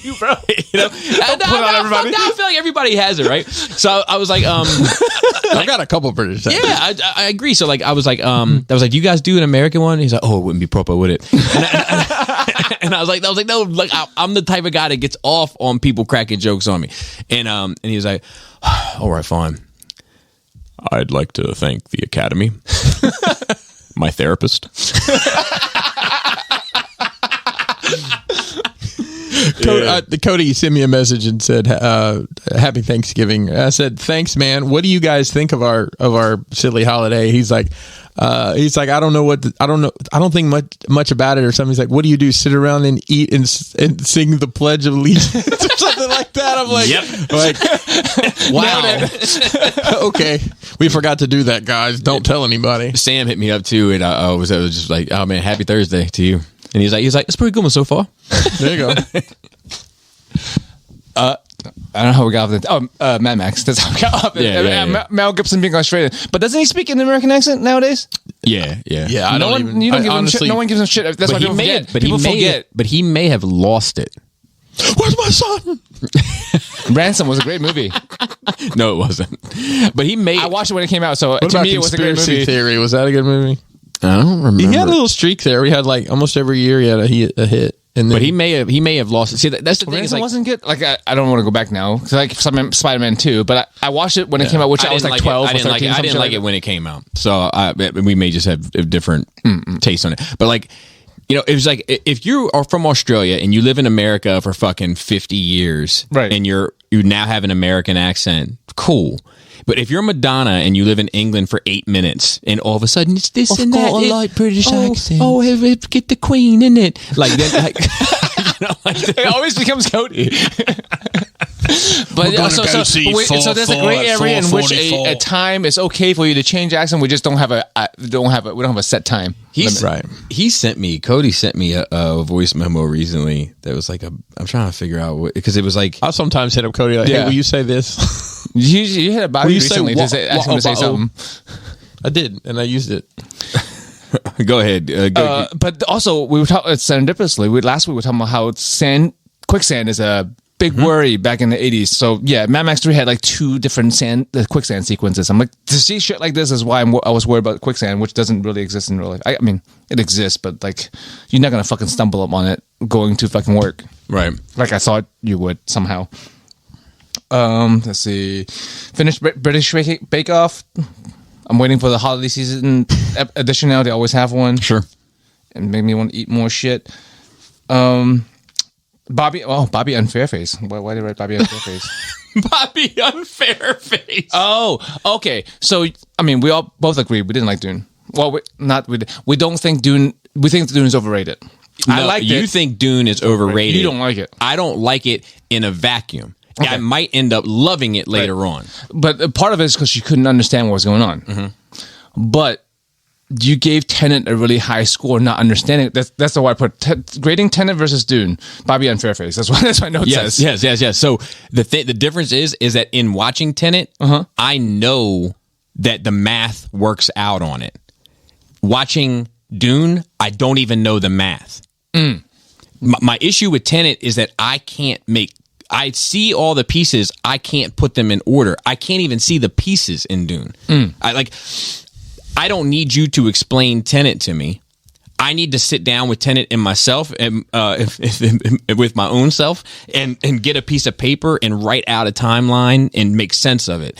you bro, you know, I feel like everybody has it, right? So I was like, I've got a couple British. Yeah, I agree. So like, I was like, "Do you guys do an American one?" He's like, "Oh, it wouldn't be proper, would it?" And I was like, no, like I'm the type of guy that gets off on people cracking jokes on me, and he was like, "All right, fine. I'd like to thank the Academy, my therapist, Cody sent me a message and said, "Happy Thanksgiving." I said, "Thanks, man. What do you guys think of our silly holiday?" He's like, "I don't know I don't think much about it or something." He's like, "What do you do? Sit around and eat and sing the Pledge of Allegiance or something like that?" I'm like, "Yep." Wow. Okay, we forgot to do that, guys. Don't tell anybody. Sam hit me up too, and I was just like, "Oh man, happy Thursday to you." And he's like, "It's pretty good one so far." There you go. I don't know how we got off the Mad Max. That's how we got off. Yeah. Mel Gibson being Australian, but doesn't he speak in an American accent nowadays? Yeah. No one gives him shit. That's why people forget. People forget. But he may have lost it. Where's my son? Ransom was a great movie. No, it wasn't. But he may. I watched it when it came out, so What to about me it was a great Conspiracy movie. Theory? Was that a good movie? I don't remember. He had a little streak there. We had like almost every year he had a hit. And then, But he may have lost it. See, that's the thing. Ransom wasn't good. Like I don't want to go back now. 'Cause like Spider-Man 2, but I watched it when it came out, which I was like 12 or 13. I didn't like it when it came out. So we may just have a different taste on it. But like, it was like if you are from Australia and you live in America for fucking 50 years, right? And you now have an American accent, cool. But if you're Madonna and you live in England for 8 minutes and all of a sudden it's this and that, got a light British accent. Oh, get the Queen in it, like then, like, it always becomes Cody. But so there's a gray area in which a time is okay for you to change accent. We just don't have a set time. Cody sent me a voice memo recently that was like I'm trying to figure out because it was like I'll sometimes hit up Cody like, "Hey, will you say this?" You hit a Bobby recently to ask him to say something. I did, and I used it. Go ahead. But also, we were talking serendipitously. Last week we were talking about how quicksand is a big worry back in the 80s. So yeah, Mad Max 3 had like 2 different quicksand sequences. I'm like, to see shit like this is why I was worried about quicksand, which doesn't really exist in real life. I mean, it exists, but like, you're not gonna fucking stumble up on it going to fucking work, right? Like I thought you would somehow. Let's see. Finished British Bake Off. I'm waiting for the holiday season edition now. They always have one. Sure. And make me want to eat more shit. Bobby Unfairface. Why did I write Bobby Unfairface? Bobby Unfairface. Oh, okay. So, I mean, we all both agree we didn't like Dune. Well, we don't think Dune. We think Dune is overrated. No, I like you it. think Dune is overrated. You don't like it. I don't like it in a vacuum. Okay. I might end up loving it later on. But part of it is because you couldn't understand what was going on. Mm-hmm. But you gave Tenet a really high score, not understanding. That's the way I put grading Tenet versus Dune. Bobby Unfairface. That's my note says. Yes. So the difference is that in watching Tenet, I know that the math works out on it. Watching Dune, I don't even know the math. My issue with Tenet is that I see all the pieces. I can't put them in order. I can't even see the pieces in Dune. I don't need you to explain Tenet to me. I need to sit down with Tenet and myself and with my own self and get a piece of paper and write out a timeline and make sense of it.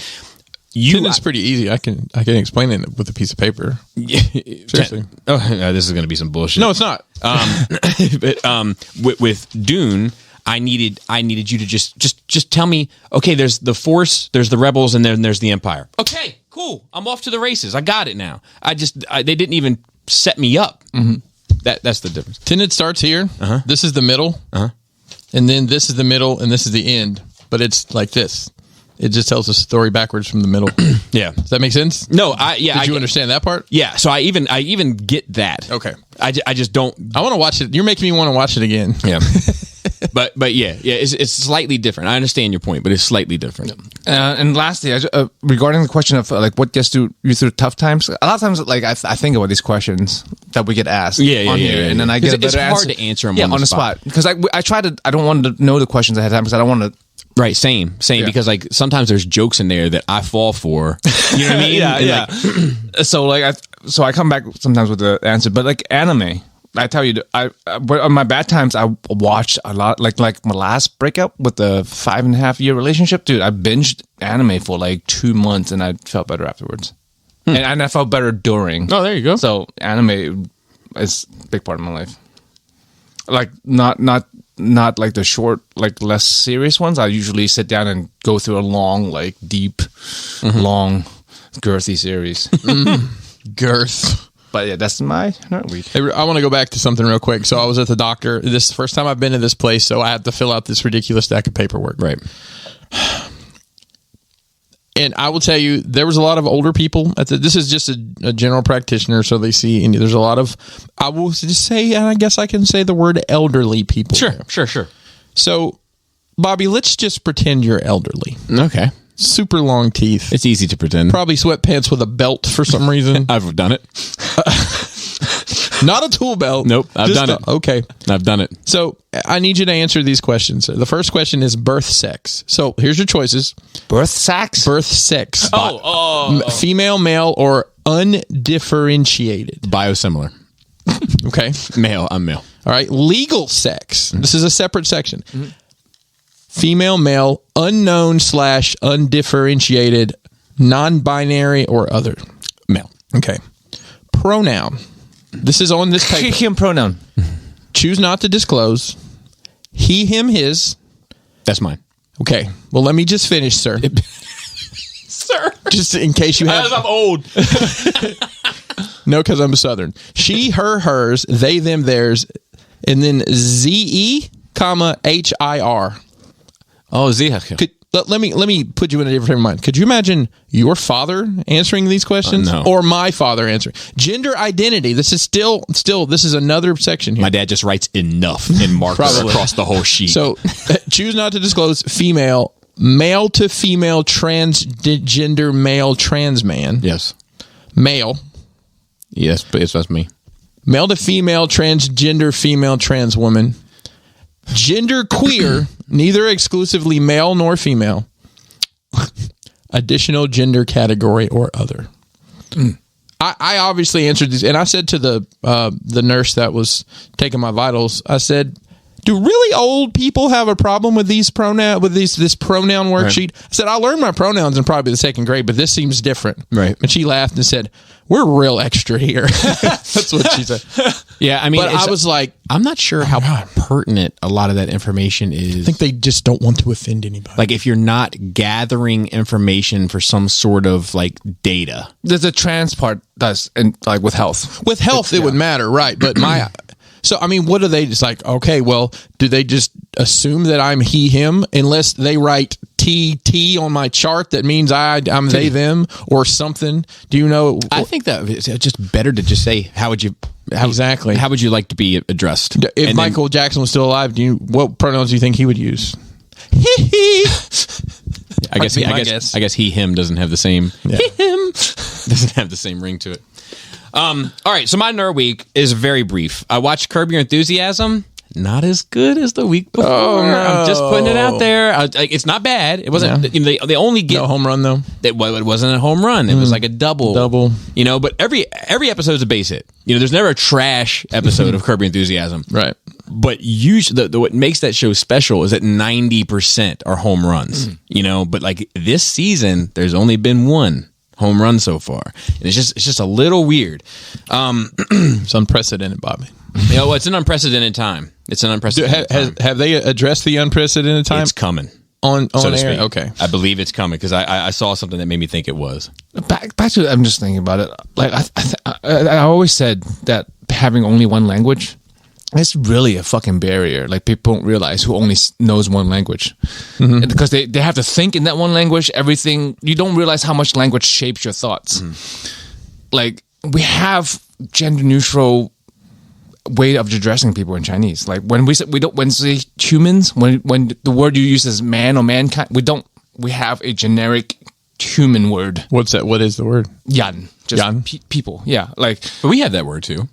Tenet's pretty easy. I can explain it with a piece of paper. Seriously. This is going to be some bullshit. No, it's not. But with Dune, I needed you to just tell me, okay, there's the Force, there's the Rebels, and then there's the Empire. Okay, cool. I'm off to the races. I got it now. They didn't even set me up. Mm-hmm. That's the difference. Tenet starts here. Uh-huh. This is the middle. Uh-huh. And then this is the middle, and this is the end. But it's like this. It just tells the story backwards from the middle. Yeah. Does that make sense? No, Did you understand that part? Yeah. So I even get that. Okay. I just don't. I want to watch it. You're making me want to watch it again. Yeah. but yeah, it's slightly different. I understand your point, but it's slightly different. And lastly, regarding the question of like what gets you through tough times, a lot of times like I think about these questions that we get asked on here, and then I get a better answer. It's hard to answer them on the spot because I try to. I don't want to know the questions ahead of time because I don't want to. Right, same. Because like sometimes there's jokes in there that I fall for. You know what I mean? Yeah. So I come back sometimes with the answer, but like anime, I tell you, on my bad times, I watched a lot. Like my last breakup with the 5.5 year relationship, dude. I binged anime for like 2 months, and I felt better afterwards, and I felt better during. Oh, there you go. So anime is a big part of my life. Like not not like the short, like less serious ones. I usually sit down and go through a long, like deep, long, girthy series. Girth. But yeah, that's my nerd week. Hey, I want to go back to something real quick. So I was at the doctor. This is the first time I've been to this place, so I had to fill out this ridiculous stack of paperwork. Right. And I will tell you, there was a lot of older people. This is just a general practitioner, so they see. And there's a lot of, I will just say, and I guess I can say the word elderly people. Sure. So, Bobby, let's just pretend you're elderly. Okay. Super long teeth. It's easy to pretend. Probably sweatpants with a belt for some reason. I've done it. Not a tool belt. Nope. I've done it. Okay. I've done it. So I need you to answer these questions. The first question is birth sex. So here's your choices. Birth sex? Birth sex. Oh. Female, male, or undifferentiated. Biosimilar. Okay. Male. I'm male. All right. Legal sex. This is a separate section. Female, male, unknown / undifferentiated, non-binary, or other. Male. Okay. Pronoun. This is on this paper. Him pronoun. Choose not to disclose. He, him, his. That's mine. Okay. Well, let me just finish, sir. Sir. Just in case you have. I'm old. No, because I'm Southern. She, her, hers, they, them, theirs, and then ZE, HIR. Oh, Zia. Let me put you in a different frame of mind. Could you imagine your father answering these questions, No. or my father answering? Gender identity. This is still. This is another section here. My dad just writes enough in markers across the whole sheet. So, choose not to disclose. Female, male to female, transgender male, trans man. yes. Male, Yes, but that's me. male to female, transgender female, trans woman. Gender queer, neither exclusively male nor female. Additional gender category or other. I obviously answered these, and I said to the nurse that was taking my vitals, I said, "Do really old people have a problem with these this pronoun worksheet?" I said, "I learned my pronouns in probably the second grade, but this seems different." Right. And she laughed and said, "We're real extra here." That's what she said. Yeah, I mean, But I was like, I'm not sure how pertinent a lot of that information is. I think they just don't want to offend anybody. Like, if you're not gathering information for some sort of like data. There's a trans part that's and like with health. With health, it would matter, right? But so, I mean, what do they just like, okay, well, do they just assume that I'm he, him, unless they write TT on my chart that means I'm they, them, or something? Do you know? I think that it's just better to just say, how would you like to be addressed? If Michael Jackson was still alive, what pronouns do you think he would use? I guess he, him doesn't have the same him doesn't have the same ring to it. All right, so my nerd week is very brief. I watched Curb Your Enthusiasm. Not as good as the week before. Oh, no. I'm just putting it out there. It's not bad. It wasn't. They only get no home run though. It wasn't a home run. It was like a double. But every episode is a base hit. There's never a trash episode of Curb Your Enthusiasm. Right. But usually, what makes that show special is that 90% are home runs. But like this season, there's only been one home run so far, and it's just a little weird. It's unprecedented, Bobby. It's an unprecedented time. It's an unprecedented time. Have they addressed the unprecedented time? It's coming on so to air. Speak. Okay, I believe it's coming because I saw something that made me think it was. Back to I'm just thinking about it. Like I always said that having only one language, it's really a fucking barrier. Like people don't realize who only knows one language because they have to think in that one language. Everything you don't realize how much language shapes your thoughts. Like we have gender neutral way of addressing people in Chinese. Like when we say humans, when the word you use is man or mankind, we have a generic human word. What's that? What is the word? Yan. Just Yan? People. Yeah. Like, but we have that word too.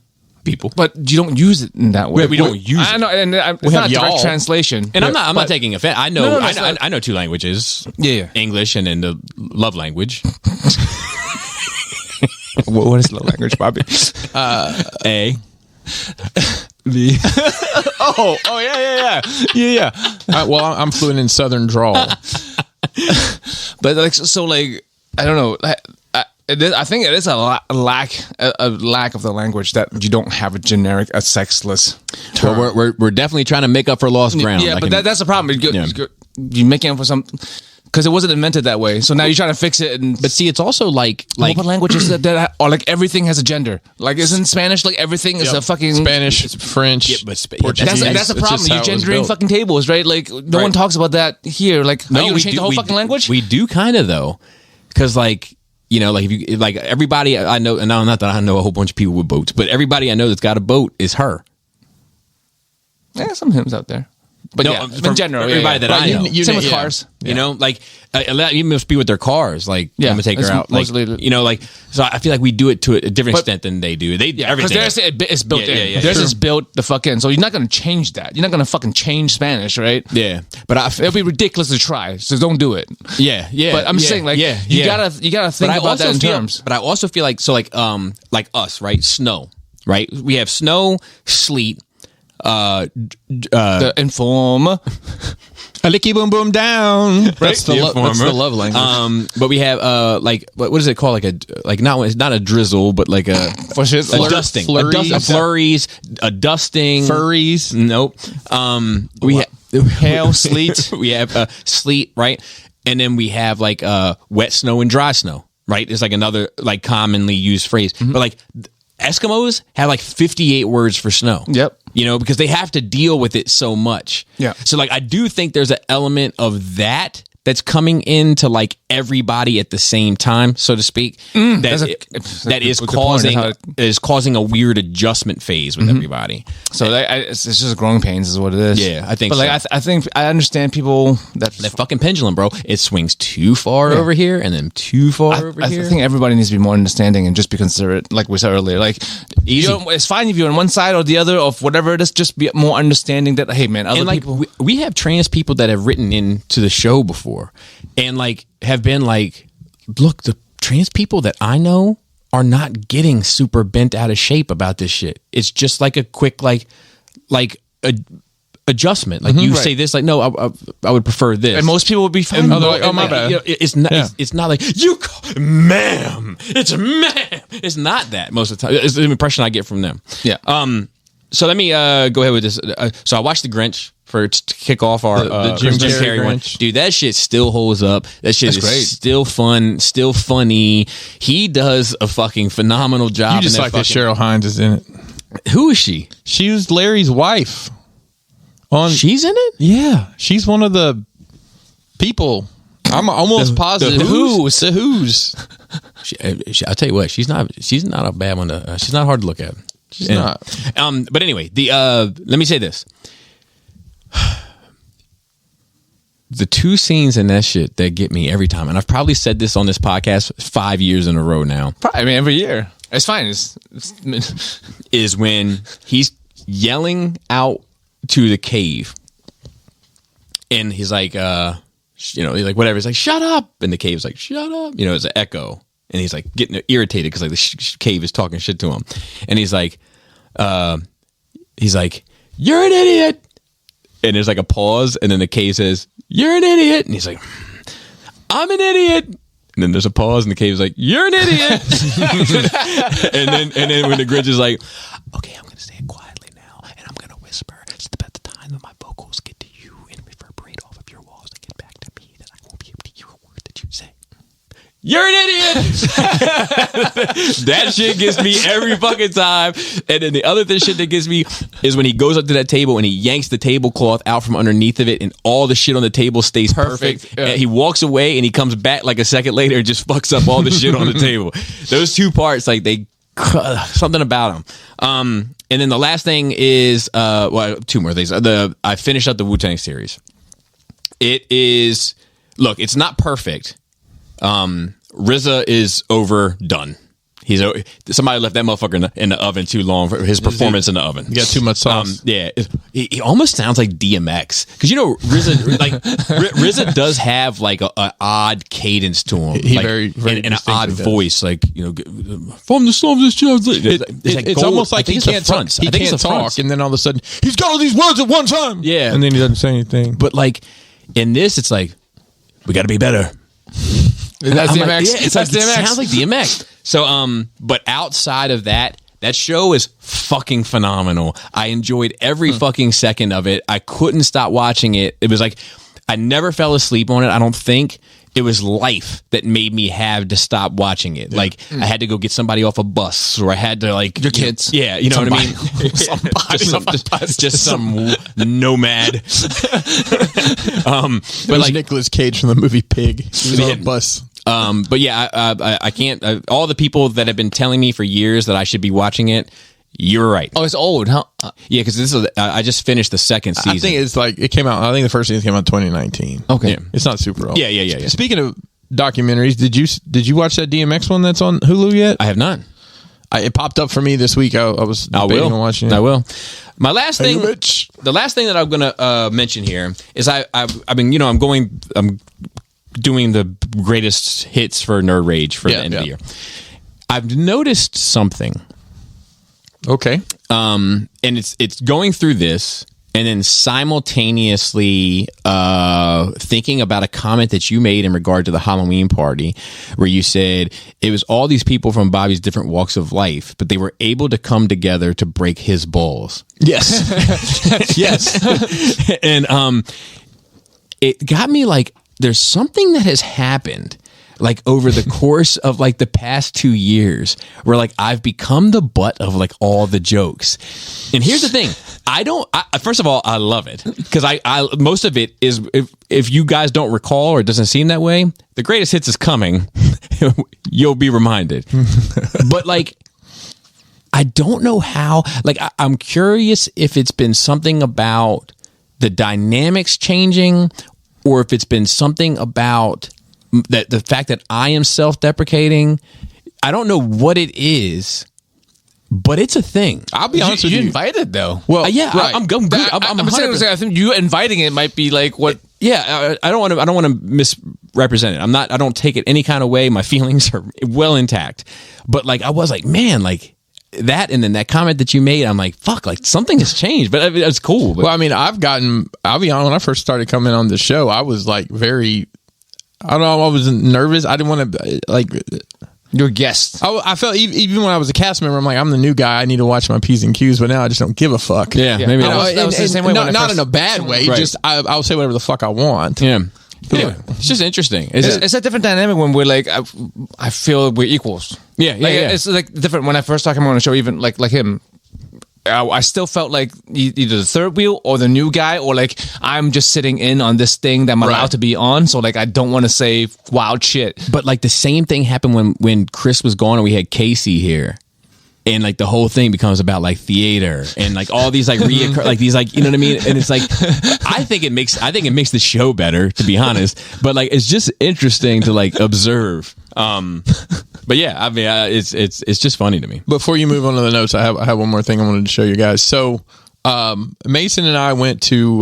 People, but you don't use it in that way. We don't use it. I know, and it's not a direct translation. And I'm not taking offense. I know. I know two languages. Yeah. English and then the love language. What is love language, Bobby? A. B. Oh yeah. Well, I'm fluent in Southern drawl. But like, so like, I don't know. I think it is a lack of the language that you don't have a generic, a sexless term. Well, we're definitely trying to make up for lost ground. Yeah, but that's the problem. You're making up for some because it wasn't invented that way. So now you're trying to fix it. But see, it's also like languages that are like everything has a gender. Like isn't Spanish like everything is a fucking Spanish, French, Portuguese. That's the problem. You're gendering fucking tables, right? Like no one talks about that here. Like no, you change the whole fucking language. We do kind of though, because like. You know, like if you like everybody I know, and not that I know a whole bunch of people with boats, but everybody I know that's got a boat is her. Yeah, some hymns out there, but in general, everybody that I know. Same with cars. You know, like you must be with their cars. Like I'm gonna take her out. Like, you know, like so I feel like we do it to a different extent than they do. Because theirs is built in. Theirs is built the fuck in. So you're not gonna change that. You're not gonna fucking change Spanish, right? Yeah, but it'll be ridiculous to try. So don't do it. Yeah. But I'm saying like you gotta think about that in terms. But I also feel like like us, right? Snow, right? We have snow, sleet. The inform. A licky boom boom down. Right? That's the love language. But we have like what is it called? Like not a drizzle, but like a dusting, flurries, a dusting, furries. Nope. We have hail, sleet. We have sleet, right? And then we have like wet snow and dry snow, right? It's like another like commonly used phrase, but like. Eskimos have like 58 words for snow. Yep. You know, because they have to deal with it so much. Yeah. So like I do think there's an element of that that's coming into like everybody at the same time, so to speak. That is causing a weird adjustment phase with everybody. So it's just growing pains, is what it is. Yeah, I think. But like I think I understand people that fucking pendulum, bro. It swings too far over here and then too far over here. I think everybody needs to be more understanding and just be considerate, like we said earlier. Like it's fine if you're on one side or the other of whatever it is. Just be more understanding that hey man, other people. We have trans people that have written into the show before. And like have been like, look, the trans people that I know are not getting super bent out of shape about this shit. It's just like a quick adjustment. Like you say this, like no, I would prefer this, and most people would be fine. Oh my bad. You know, it's not. Yeah. It's not like you, ma'am. It's ma'am. It's not that most of the time. It's the impression I get from them. Yeah. So let me go ahead with this. So I watched The Grinch to kick off our the Jim Carrey one. Dude, that shit still holds up. That shit is great. Still fun, still funny. He does a fucking phenomenal job. You just like that Cheryl Hines is in it. Who is she? She was Larry's wife. She's in it? Yeah. She's one of the people. I'm almost positive. The Who's. I'll tell you what, she's not a bad one. She's not hard to look at. She's not. But anyway, let me say this. The two scenes in that shit that get me every time, and I've probably said this on this podcast 5 years in a row now. I mean, every year. It's fine. Is when he's yelling out to the cave, and he's like, he's like, whatever. He's like, shut up. And the cave's like, shut up. You know, it's an echo. And he's like getting irritated because like the cave is talking shit to him. And he's like, you're an idiot. And there's like a pause, and then the cave says, "You're an idiot," and he's like, "I'm an idiot." And then there's a pause, and the cave's like, "You're an idiot." and then when the Grinch is like, "Okay, I'm gonna say it quietly now, and I'm gonna whisper. So that the time that my vocals get to you and reverberate off of your walls and get back to me, that I won't be able to hear a word that you say. You're an idiot." That shit gets me every fucking time. And then the other shit that gets me is when he goes up to that table and he yanks the tablecloth out from underneath of it, and all the shit on the table stays perfect. Yeah. And he walks away and he comes back like a second later and just fucks up all the shit on the table. Those two parts, like they something about them. And then the last thing is two more things. I finished up the Wu-Tang series. It is, look, it's not perfect. RZA is overdone. Somebody left that motherfucker in the oven too long for his performance in the oven. You got too much sauce. Yeah, he almost sounds like DMX, because you know RZA does have like an odd cadence to him. He like, very and an odd voice, like from the slums. It's almost like he can't talk. He can't talk, and then all of a sudden he's got all these words at one time. Yeah, and then he doesn't say anything. But like in this, it's like we got to be better. That's I'm DMX. like, yeah, it's That's like, DMX. It sounds like DMX. So, but outside of that show is fucking phenomenal. I enjoyed every fucking second of it. I couldn't stop watching it. It was like, I never fell asleep on it. I don't think. It was life that made me have to stop watching it. Like I had to go get somebody off a bus, or I had to like Your kids. Yeah, you know what I mean. Just some nomad. But like Nicolas Cage from the movie Pig. He was on a bus. But yeah, I can't. All the people that have been telling me for years that I should be watching it. You're right. Oh, it's old, huh? Yeah, because this is. I just finished the second season. I think it's like it came out. I think the first season came out in 2019. Okay, Yeah. It's not super old. Yeah. Speaking of documentaries, did you watch that DMX one that's on Hulu yet? I have not. It popped up for me this week. I was I debating will. on watching it. I will. My last thing. Hey, bitch. The last thing that I'm gonna mention here is I've been I'm doing the greatest hits for Nerd Rage for the end of the year. I've noticed something. Okay. And it's going through this and then simultaneously thinking about a comment that you made in regard to the Halloween party, where you said it was all these people from Bobby's different walks of life, but they were able to come together to break his balls. Yes. Yes. And it got me like, there's something that has happened like over the course of like the past 2 years where like I've become the butt of like all the jokes. And here's the thing. First of all, I love it because I most of it is, if you guys don't recall or it doesn't seem that way, the greatest hits is coming. You'll be reminded. But like, I don't know how, like, I'm curious if it's been something about the dynamics changing or if it's been something about that the fact that I am self-deprecating. I don't know what it is, but it's a thing. I'll be honest with you. You invited though. Well, Yeah, right. I'm saying, I think you inviting it might be like what. Yeah, I don't want to misrepresent it. I don't take it any kind of way. My feelings are well intact. But like I was like, man, like that, and then that comment that you made, I'm like, fuck, like something has changed. But it's cool. But, Well, I mean, I'll be honest, when I first started coming on the show, I was like I don't know, I was nervous. I didn't want to like. Your guest. I felt even when I was a cast member, I'm like, I'm the new guy. I need to watch my P's and Q's, but now I just don't give a fuck. yeah, maybe that was the same way. Not in a bad way. Right. Just I'll say whatever the fuck I want. Yeah. Anyway, it's just interesting. It's a different dynamic when we're like, I feel we're equals. Yeah, Like, it's like different. When I first started coming on the show, even like him, I still felt like either the third wheel or the new guy, or like I'm just sitting in on this thing that I'm allowed to be on. So like I don't want to say wild shit. But like the same thing happened when Chris was gone and we had Casey here. And like the whole thing becomes about like theater and like all these like like these like, you know what I mean? And it's like I think it makes the show better, to be honest. But like it's just interesting to like observe. But yeah, I mean it's just funny to me. Before you move on to the notes, I have one more thing I wanted to show you guys. So Mason and I went to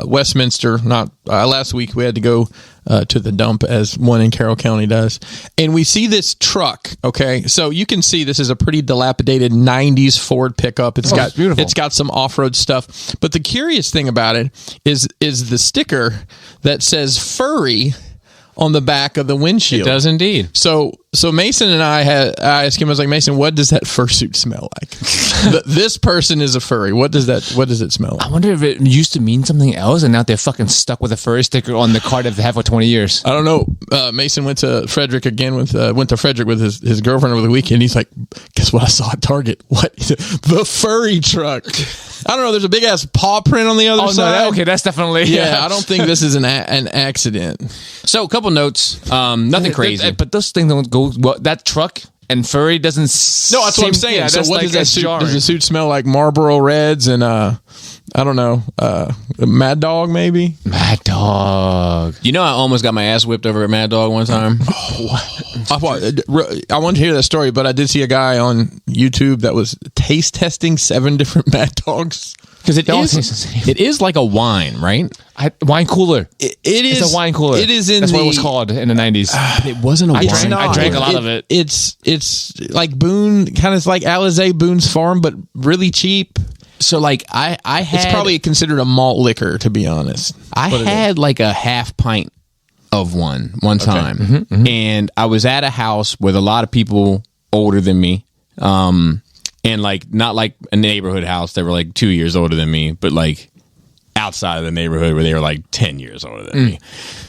Westminster. Not last week. We had to go to the dump, as one in Carroll County does, and we see this truck. Okay, so you can see this is a pretty dilapidated '90s Ford pickup. It's beautiful. It's got some off-road stuff. But the curious thing about it is the sticker that says "furry" on the back of the windshield. It does indeed. So Mason and I asked him, I was like, Mason, what does that fursuit smell like? This person is a furry. What does it smell like? I wonder if it used to mean something else, and now they're fucking stuck with a furry sticker on the car that they've had for 20 years. I don't know. Mason went to Frederick again with his girlfriend over the weekend. He's like, guess what I saw at Target? What? The furry truck. I don't know. There's a big ass paw print on the other side. No, okay, that's definitely Yeah, I don't think this is an accident. So a couple notes. Nothing crazy. But those things don't go. Well, that truck and furry doesn't. No, that's what I'm saying. Yeah, so what does that suit? jarring. Does the suit smell like Marlboro Reds and I don't know, Mad Dog maybe? Mad Dog. You know, I almost got my ass whipped over at Mad Dog one time. I wanted to hear that story, but I did see a guy on YouTube that was taste testing 7 different Mad Dogs. Because They all taste the same. it is like a wine, right? Wine cooler. It is. It's a wine cooler. It is in That's the. what it was called in the 90s. It wasn't a wine. I drank a lot of it. It's like Boone, kind of like Alizé Boone's Farm, but really cheap. So like I had It's probably considered a malt liquor, to be honest. I had like a half pint of one time. And I was at a house with a lot of people older than me. And like, not like a neighborhood house. They were like 2 years older than me, but like outside of the neighborhood where they were like 10 years older than me.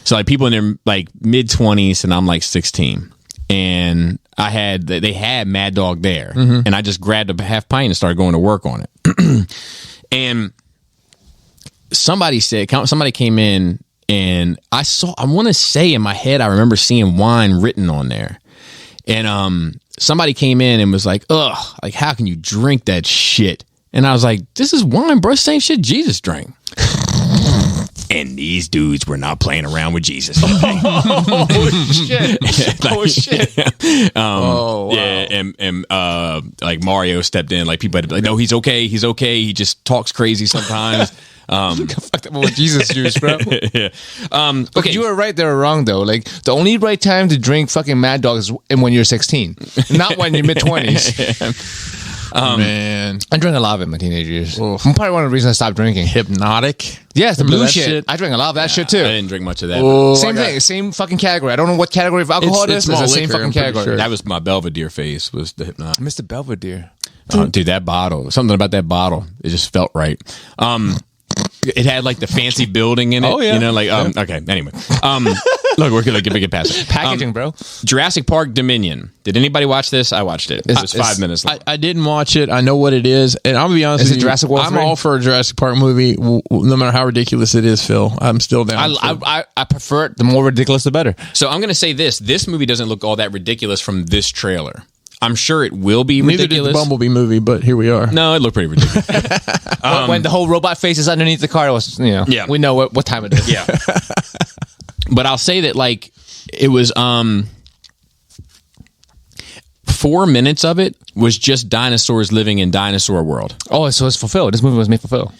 So like people in their like mid 20s and I'm like 16. And they had Mad Dog there, and I just grabbed a half pint and started going to work on it. And somebody came in, and I want to say in my head, I remember seeing wine written on there. And somebody came in and was like, ugh, like, how can you drink that shit? And I was like, this is wine, bro. Same shit Jesus drank. And these dudes were not playing around with Jesus. Oh shit! Oh shit! Wow. Yeah, and like Mario stepped in. Like people had to be like, no, he's okay. He's okay. He just talks crazy sometimes. Fucked up with Jesus juice, bro. Yeah. Okay, you were right. They were wrong though. Like the only right time to drink fucking Mad Dog is when you're 16, not when you're mid 20s. Man, I drank a lot of it in my teenage years. Probably one of the reasons I stopped drinking. Hypnotic. Yes, the blue that shit. shit? I drank a lot of that shit too. I didn't drink much of that. Same thing, same fucking category. I don't know what category of alcohol it is. It's the same fucking category. Sure. That was my Belvedere phase. Was the Hypnotic. Mr. Belvedere. Dude, that bottle. Something about that bottle. It just felt right. It had like the fancy building in it. Oh, yeah. You know, like okay. Anyway, look, we're gonna get past it. Packaging, bro. Jurassic Park Dominion. Did anybody watch this? I watched it. It was 5 minutes long. I didn't watch it. I know what it is, and I'm gonna be honest with you. Jurassic World I'm 3? all for a Jurassic Park movie, no matter how ridiculous it is. Phil, I'm still down. I prefer it. The more ridiculous, the better. So I'm gonna say this. This movie doesn't look all that ridiculous from this trailer. I'm sure it will be Neither ridiculous. did the Bumblebee movie, but here we are. No, it looked pretty ridiculous. When the whole robot face is underneath the car, it was, Yeah. we know what time it is. Yeah. But I'll say that like it was 4 minutes of it was just dinosaurs living in dinosaur world. Oh, so it's fulfilled. This movie was made fulfilled.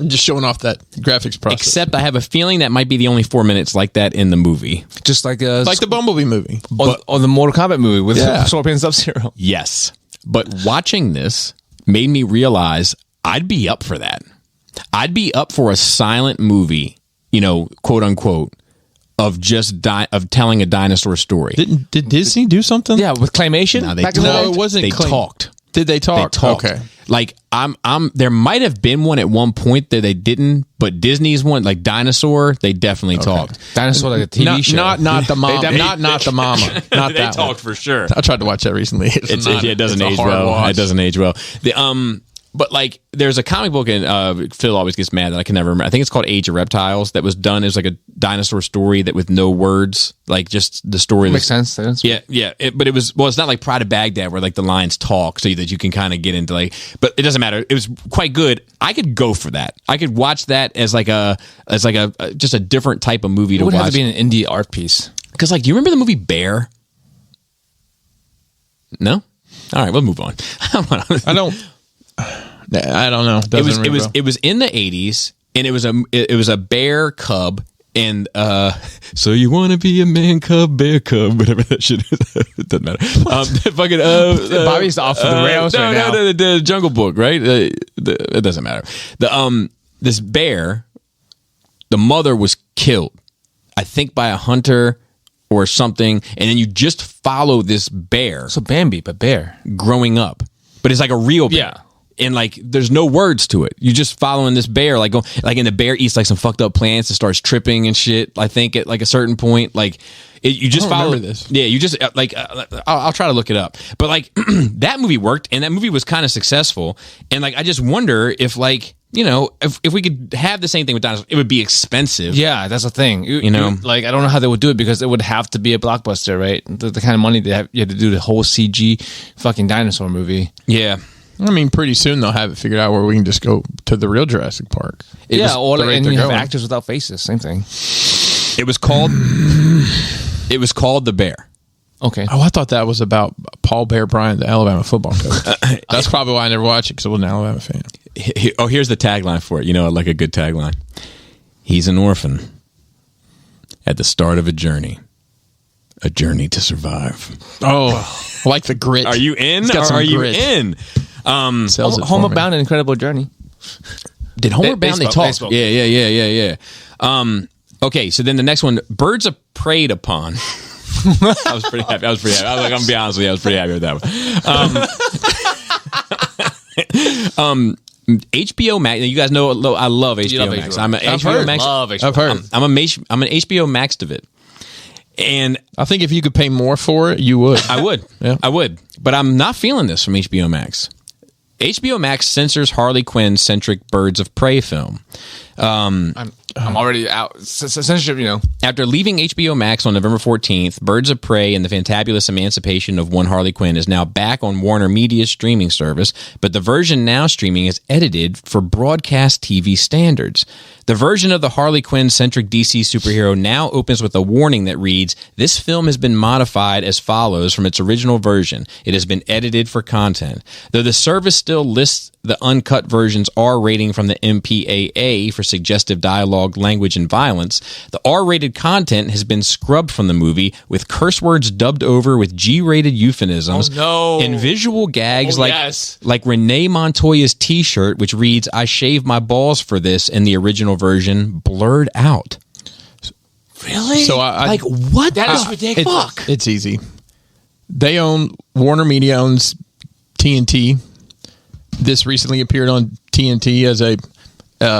Just showing off that graphics process. Except I have a feeling that might be the only 4 minutes like that in the movie. Just like like the Bumblebee movie. or the Mortal Kombat movie with Yeah. Scorpion Sub-Zero. Yes. But watching this made me realize I'd be up for that. I'd be up for a silent movie, quote unquote, of just of telling a dinosaur story. Did Disney do something? Yeah, with claymation. No, back in the day? it wasn't. They clean. talked. Did they talk? They talked. Okay. Like there might have been one at one point that they didn't, but Disney's one, like Dinosaur, they definitely talked. Dinosaur, like a TV show. Not the mama. Not the mama. Not They that talked one. for sure. I tried to watch that recently. It doesn't age hard well. watch. It doesn't age well. But like, there's a comic book, and Phil always gets mad that I can never remember. I think it's called Age of Reptiles. That was done as like a dinosaur story that with no words, like just the story. Makes sense. Yeah. But it was it's not like Pride of Baghdad where like the lions talk so that you can kind of get into like. But it doesn't matter. It was quite good. I could go for that. I could watch that as like a just a different type of movie to It would watch. have to be an indie art piece. Because like, do you remember the movie Bear? No. All right, we'll move on. I don't know. It was in the 80s, and it was a bear cub, and so you want to be a man cub, bear cub, whatever that shit is. It doesn't matter. Fucking Bobby's off the rails right now. No, the Jungle Book, right? It doesn't matter. This bear, the mother was killed, I think by a hunter or something, and then you just follow this bear. So Bambi, but bear. Growing up, but it's like a real bear. Yeah. And like, there's no words to it. You're just following this bear, and the bear eats like some fucked up plants and starts tripping and shit. I think at like a certain point, like you just follow this. Yeah, you just I'll try to look it up. But like that movie worked, and that movie was kind of successful. And like, I just wonder if like, if we could have the same thing with dinosaurs, it would be expensive. Yeah, that's the thing. You know? Like I don't know how they would do it because it would have to be a blockbuster, right? The kind of money you have to do the whole CG fucking dinosaur movie. Yeah. I mean, pretty soon they'll have it figured out where we can just go to the real Jurassic Park. And you have going. actors without faces. Same thing. It was called The Bear. Okay. Oh, I thought that was about Paul Bear Bryant, the Alabama football coach. That's probably why I never watched it, because I wasn't an Alabama fan. Here's the tagline for it. Like a good tagline. He's an orphan at the start of a journey to survive. Oh, I like the grit. Are you in? It's got some Are you grit. in? Sells it for Homer me. Bound, An Incredible Journey. Did Homeward Bound they Baseball, talk? baseball. Yeah. Okay, so then the next one, Birds of Preyed Upon. I was pretty happy. I was like, I'm gonna be honest with you, I was pretty happy with that one. HBO Max. You guys know I love HBO Max. I'm an HBO Max. I've heard. I'm an HBO Max to it. And I think if you could pay more for it, you would. I would. Yeah. I would. But I'm not feeling this from HBO Max. HBO Max censors Harley Quinn-centric Birds of Prey film. I'm already out. Censorship, you know. After leaving HBO Max on November 14th, Birds of Prey and the Fantabulous Emancipation of One Harley Quinn is now back on Warner Media's streaming service, but the version now streaming is edited for broadcast TV standards. The version of the Harley Quinn-centric DC superhero now opens with a warning that reads, "This film has been modified as follows from its original version. It has been edited for content." Though the service still lists the uncut version's R rating from the MPAA for suggestive dialogue, language, and violence, the R-rated content has been scrubbed from the movie with curse words dubbed over with G-rated euphemisms and visual gags like Renee Montoya's t-shirt, which reads, "I shave my balls for this," in the original version, blurred out. Really? So I what? That is ridiculous. It's easy. They own, Warner Media owns TNT. This recently appeared on TNT as a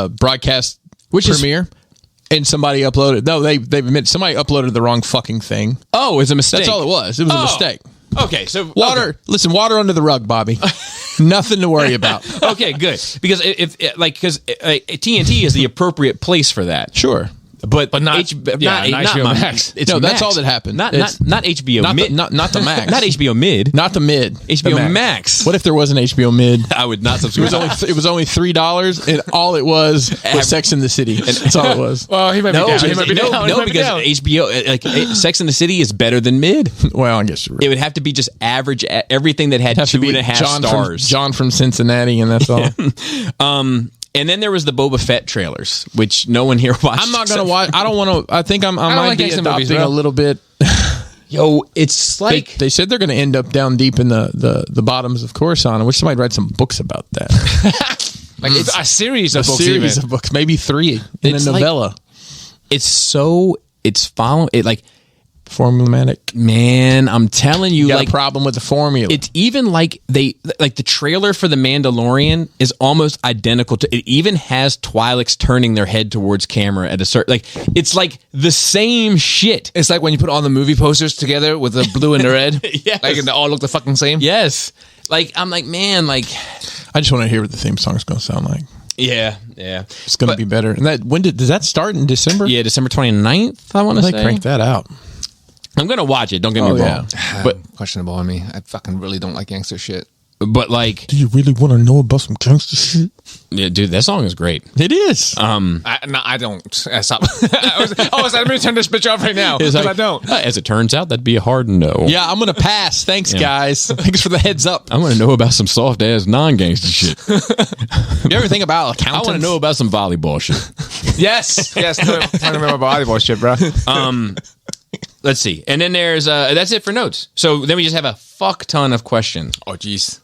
broadcast premiere. And somebody uploaded. No, they've admitted somebody uploaded the wrong fucking thing. Oh, it's a mistake. That's all it was. It was a mistake. Okay, so water. Okay. Listen, water under the rug, Bobby. Nothing to worry about. Okay, good. Because because TNT is the appropriate place for that. Sure. But not HBO Max. It's no, Max. that's all that happened. Not HBO Mid. Not the Max. Not HBO Mid. Not the Mid. HBO Max. What if there was an HBO Mid? I would not subscribe. It was only $3, and all it was Sex in the City. That's all it was. Well, he might be down. He might be down. No, because HBO, Sex in the City is better than Mid. Well, I guess you're right. It would have to be just average. Everything that had 2.5 stars. John from Cincinnati, and that's all. And then there was the Boba Fett trailers, which no one here watched. I'm not going to watch. I don't want to. I think I might be adopting a little bit. Yo, it's like they said they're going to end up down deep in the bottoms of Coruscant. I wish somebody write some books about that. Like it's a series of books. Series of books, maybe 3 in a novella. It's following it like formulaic. Man, I'm telling you, got like a problem with the formula. It's even like the trailer for The Mandalorian is almost identical to. It even has Twi'leks turning their head towards camera at a certain it's like the same shit. It's like when you put all the movie posters together with the blue and the red. Yes. Like and they all look the fucking same. Yes. Like I'm like, man, like I just want to hear what the theme song is going to sound like. Yeah. It's going to be better. And does that start in December? Yeah, December 29th, I want to say. They crank that out. I'm going to watch it, don't get me wrong. But questionable on me. I fucking really don't like gangster shit. But like, do you really want to know about some gangster shit? Yeah, dude, that song is great. It is. I don't. Stop. So let me turn this bitch off right now because I don't. As it turns out, that'd be a hard no. Yeah, I'm going to pass. Thanks, guys. Thanks for the heads up. I want to know about some soft ass non-gangster shit. You ever think about accountants? I want to know about some volleyball shit. Yes. Trying to remember volleyball shit, bro. Let's see. And then there's that's it for notes. So then we just have a fuck ton of questions. Oh, jeez.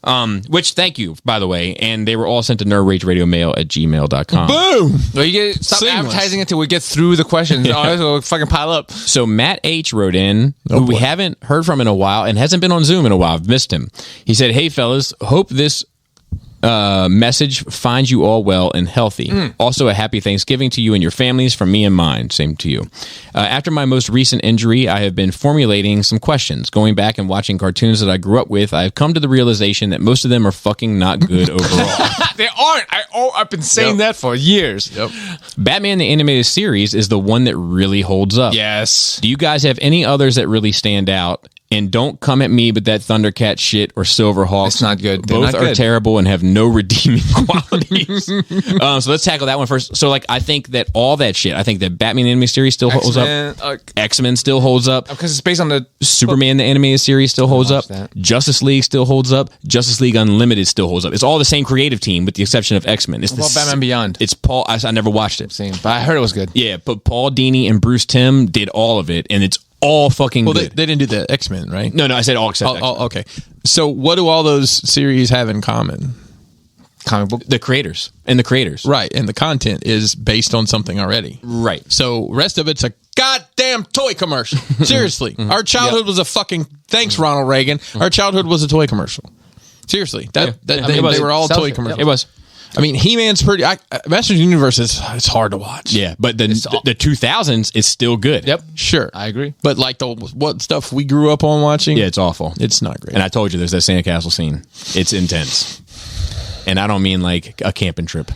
Which, thank you, by the way. And they were all sent to nerdrageradiomail@gmail.com. Boom! Well, you stop advertising until we get through the questions. Yeah. Oh, it'll fucking pile up. So Matt H. wrote in, who we haven't heard from in a while and hasn't been on Zoom in a while. I've missed him. He said, "Hey, fellas, hope this message finds you all well and healthy. Also, a happy Thanksgiving to you and your families from me and mine. Same to you. After my most recent injury, I have been formulating some questions. Going back and watching cartoons that I grew up with, I have come to the realization that most of them are fucking not good overall. They aren't. I've been saying that for years. Yep. Batman the Animated Series is the one that really holds up. Yes. Do you guys have any others that really stand out? And don't come at me with that Thundercat shit or Silverhawk. It's not good. Both are terrible and have no redeeming qualities. So let's tackle that one first. So, like, I think that all that shit, I think that Batman the Animated Series still holds up. X-Men still holds up. Because it's based on the... Superman the Animated Series still holds up. That. Justice League still holds up. Justice League Unlimited still holds up. It's all the same creative team with the exception of X-Men. It's Batman Beyond? It's Paul... I never watched it. Same. But I heard it was good. Yeah, but Paul Dini and Bruce Timm did all of it, and it's all fucking good. They didn't do the X-Men, right? No, I said all except X-Men. Okay. So what do all those series have in common? comic book. The creators. Right, and the content is based on something already. Right. So rest of it's a goddamn toy commercial. Seriously. Our childhood was a fucking... Thanks, Ronald Reagan. Our childhood was a toy commercial. Seriously. They were all toy commercials. It was. I mean, He-Man's pretty... Masters of the Universe it's hard to watch. Yeah, but the 2000s is still good. Yep. Sure. I agree. But like what stuff we grew up on watching... Yeah, it's awful. It's not great. And I told you, there's that sandcastle scene. It's intense. And I don't mean like a camping trip.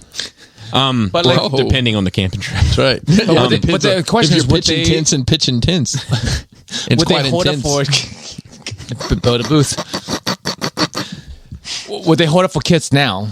But like, depending on the camping trip. That's right. But the question is, pitching tents and pitching tents. It's would quite they hold intense. up for build a booth? Would they hold up for kids now?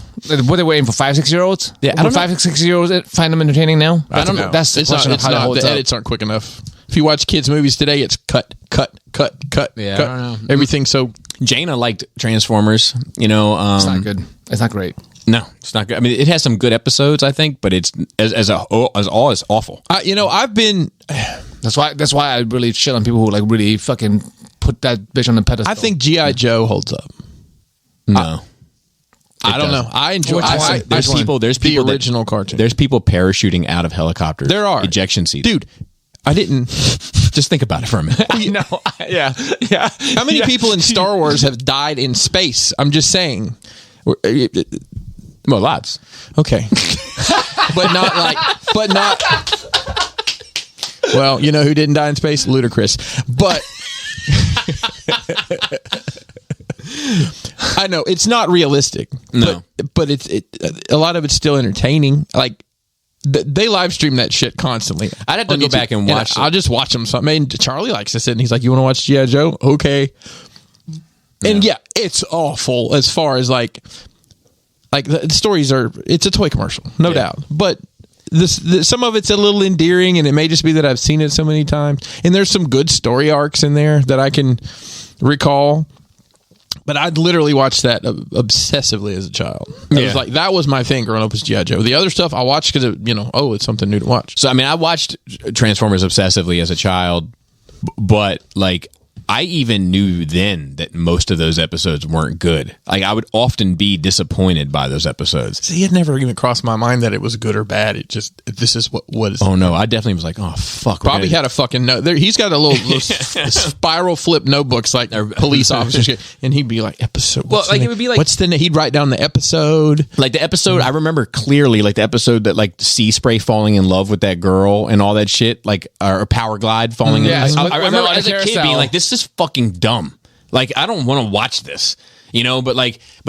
Were they waiting for 5-6-year-olds? Yeah, I don't Would 5-6-years find them entertaining now? I don't know. That's the question of how it holds the up. edits aren't quick enough. If you watch kids' movies today, it's cut. Yeah, cut. I don't know. Everything's so... Jaina liked Transformers. You know, It's not good. It's not great. No, it's not good. I mean, it has some good episodes, I think, but it's as all is awful. I've been... That's why I really shit on people who like really fucking put that bitch on the pedestal. I think G.I. Joe holds up. No. I don't know. I enjoy... There's people the original cartoon. There's people parachuting out of helicopters. There are. Ejection seats. Dude, I didn't... Just think about it for a minute. No, yeah. How many people in Star Wars have died in space? I'm just saying. Well, lots. Okay. But not... Well, you know who didn't die in space? Ludacris. But... I know, it's not realistic. No. But a lot of it's still entertaining. Like... They live stream that shit constantly. I'd have to go back and watch I'll just watch them. I mean, Charlie likes to sit and he's like, "You want to watch G.I. Joe?" Okay. And yeah, it's awful as far as like the stories are. It's a toy commercial, no doubt. But some of it's a little endearing, and it may just be that I've seen it so many times. And there's some good story arcs in there that I can recall. But I'd literally watched that obsessively as a child. That was my thing growing up was G.I. Joe. The other stuff I watched because, it's something new to watch. So, I mean, I watched Transformers obsessively as a child, but like I even knew then that most of those episodes weren't good. Like I would often be disappointed by those episodes. See, it never even crossed my mind that it was good or bad. It just, this is what is. Oh no, I definitely was like, oh fuck. Bobby had a fucking note there. He's got a little spiral flip notebooks like police officers, and he'd be like, episode. Well, like it would be like, what's the name? He'd write down the episode. Like the episode, I remember clearly, like the episode that like Sea Spray falling in love with that girl and all that shit, like or Power Glide falling in love. I remember as a kid being like, this is fucking dumb. Like I don't want to watch this, but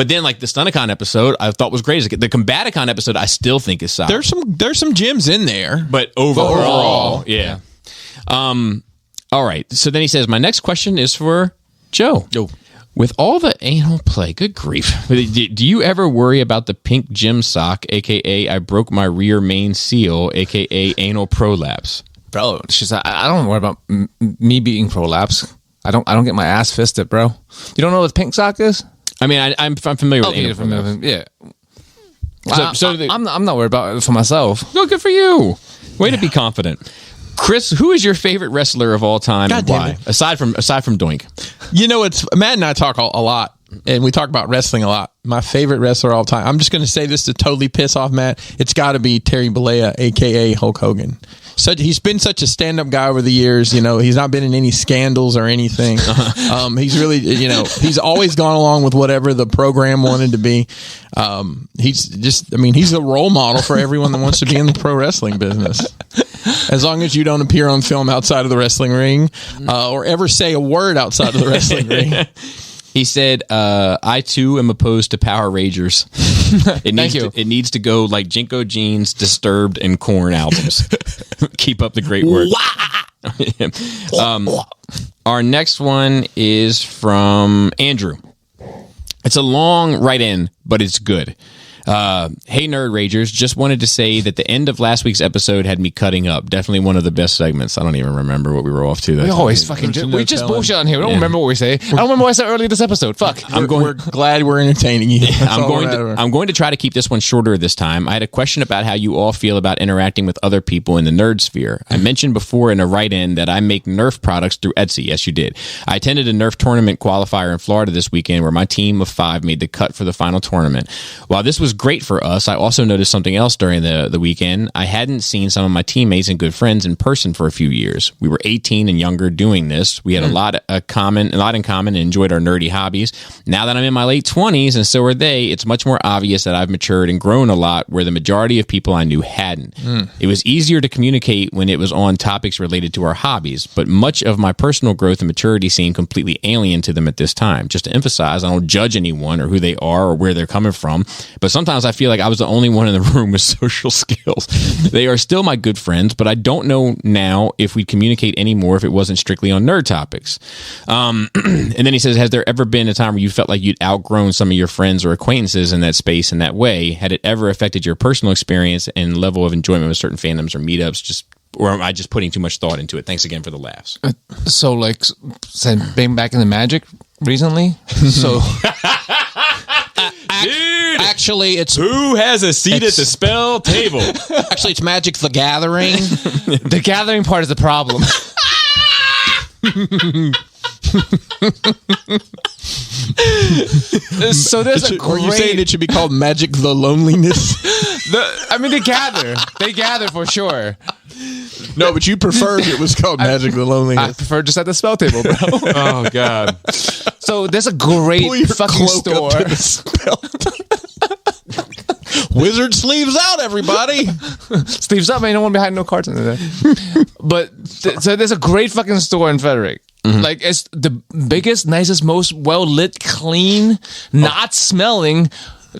then like the Stunticon episode I thought was great. The Combaticon episode I still think is solid. There's some gems in there, but overall, yeah. All right. So then he says, my next question is for Joe. With all the anal play, good grief. Do you ever worry about the pink gym sock, aka I broke my rear main seal, aka anal prolapse? Bro, I don't worry about me being prolapse. I don't get my ass fisted, bro. You don't know what pink sock is? I mean, I'm familiar with anal prolapse. Yeah. I'm not worried about it for myself. No, good for you. Way to be confident. Chris, who is your favorite wrestler of all time and why? Aside from Doink. It's Matt and I talk a lot, and we talk about wrestling a lot. My favorite wrestler of all time. I'm just going to say this to totally piss off Matt. It's got to be Terry Bollea, a.k.a. Hulk Hogan. He's been such a stand-up guy over the years. He's not been in any scandals or anything. He's really, he's always gone along with whatever the program wanted to be. He's a role model for everyone that wants to be in the pro wrestling business. As long as you don't appear on film outside of the wrestling ring or ever say a word outside of the wrestling ring. He said, I too am opposed to Power Rangers. It needs to go like Jinko Jeans, Disturbed, and Korn albums. Keep up the great work. Our next one is from Andrew. It's a long write-in, but it's good. Hey, Nerd Ragers, just wanted to say that the end of last week's episode had me cutting up. Definitely one of the best segments. I don't even remember what we were off to. We always fucking we just bullshit on here. We don't remember what we say. I don't remember what I said earlier this episode. Fuck. We're glad we're entertaining you. I'm going to try to keep this one shorter this time. I had a question about how you all feel about interacting with other people in the nerd sphere. I mentioned before in a write-in that I make Nerf products through Etsy. Yes, you did. I attended a Nerf tournament qualifier in Florida this weekend where my team of 5 made the cut for the final tournament. While this was was great for us, I also noticed something else during the weekend. I hadn't seen some of my teammates and good friends in person for a few years. We were 18 and younger doing this. We had a lot in common, and enjoyed our nerdy hobbies. Now that I'm in my late 20s and so are they, it's much more obvious that I've matured and grown a lot, where the majority of people I knew hadn't. It was easier to communicate when it was on topics related to our hobbies, but much of my personal growth and maturity seemed completely alien to them at this time. Just to emphasize, I don't judge anyone or who they are or where they're coming from, but sometimes I feel like I was the only one in the room with social skills. They are still my good friends, but I don't know now if we'd communicate anymore if it wasn't strictly on nerd topics. And then he says, has there ever been a time where you felt like you'd outgrown some of your friends or acquaintances in that space in that way? Had it ever affected your personal experience and level of enjoyment with certain fandoms or meetups? Or am I just putting too much thought into it? Thanks again for the laughs. So, like, being back in the Magic recently? So... Dude, actually, it's who has a seat at the spell table? Actually, it's Magic the Gathering. The gathering part is the problem. So there's a Are great... you saying it should be called Magic the Loneliness? They gather for sure. No, but you preferred it was called Magic the Loneliness. I prefer just at the spell table, bro. Oh, God. So there's a great Pull your fucking cloak store. up to the spell. Wizard sleeves out, everybody. Sleeves up, man. You don't want to be hiding no cards under there. But so there's a great fucking store in Frederick. Like, it's the biggest, nicest, most well lit, clean, not smelling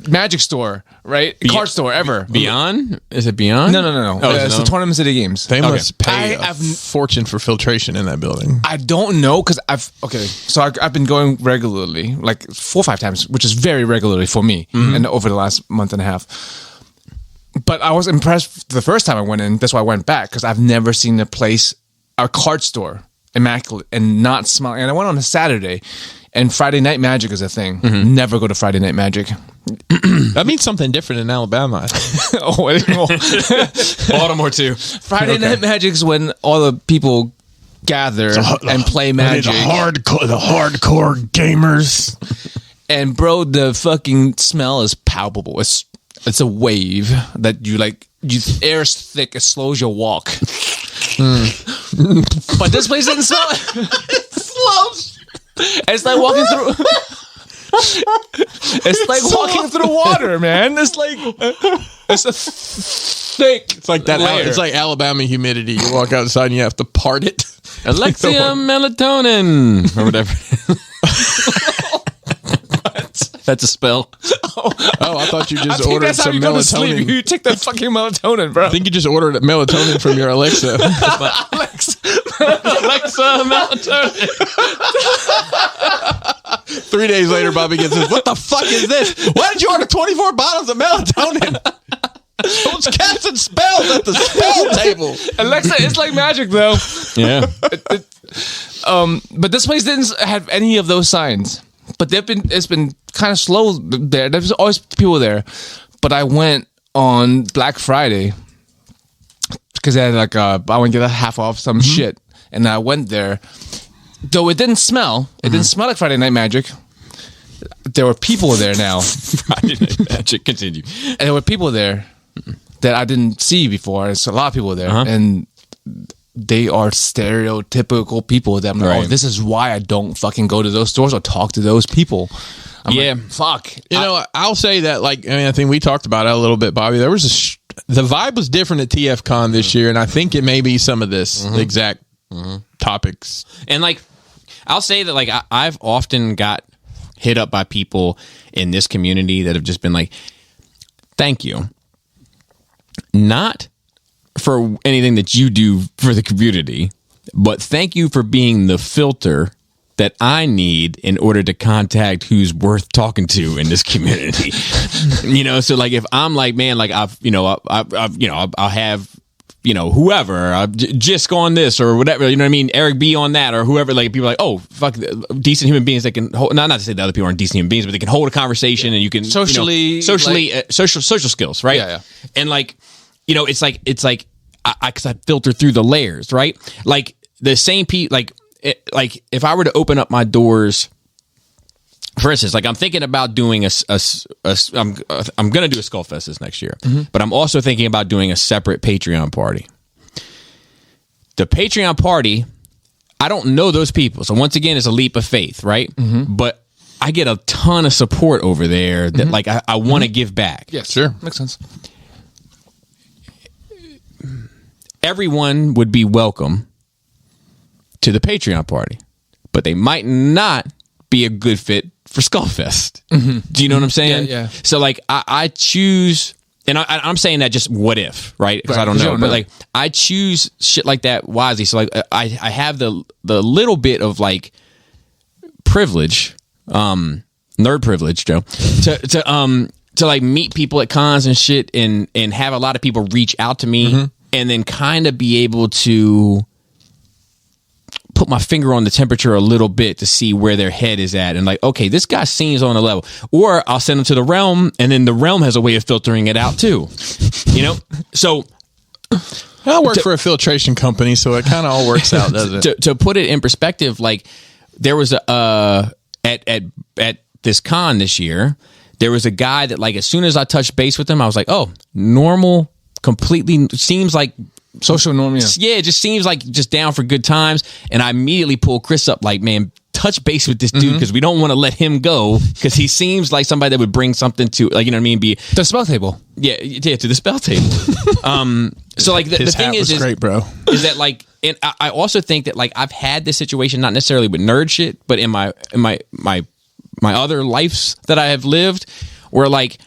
Magic store, right? Card store ever. Beyond? Is it Beyond? No. It's the Tournament City Games. They must pay I've a fortune for filtration in that building. I don't know, because I've been going regularly, like 4 or 5 times, which is very regularly for me, and over the last month and a half. But I was impressed the first time I went in. That's why I went back, because I've never seen a card store, immaculate and not smelling. And I went on a Saturday, and Friday Night Magic is a thing. Never go to Friday Night Magic. That means something different in Alabama. Baltimore too. Friday Night Magic's when all the people gather and play Magic. The hardcore gamers. And bro, the fucking smell is palpable. It's a wave that you air's thick, it slows your walk. But this place doesn't smell it slows. It's like walking through walking through water, man. It's a thick. It's like that. layer. It's like Alabama humidity. You walk outside and you have to part it. Alexia melatonin or whatever. That's a spell. Oh, I thought you I just think ordered that's how some you go to sleep. melatonin. You take that fucking melatonin, bro. I think you just ordered melatonin from your Alexa. Alexa melatonin. 3 days later, Bobby gets this. What the fuck is this? Why did you order 24 bottles of melatonin? Those casting spells at the spell table. Alexa, it's like magic, though. Yeah. But this place didn't have any of those signs. But it's been kind of slow there. There's always people there. But I went on Black Friday because they had I went to get a half off some shit, and I went there. Though it didn't smell. It didn't smell like Friday Night Magic. There were people there now. Friday Night Magic. Continue. And there were people there that I didn't see before. There's a lot of people there, and they are stereotypical people that I'm like, Right. oh, this is why I don't fucking go to those stores or talk to those people. I'm like, fuck. I'll say that. I think we talked about it a little bit, Bobby. There was the vibe was different at TFCon this year, and I think it may be some of this exact topics. And I'll say that I've often got hit up by people in this community that have just been like, thank you. Not for anything that you do for the community, but thank you for being the filter that I need in order to contact who's worth talking to in this community. So if I'm I'll have whoever, Jisk on this or whatever, you know what I mean? Eric B on that or whoever, people are like, oh, fuck, decent human beings that can hold, not to say the other people aren't decent human beings, but they can hold a conversation and you can social skills, right? Yeah. And it's like, cause I filter through the layers, right? Like the same people, if I were to open up my doors for instance, like I'm thinking about doing I'm going to do a Skull Fest this next year, but I'm also thinking about doing a separate Patreon party. The Patreon party, I don't know those people. So once again, it's a leap of faith, right? But I get a ton of support over there that like I want to give back. Yes, sure. Makes sense. Everyone would be welcome to the Patreon party, but they might not be a good fit for Skullfest. Do you know what I'm saying? Yeah. So like I choose, and I'm saying that just what if, right? Because I don't know. But like I choose shit like that wisely. So like I have the little bit of like privilege, nerd privilege, Joe, to like meet people at cons and shit, and have a lot of people reach out to me, and then kind of be able to put my finger on the temperature a little bit to see where their head is at, and like, okay, this guy seems on a level. Or I'll send them to the Realm, and then the Realm has a way of filtering it out too. You know, so I work for a filtration company, so it kind of all works out, doesn't it? To put it in perspective, like there was a at this con this year, there was a guy that like as soon as I touched base with him, I was like, oh, normal, completely seems like social norm. Yeah, it just seems like just down for good times. And I immediately pulled Chris up like, man, touch base with this dude because we don't want to let him go because he seems like somebody that would bring something to, like, you know what I mean? Be the spell table. Yeah, to the spell table. So like the thing is great, bro. Is that like, and I also think that like I've had this situation not necessarily with nerd shit, but in my other lives that I have lived, where like,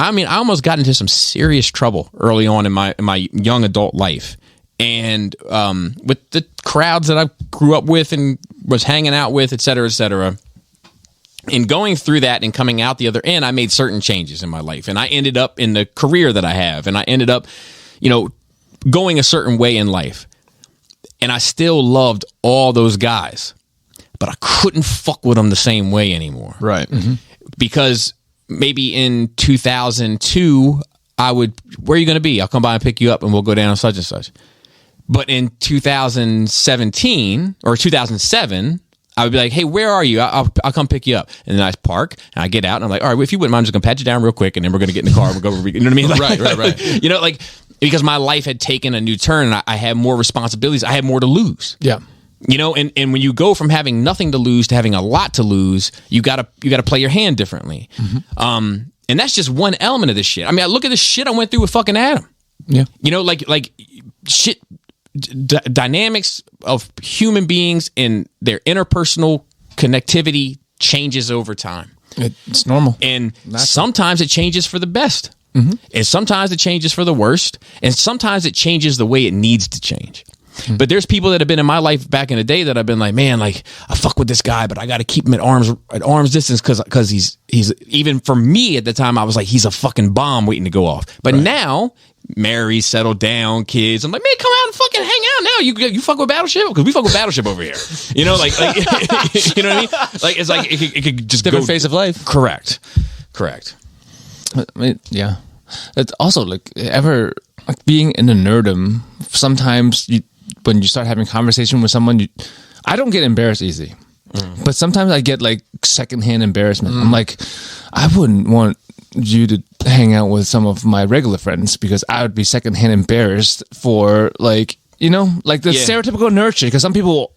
I mean, I almost got into some serious trouble early on in my young adult life, and with the crowds that I grew up with and was hanging out with, et cetera, and going through that and coming out the other end, I made certain changes in my life, and I ended up in the career that I have, and I ended up, you know, going a certain way in life, and I still loved all those guys, but I couldn't fuck with them the same way anymore, right? Because maybe in 2002, I would, where are you going to be? I'll come by and pick you up and we'll go down such and such. But in 2017 or 2007, I would be like, hey, where are you? I'll come pick you up. And then I park and I get out and I'm like, all right, well, if you wouldn't mind, I'm just going to pat you down real quick and then we're going to get in the car and we'll go, you know what I mean? Like, right. You know, like, because my life had taken a new turn and I had more responsibilities. I had more to lose. Yeah. You know, and when you go from having nothing to lose to having a lot to lose, you gotta play your hand differently. And that's just one element of this shit. I mean, I look at the shit I went through with fucking Adam. Yeah, you know, like shit, dynamics of human beings and their interpersonal connectivity changes over time. It's normal, and sometimes it changes for the best, and sometimes it changes for the worst, and sometimes it changes the way it needs to change. But there's people that have been in my life back in the day that I've been like, man, like I fuck with this guy, but I got to keep him at arm's distance because he's even for me at the time I was like, he's a fucking bomb waiting to go off. But now, married, settled down, kids, I'm like, man, come out and fucking hang out now. You fuck with Battleship because we fuck with Battleship over here. You know, like you know what I mean? Like it's like it could just different phase of life. Correct. I mean, yeah. It's also like ever like being in a nerdum. Sometimes when you start having conversation with someone, I don't get embarrassed easy, but sometimes I get like secondhand embarrassment. I'm like, I wouldn't want you to hang out with some of my regular friends because I would be secondhand embarrassed for like, you know, like the stereotypical nerd shit. Because some people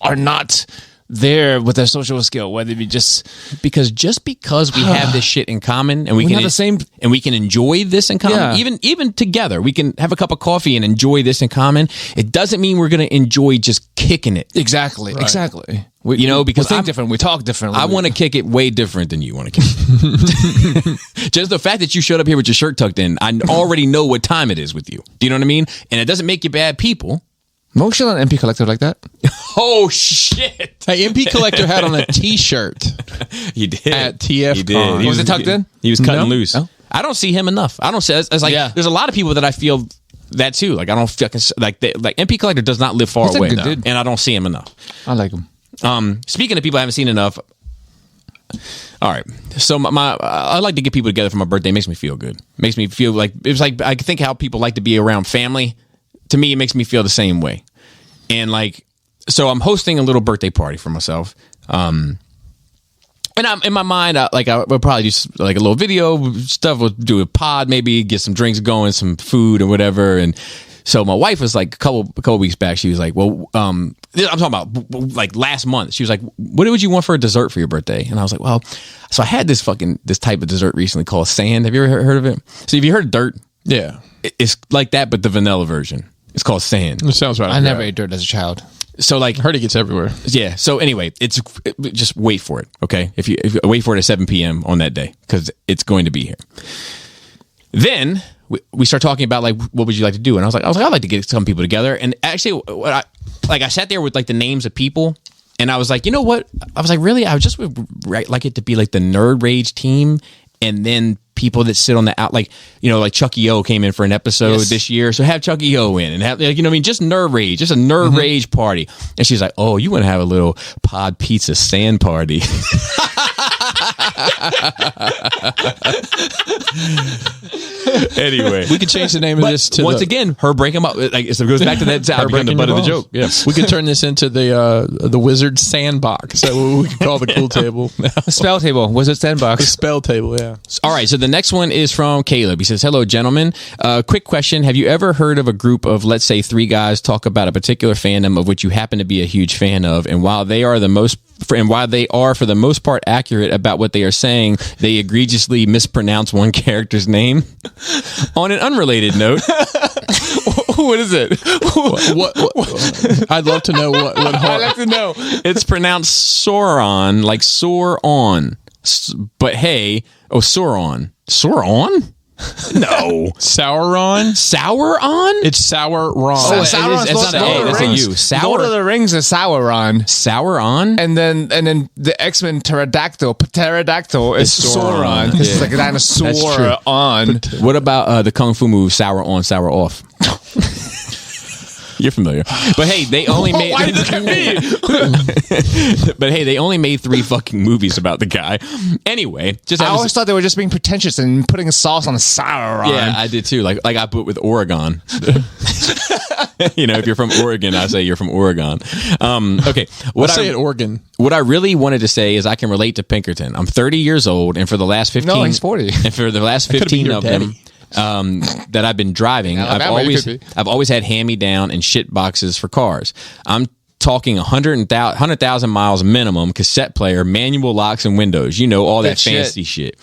are not there with their social skill, whether it be just because we have this shit in common and we can the same and we can enjoy this in common, even together, we can have a cup of coffee and enjoy this in common. It doesn't mean we're going to enjoy just kicking it. Exactly. We, you know, because we think different, we talk differently. I want to kick it way different than you want to kick it. Just the fact that you showed up here with your shirt tucked in, I already know what time it is with you. Do you know what I mean? And it doesn't make you bad people. Most shit on MP Collector like that. Oh shit! Hey, MP Collector had on a T-shirt. He did at TFCon. Was it tucked in? He was cutting loose. Oh. I don't see him enough. I don't see. It's like there's a lot of people that I feel that too. Like I don't fucking like MP Collector does not live far away, and I don't see him enough. I like him. Speaking of people I haven't seen enough. All right, so I like to get people together for my birthday. It makes me feel good. Makes me feel like it's like I think how people like to be around family. To me, it makes me feel the same way. And like, so I'm hosting a little birthday party for myself. And I'm in my mind, I would probably do like a little video stuff. We'll do a pod, maybe get some drinks going, some food or whatever. And so my wife was like a couple weeks back. She was like, "Well, I'm talking about like last month." She was like, "What would you want for a dessert for your birthday?" And I was like, "Well, so I had this type of dessert recently called sand. Have you ever heard of it? So have you heard of dirt? Yeah. It's like that, but the vanilla version. It's called sand. It sounds right. I never ate dirt as a child. So like, I heard it gets everywhere. yeah. So anyway, just wait for it. Okay. If you wait for it at 7 p.m. on that day, because it's going to be here. Then we start talking about like, what would you like to do? And I was like, I'd like to get some people together. And actually I sat there with like the names of people, and I was like, you know what? I was like, really? I just would like it to be like the Nerd Rage team. And then people that sit on the out, like, you know, like Chucky O came in for an episode this year. So have Chucky O in and have, like, you know what I mean? Just Nerd Rage, just a Nerd Rage party. And she's like, oh, you want to have a little pod pizza sand party. Anyway, we could change the name of this to once again, her breaking up. Like, so it goes back to that. I became the butt of the joke. Yes, we could turn this into the wizard sandbox. That what we could call the cool table. Spell table. Wizard sandbox. The spell table. Yeah. All right. So the next one is from Caleb. He says, "Hello, gentlemen. Quick question: have you ever heard of a group of, let's say, 3 guys talk about a particular fandom of which you happen to be a huge fan of, and while they are for the most part accurate about what they are saying, they egregiously mispronounce one character's name? On an unrelated note, what is it? What? I'd love to know what I'd like to know. It's pronounced Sauron, like soar on. But hey, Sauron. Sauron? No. Sauron? Sauron? It's Sauron. Oh, It's not an A, that's a U. Lord of the Rings is Sauron. Sauron? And then the X-Men pterodactyl is Sauron. Yeah. It's like a dinosaur on. What about the Kung Fu move, sour on, sour off? You're familiar. But hey, they only made... Why did that me? But hey, they only made 3 fucking movies about the guy. Anyway, I always thought they were just being pretentious and putting a sauce on a Sauron. Yeah, I did too. Like I put with Oregon. You know, if you're from Oregon, I say you're from Oregon. Okay. Say it Oregon. What I really wanted to say is I can relate to Pinkerton. I'm 30 years old, and for the last 15... No, he's 40. And for the last 15 of them... that I've been driving, I've always had hand-me-down and shit boxes for cars. I'm talking 100,000 miles minimum, cassette player, manual locks and windows. You know, all that fancy shit.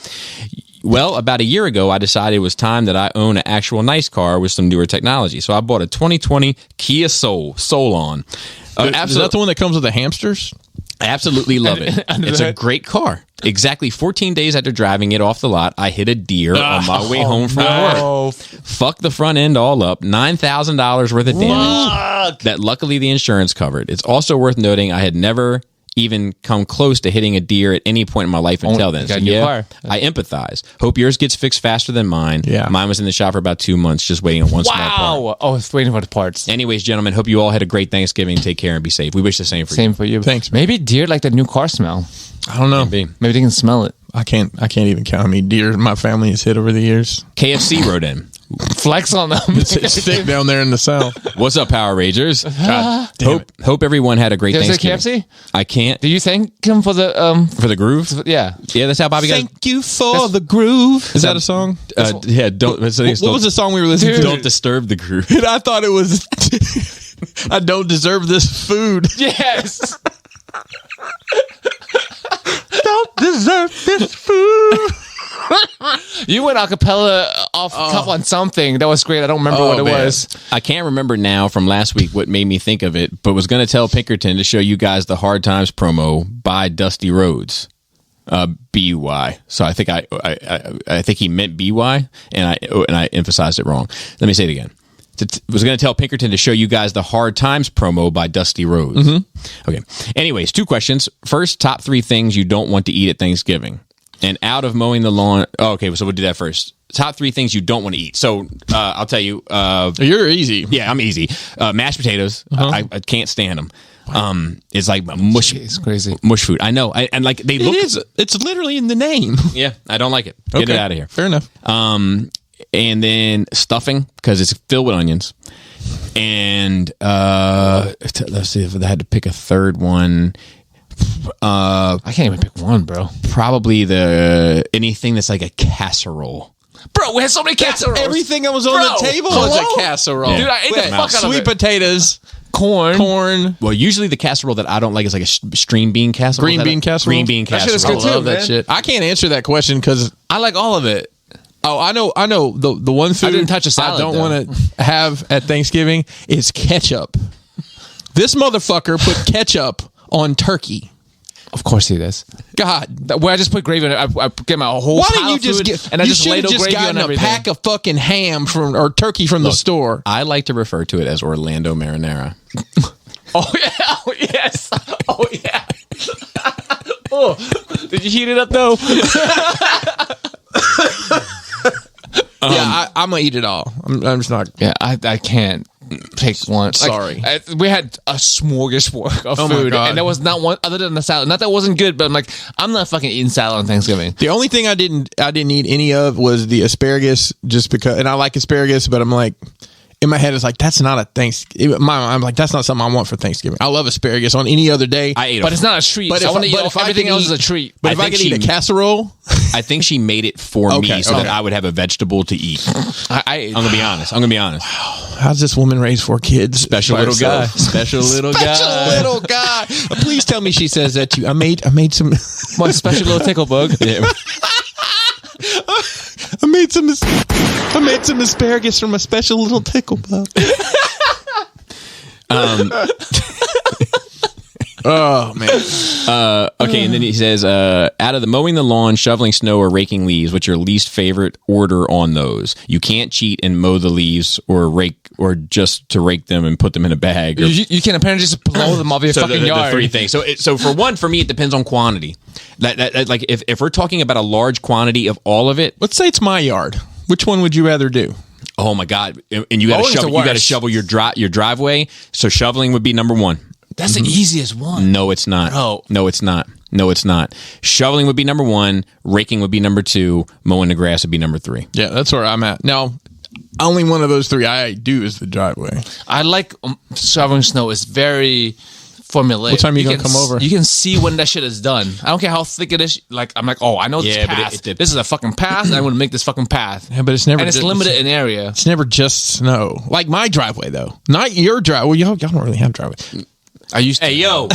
Well, about a year ago, I decided it was time that I own an actual nice car with some newer technology. So I bought a 2020 Kia Soul-On. Is that the one that comes with the hamsters? I absolutely love it. It's a great car. Exactly 14 days after driving it off the lot, I hit a deer on my way home from work. Fuck the front end all up. $9,000 worth of damage that luckily the insurance covered. It's also worth noting I had never even come close to hitting a deer at any point in my life until then. So yeah, I empathize. Hope yours gets fixed faster than mine. Yeah. Mine was in the shop for about 2 months, just waiting on one small part. Oh, it's waiting for the parts. Anyways, gentlemen, hope you all had a great Thanksgiving. Take care and be safe. We wish the same for you. Same for you. Thanks. Maybe deer like the new car smell. I don't know. Maybe they can smell it. I can't even count how many deer my family has hit over the years. KFC wrote in. Flex on them. It's thick down there in the south. What's up, Power Rangers? Hope everyone had a great Thanksgiving. KFC? I can't. Do you thank him for the groove? Yeah, that's how Bobby got. Thank you for the groove. Is that a song? Yeah. Don't. What was the song we were listening to? Don't disturb the groove. And I thought it was. I don't deserve this food. Yes. Don't deserve this food. You went a cappella off cup on something that was great. I don't remember what it was. I can't remember now from last week what made me think of it, but was going to tell Pinkerton to show you guys the Hard Times promo by Dusty Rhodes, BUY. So I think I think he meant BY, and I emphasized it wrong. Let me say it again. Was going to tell Pinkerton to show you guys the Hard Times promo by Dusty Rhodes. Mm-hmm. Okay. Anyways, 2 questions. First, top 3 things you don't want to eat at Thanksgiving. And out of mowing the lawn. Oh, okay, so we'll do that first. Top 3 things you don't want to eat. So I'll tell you. You're easy. Yeah, I'm easy. Mashed potatoes. I can't stand them. It's like mush. It's crazy. Mush food. I know. And like they look. It's literally in the name. Yeah, I don't like it. Get it out of here. Fair enough. And then stuffing because it's filled with onions. And let's see if I had to pick a third one. I can't even pick one, bro. Probably anything that's like a casserole. Bro, we had so many casseroles. Everything that was on the table was a casserole. Yeah. Dude, I ate the fuck out of it. Sweet potatoes, corn. Well, usually the casserole that I don't like is like a stream bean casserole. Green bean casserole? Green bean That shit casserole. is good I love too, that man. shit. I can't answer that question because I like all of it. I know the one food didn't touch a salad, I don't though. want to have at Thanksgiving is ketchup. This motherfucker put ketchup on turkey. Of course he does. God, Where I just put gravy on it. I get my whole why pile didn't you of just food, get? and I You just should ladle have just gravy gotten on a everything. pack of fucking ham or turkey from the store. I like to refer to it as Orlando marinara. Oh yeah! Oh yes! Oh yeah! Oh, did you heat it up though? Yeah, I'm gonna eat it all. I'm just not. Yeah, I can't pick one. Sorry. We had a smorgasbord of Oh my food, God. and there was not one other than the salad. Not that it wasn't good, but I'm like, I'm not fucking eating salad on Thanksgiving. The only thing I didn't eat any of was the asparagus, just because. And I like asparagus, but I'm like, in my head, it's like that's not a Thanksgiving. I'm like, that's not something I want for Thanksgiving. I love asparagus on any other day. I ate But it. it's not a treat. But So I if want to I- eat but if I everything can else eat- is a treat. But I if I think could eat a she- casserole, I think she made it for Okay, me so okay. that I would have a vegetable to eat. I ate. I'm gonna be honest. how's this woman raise 4 kids? Special by little guy. herself? Special little Special guy. little guy. Please tell me she says that too. I made some. My special little tickle bug. Yeah. I made some asparagus from a special little tickle bug. Oh man. Okay, and then he says, out of the mowing the lawn, shoveling snow, or raking leaves, what's your least favorite order on those? You can't cheat and mow the leaves or rake, or just to rake them and put them in a bag. Or, You can apparently just blow them off your so fucking the yard. 3 things. So for one, for me, it depends on quantity. That like if we're talking about a large quantity of all of it, Let's say it's my yard. Which one would you rather do? oh my god, and you got to Mowing's the shovel. You got to worst. shovel your driveway. So shoveling would be number 1. That's the easiest one. No, it's not. Bro. No, it's not. No, it's not. Shoveling would be number 1. Raking would be number 2. Mowing the grass would be number 3. Yeah, that's where I'm at. Now, only one of those 3 I do is the driveway. I like shoveling snow. It's very formulaic. What time are you gonna can come over? You can see when that shit is done. I don't care how thick it is. Like I'm like, oh, I know this Yeah, but path. it- This is a fucking path, and I'm going to make this fucking path. Yeah, but it's never And it's just- limited in area. It's never just snow. Like my driveway, though. Not your driveway. Well, y'all don't really have driveway. I used to. Hey yo,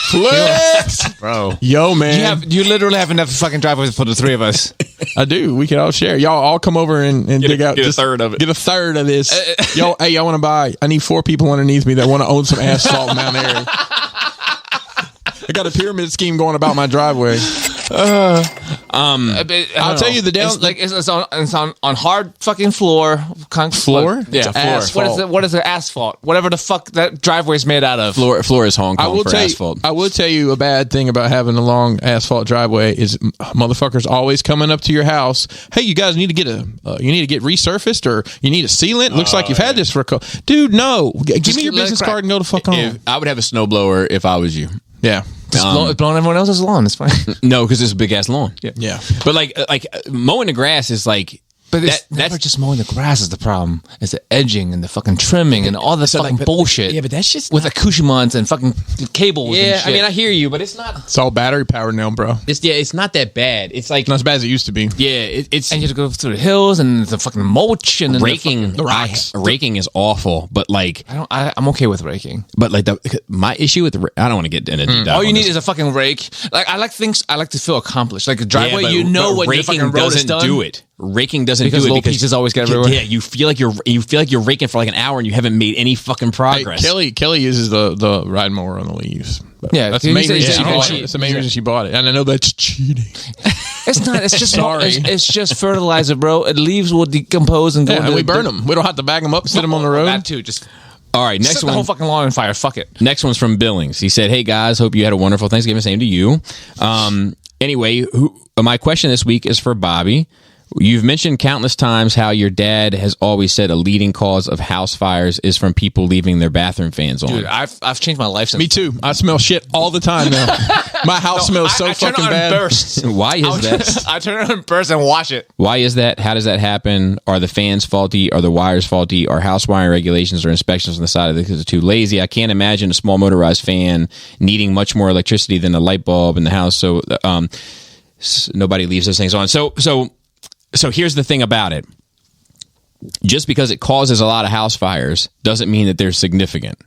Flex! bro. Yo, man. You literally have enough fucking driveways for the 3 of us. I do. We can all share. Y'all all come over and dig out. get a just third of it. Get a third of this. Yo, hey, I want to buy. I need 4 people underneath me that want to own some asphalt in Mount Airy. I got a pyramid scheme going about my driveway. I'll tell you the down- It's on hard fucking floor. Floor? Yeah, It's asphalt. What is the asphalt? Whatever the fuck that driveway is made out of. Floor is Hong I Kong will for tell asphalt. you. I will tell you a bad thing about having a long asphalt driveway is motherfuckers always coming up to your house. Hey, you guys need to get resurfaced, or you need a sealant. Looks like you've had this for a dude. No, give me your let it business crack. card and go the fuck home. I would have a snowblower if I was you. Yeah, It's blowing everyone else's lawn. It's fine. No, because it's a big ass lawn. yeah. But like mowing the grass is like. But it's never just mowing the grass is the problem. It's the edging and the fucking trimming and all the fucking bullshit. Yeah, but that's just with accoutrements and fucking cables. Yeah, and shit. I mean, I hear you, but it's not. It's all battery powered now, bro. It's not that bad. It's like Not as bad as it used to be. yeah, it's and you have to go through the hills and the fucking mulch and then raking. the rocks. Raking is awful, but like, I'm okay with raking. but like my issue with I don't want to get into deep dive All you on need this. is a fucking rake. Like I like to feel accomplished. Like a driveway, but- you know but when your raking fucking road is doesn't done. do it. Raking doesn't Because do it little pieces always get everywhere. Yeah, you feel like you're raking for like an hour and you haven't made any fucking Hey, progress. Kelly uses the ride mower on the leaves. But Yeah, that's the he main said- reason he she said you bought can it. cheat. That's the main reason she bought it, and I know that's cheating. It's not. It's just Sorry. It's just fertilizer, bro. Leaves will decompose and go. Yeah, and into we the- burn them. We don't have to bag them up, sit them on the road. That too. Just All right, next set the one. whole fucking lawn on fire. Fuck it. Next one's from Billings. He said, "Hey guys, hope you had a wonderful Thanksgiving. Same to you." Anyway, my question this week is for Bobby. You've mentioned countless times how your dad has always said a leading cause of house fires is from people leaving their bathroom fans on. Dude, I've changed my life since. Me too. I smell shit all the time now. My house smells so fucking turn it on bad. Burst. Why is that? I turn it on burst and watch it. Why is that? How does that happen? Are the fans faulty? Are the wires faulty? Are house wiring regulations or inspections on the side of it because it's too lazy? I can't imagine a small motorized fan needing much more electricity than a light bulb in the house. So nobody leaves those things on. So here's the thing about it. Just because it causes a lot of house fires doesn't mean that they're significant.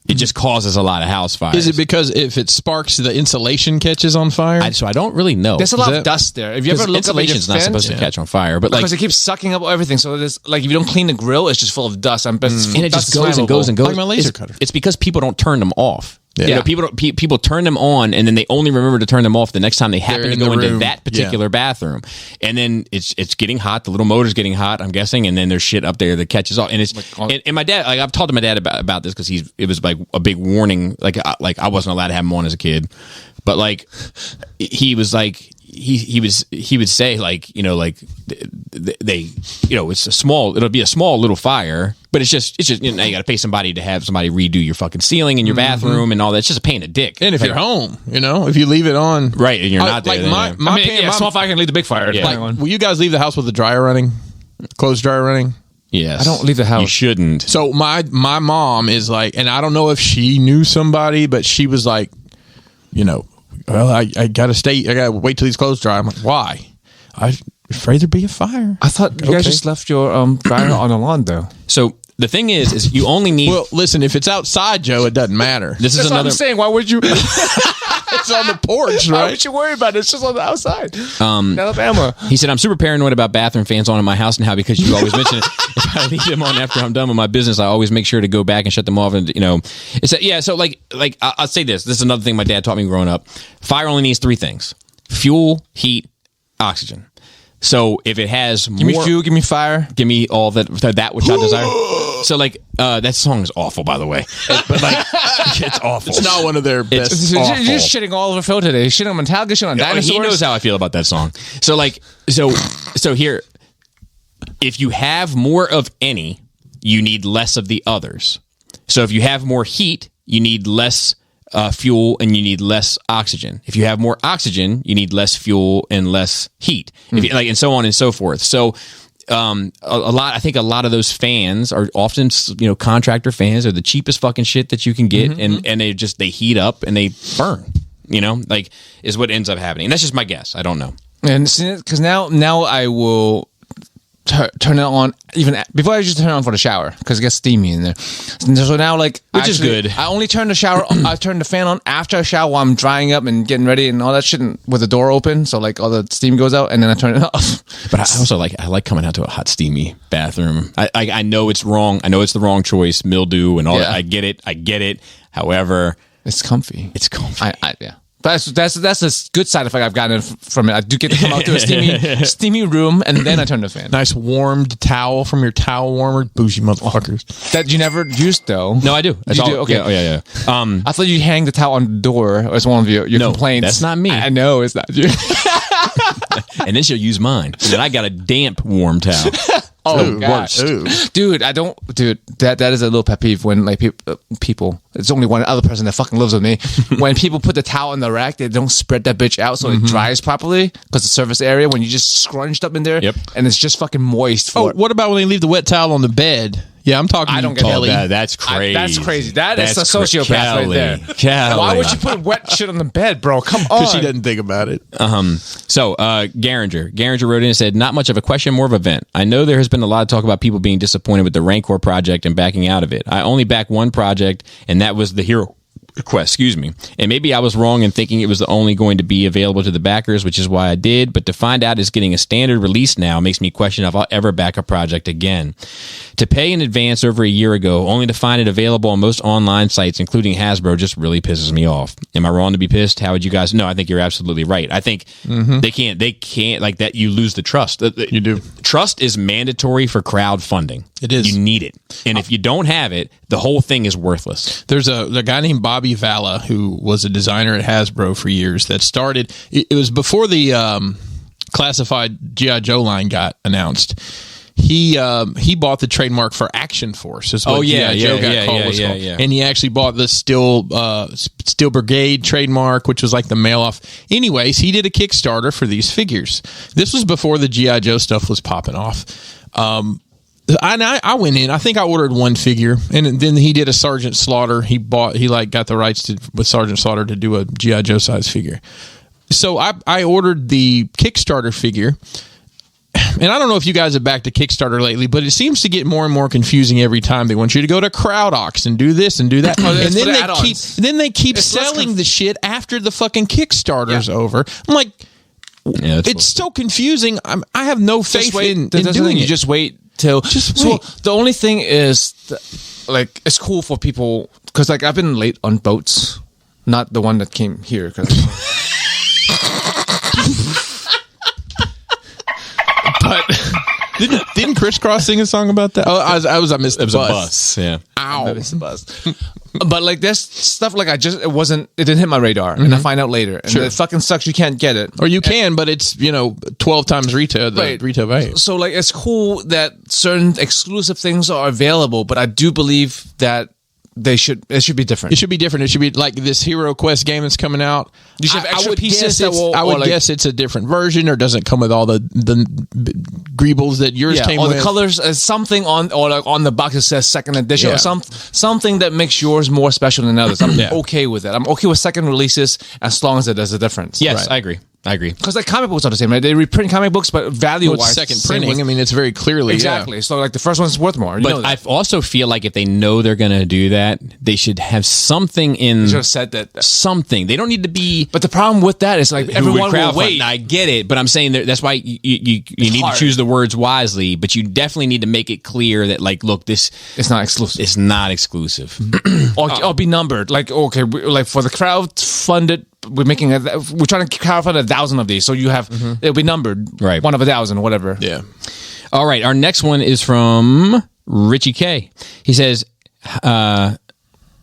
It just causes a lot of house fires. Is it because if it sparks, the insulation catches on fire? So I don't really know. There's a lot of dust there. If you ever look up at your insulation's not supposed to catch on fire, but because it keeps sucking up everything. So there's like if you don't clean the grill, it's just full of dust. And it just goes and goes and goes. Like my laser cutter. It's because people don't turn them off. Yeah. You know, people turn them on, and then they only remember to turn them off the next time they happen to go into that particular bathroom. And then it's getting hot. The little motor's getting hot, I'm guessing, and then there's shit up there that catches off. And it's and my dad, like I've talked to my dad about this because it was like a big warning. Like I wasn't allowed to have them on as a kid, but like he was like. He would say like, you know, like they, you know, it'll be a small little fire, but it's just, you know, you got to pay somebody to have somebody redo your fucking ceiling in your bathroom and all that. It's just a pain in the dick. And if you're home, you know, if you leave it on. Right. And you're not there. Like my small fire can lead to big fire. Yeah. Like, will you guys leave the house with the dryer running? Clothes dryer running? Yes. I don't leave the house. You shouldn't. So my mom is like, and I don't know if she knew somebody, but she was like, you know, well, I gotta wait till these clothes dry. I'm like, why? I'm afraid there'd be a fire. I thought you guys just left your dryer on the lawn though. So the thing is you only need. Well, listen, if it's outside, Joe, it doesn't matter. This is That's another. what I'm saying. Why would you? It's on the porch, Why right? would you worry about it? It's just on the outside. In Alabama. He said, I'm super paranoid about bathroom fans on in my house now because you always mention it. If I leave them on after I'm done with my business, I always make sure to go back and shut them off. And, you know, so like I'll say this. This is another thing my dad taught me growing up. Fire only needs three things: fuel, heat, oxygen. So if it has more... Give me fuel, give me fire. Give me all that which I desire. So like, that song is awful, by the way. But like, it's awful. It's not one of their best. You're just shitting all over Phil today. Shitting on Metallica, shitting on dinosaurs. He knows how I feel about that song. So like, so here, if you have more of any, you need less of the others. So if you have more heat, you need less fuel and you need less oxygen. If you have more oxygen, you need less fuel and less heat, and so on and so forth. So I think a lot of those fans are often, you know, contractor fans are the cheapest fucking shit that you can get, and they heat up and they burn. You know, like is what ends up happening. And that's just my guess. I don't know. And because now I will turn it on even before I just turn it on for the shower because it gets steamy in there. So now, like, which is good. I only turn the shower. I turn the fan on after I shower while I'm drying up and getting ready and all that shit, and with the door open, so like all the steam goes out, and then I turn it off. But I also like coming out to a hot, steamy bathroom. I know it's wrong. I know it's the wrong choice, mildew and all that. I get it. However, it's comfy. It's comfy. Yeah. That's a good side effect I've gotten from it. I do get to come out to a steamy room, and then I turn the fan. Nice warmed towel from your towel warmer, bougie motherfuckers. That you never used though. No, I do. You do? Okay. Yeah. I thought you hang the towel on the door as one of your complaints. That's not me. I know it's not you. And then she'll use mine. And then I got a damp warm towel. Oh, gosh. Dude, that is a little pet peeve when like people, it's only one other person that fucking lives with me. When people put the towel in the rack, they don't spread that bitch out so it dries properly because the surface area when you just scrunched up in there and it's just fucking moist. What about when they leave the wet towel on the bed? Yeah, I'm talking. I don't get Kelly. That's crazy. That's crazy. That's a sociopath right there. Kelly. Why would you put wet shit on the bed, bro? Come on. Because she doesn't think about it. So, Garinger wrote in and said, not much of a question, more of a vent. I know there has been a lot of talk about people being disappointed with the Rancor project and backing out of it. I only backed one project, and that was the Hero Quest, and maybe I was wrong in thinking it was only going to be available to the backers, which is why I did, but to find out it's getting a standard release now makes me question if I'll ever back a project again. To pay in advance over a year ago, only to find it available on most online sites, including Hasbro, just really pisses me off. Am I wrong to be pissed? How would you guys? No, I think you're absolutely right. I think they can't like that. You lose the trust. You do. Trust is mandatory for crowdfunding. It is. You need it. And if you don't have it, the whole thing is worthless. There's a guy named Bobby Valla who was a designer at Hasbro for years that started. It was before the classified G.I. Joe line got announced, he bought the trademark for Action Force. Is what G.I. Joe got called. And he actually bought the Steel Brigade trademark, which was like the mail off. Anyways, he did a Kickstarter for these figures. This was before the G.I. Joe stuff was popping off. I went in. I think I ordered one figure, and then he did a Sergeant Slaughter. He got the rights with Sergeant Slaughter to do a G.I. Joe size figure. So I ordered the Kickstarter figure, and I don't know if you guys have backed a Kickstarter lately, but it seems to get more and more confusing every time. They want you to go to CrowdOx and do this and do that, and then they keep selling the shit after the fucking Kickstarter's over. I'm like, it's so confusing. I have no faith in doing it. You just wait till. So the only thing is, like, it's cool for people because, like, I've been late on boats, not the one that came here. But didn't Crisscross sing a song about that? Oh, I missed the bus. It was a bus. Yeah. Ow. I missed the bus. But like there's stuff like it didn't hit my radar, and I find out later, and it fucking sucks. You can't get it, or you can, but it's 12 times retail value. So like it's cool that certain exclusive things are available, but I do believe that it should be different. It should be different. It should be like this Hero Quest game that's coming out. You should have extra pieces I would guess it's a different version, or doesn't come with all the greebles that yours came with. Or the colors, something on the box that says second edition, or something that makes yours more special than others. I'm okay with that. I'm okay with second releases as long as it does a difference. Yes, right. I agree. Because like comic books are the same, right? They reprint comic books, but value-wise, second printing. I mean, it's very clearly exactly. So like the first one's worth more. But I also feel like if they know they're going to do that, they should have something in. They should have said that. Something. They don't need to be. But the problem with that is like everyone will wait. I get it, but I'm saying that's why you need to choose the words wisely. But you definitely need to make it clear that like, look, it's not exclusive. It's not exclusive, or be numbered. Like okay, like for the crowd-funded. We're trying to crowdfund 1,000 of these, so you have it'll be numbered, right? 1 of 1,000, whatever. Yeah. All right. Our next one is from Richie K. He says, look, I'm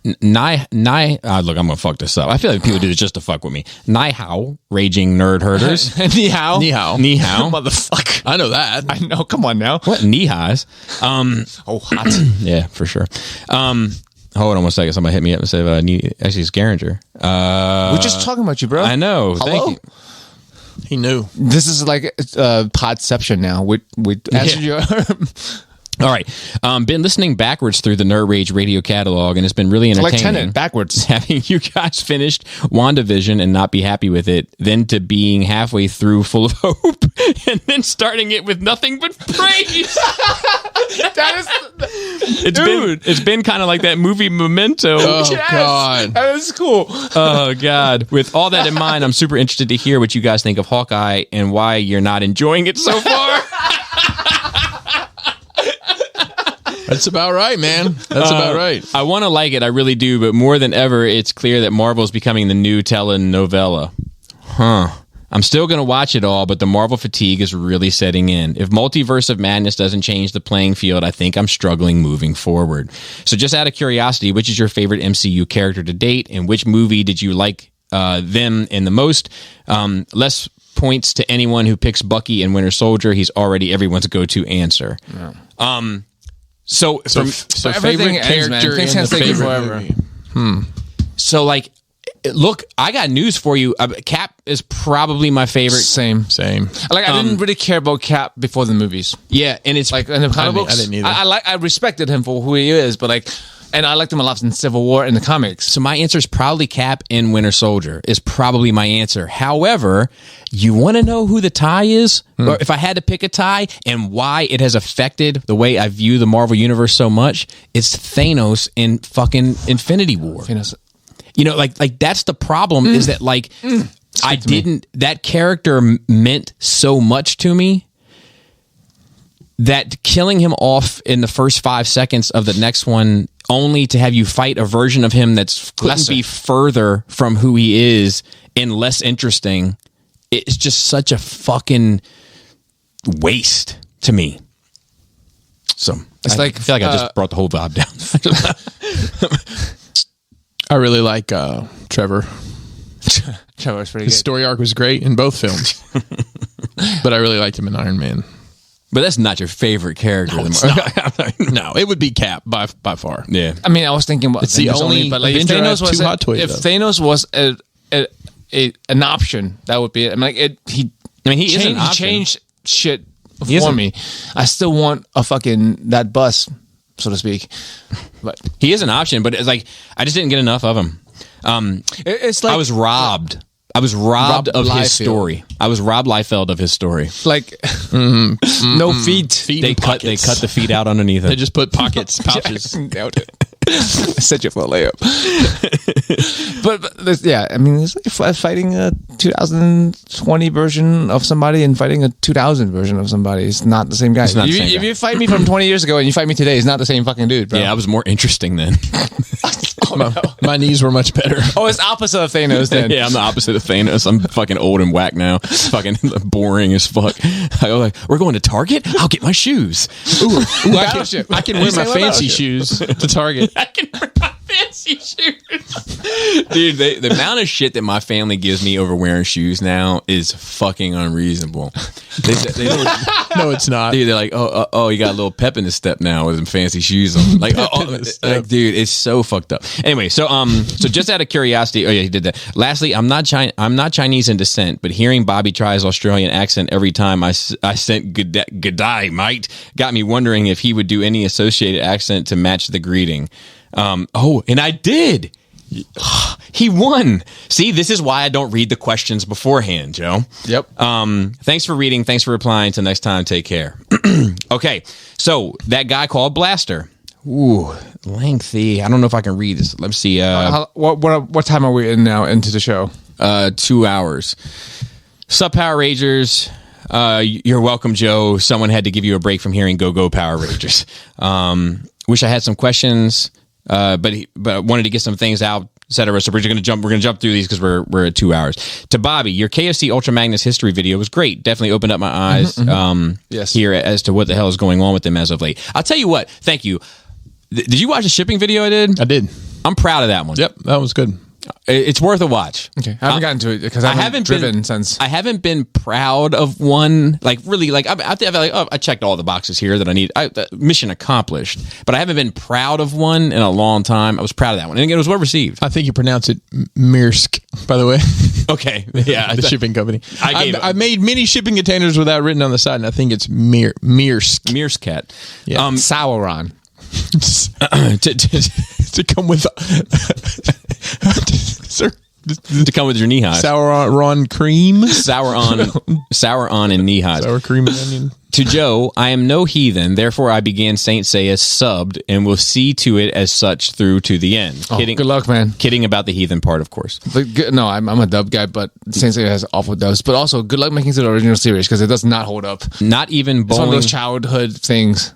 gonna fuck this up. I feel like people do this just to fuck with me. Ni hao, raging nerd herders. Ni hao, motherfucker. I know that. I know. Come on now. What ni ha's? Hot. Yeah, for sure. Hold on one second. Somebody hit me up and said, actually, it's Garinger. We're just talking about you, bro. I know. Hello? Thank you. He knew. This is like podception now. We answered your... All right. Been listening backwards through the Nerd Rage radio catalog, and it's been really entertaining. Like Tenet, backwards. Having you guys finished WandaVision and not be happy with it, then to being halfway through full of hope, and then starting it with nothing but praise. It's been kind of like that movie Memento. Oh, yes, God. That is cool. Oh, God. With all that in mind, I'm super interested to hear what you guys think of Hawkeye and why you're not enjoying it so far. That's about right, man. That's about right. I want to like it. I really do. But more than ever, it's clear that Marvel's becoming the new telenovela. I'm still going to watch it all, but the Marvel fatigue is really setting in. If Multiverse of Madness doesn't change the playing field, I think I'm struggling moving forward. So just out of curiosity, which is your favorite MCU character to date, and which movie did you like them in the most? Less points to anyone who picks Bucky and Winter Soldier. He's already everyone's go-to answer. Yeah. So favorite character in the favorite movie. So like, look, I got news for you. Cap is probably my favorite. Same. Like I didn't really care about Cap before the movies. Yeah, and it's like in the comic books. I didn't either. I respected him for who he is, but like. And I liked him a lot in Civil War in the comics. So my answer is probably Cap and Winter Soldier is probably my answer. However, you want to know who the tie is? Or if I had to pick a tie and why it has affected the way I view the Marvel Universe so much, it's Thanos in fucking Infinity War. Thanos. You know, like that's the problem is that like that character meant so much to me that killing him off in the first 5 seconds of the next one, only to have you fight a version of him that's couldn't be further from who he is and less interesting, it's just such a fucking waste to me. So I feel like I just brought the whole vibe down. I really like Trevor. Trevor's pretty good. His story arc was great in both films. But I really liked him in Iron Man. But that's not your favorite character. No, it's not. No, it would be Cap by far. Yeah. I mean, I was thinking It's the only but like, if Avenger I have Thanos was two hot toys if of. Thanos was an option, that would be it. I mean, like he is an option. changed shit He is for a- me. I still want a fucking that bus, so to speak. But He is an option, but it's like I just didn't get enough of him. it's like I was robbed. I was robbed Rob of his Liefeld. story. I was Rob Liefeld of his story. like no feet. Feet They and cut pockets. the feet out underneath They it. just put pouches. Set you for a layup. but this, yeah, I mean, it's like fighting a 2020 version of somebody and fighting a 2000 version of somebody. It's not the same guy. not the same If guy. you fight me from 20 years ago and you fight me today, it's not the same fucking dude, bro. Yeah, I was more interesting then. My knees were much better. Oh, it's opposite of Thanos then. Yeah, I'm the opposite of Thanos. I'm fucking old and whack now. Fucking boring as fuck. I go like, we're going to Target? I'll get my shoes. Ooh, Battleship. I can wear my fancy shoes to Target. I can wear my fancy shoes. Dude, the amount of shit that my family gives me over wearing shoes now is fucking unreasonable. They No, it's not. dude, they're like, oh, you got a little pep in the step now with some fancy shoes on. Like, like, dude, it's so fucked up. Anyway, so just out of curiosity, oh yeah, he did that. Lastly, I'm not Chinese in descent, but hearing Bobby try his Australian accent every time I sent "G'day, mate" got me wondering if he would do any associated accent to match the greeting. And I did. He won. See, this is why I don't read the questions beforehand, Joe. Yep. Thanks for reading. Thanks for replying. Till next time, take care. Okay, so that guy called Blaster. Ooh, lengthy. I don't know if I can read this. Let's see. What time are we in now into the show? 2 hours. Sup, Power Rangers. You're welcome, Joe. Someone had to give you a break from hearing Go Power Rangers. Wish I had some questions. But wanted to get some things out, etc. So we're gonna jump through these because we're at 2 hours. To Bobby, your KFC Ultra Magnus history video was great. Definitely opened up my eyes Yes. here as to what the hell is going on with them as of late. I'll tell you what. Thank you. Did you watch the shipping video I did? I did. I'm proud of that one. Yep, that was good. It's worth a watch. Okay, I haven't gotten to it because I haven't driven since. I haven't been proud of one, like really, like I checked all the boxes here that I need. Mission accomplished, but I haven't been proud of one in a long time. I was proud of that one, and it was well received. I think you pronounce it Mirsk, by the way. Okay, yeah, The shipping company. I I made many shipping containers with that written on the side, and I think it's Mirsk. Meerscat. Yeah. Sauron. To come with sir, To come with your knee highs. Sauron cream, Sour on and knee highs. sour cream and onion. To Joe, I am no heathen, therefore I began Saint Seiya subbed and will see to it as such through to the end. Kidding, Good luck, man. Kidding about the heathen part, of course. But no, I'm a dub guy, but Saint Seiya has awful dubs. But also, good luck making it to the original series because it does not hold up. Not even It's one of bowling. those childhood things.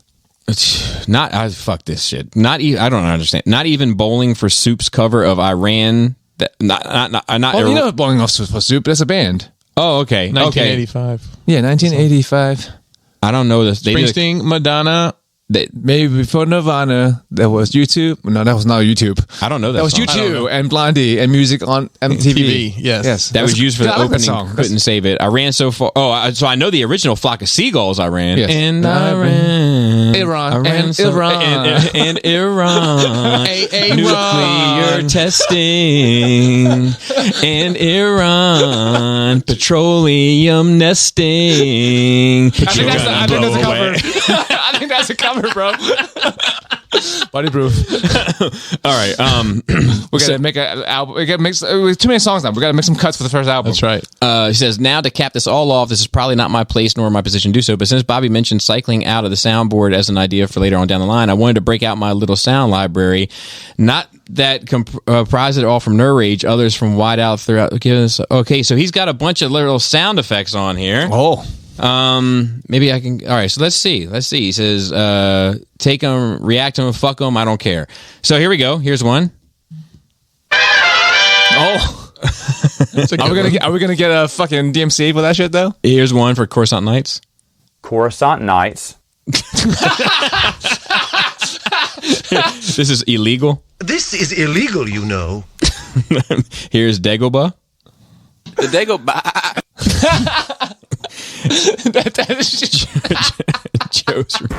Fuck this shit. I don't understand. Not even bowling for Soup's cover of Iran. Well, you know Blowing Off for Soup. That's a band. Oh, okay. Okay. 1985. Yeah, 1985. I don't know this. They did Springsteen, Madonna. Maybe before Nirvana, there was YouTube. No, that was not YouTube. I don't know that. That was song. U2 and Blondie and music on MTV. TV, yes. That was used for the I like that opening. song. Couldn't save it. I ran so far. Oh, so I know the original Flock of Seagulls. I ran. Yes. And I ran. Iran. I ran And so- Iran. And Iran. Iran. Nuclear testing. And Iran. Petroleum nesting. I think that's a cover. I think that's a cover, bro. Body proof. All right. We gotta make an album. We gotta make too many songs now. We gotta make some cuts for the first album. That's right. He says, now to cap this all off, this is probably not my place nor my position to do so, but since Bobby mentioned cycling out of the soundboard as an idea for later on down the line, I wanted to break out my little sound library. Not that comprise it all from Nerd Rage, others from Wide Out throughout. Okay, so he's got a bunch of little sound effects on here. Oh. Maybe I can. All right, so let's see. He says, take them, react to them, fuck them, I don't care. So here we go. Here's one. Oh. Are we gonna get a fucking DMCA for that shit though? Here's one for Coruscant Nights. Coruscant Nights. This is illegal. This is illegal, you know. Here's Dagobah. The Dagobah. that is Joe's room.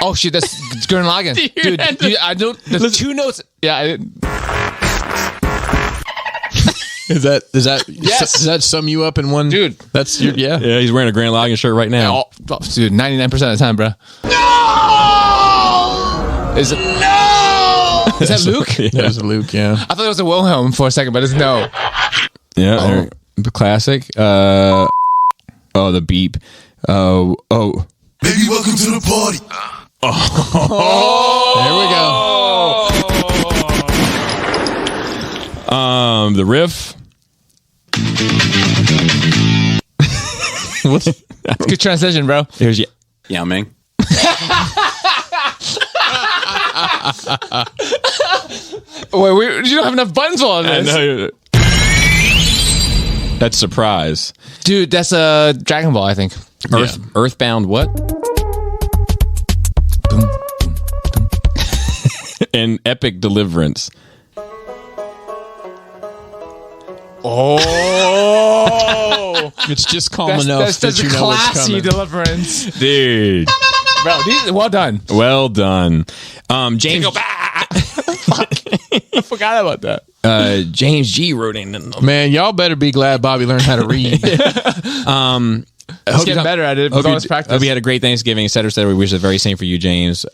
Oh shit, that's Gurren Lagann. Dude, I don't. The 2 notes. Yeah. Is that Yes. does that sum you up in one? Dude. That's your yeah. Yeah, he's wearing a Grand Lagann shirt right now. Dude, 99% of the time, bro. No. Is that Luke? Yeah. That was Luke. Yeah. I thought it was a Wilhelm for a second, but it's no. Yeah, the classic. The beep. Baby, welcome to the party. There we go. The riff. Good transition, bro. There's Yao Ming. Wait, you don't have enough buttons on this. That's surprise. Dude, that's a Dragon Ball, I think. Earthbound what? And Epic Deliverance. Oh, It's just calm enough that you know what's classy coming. deliverance, Dude. bro. Well done. Well done. James I forgot about that. James G wrote in. Man, y'all better be glad Bobby learned how to read. He's getting better at it with all his practice. Hope you had a great Thanksgiving, et cetera. We wish the very same for you, James.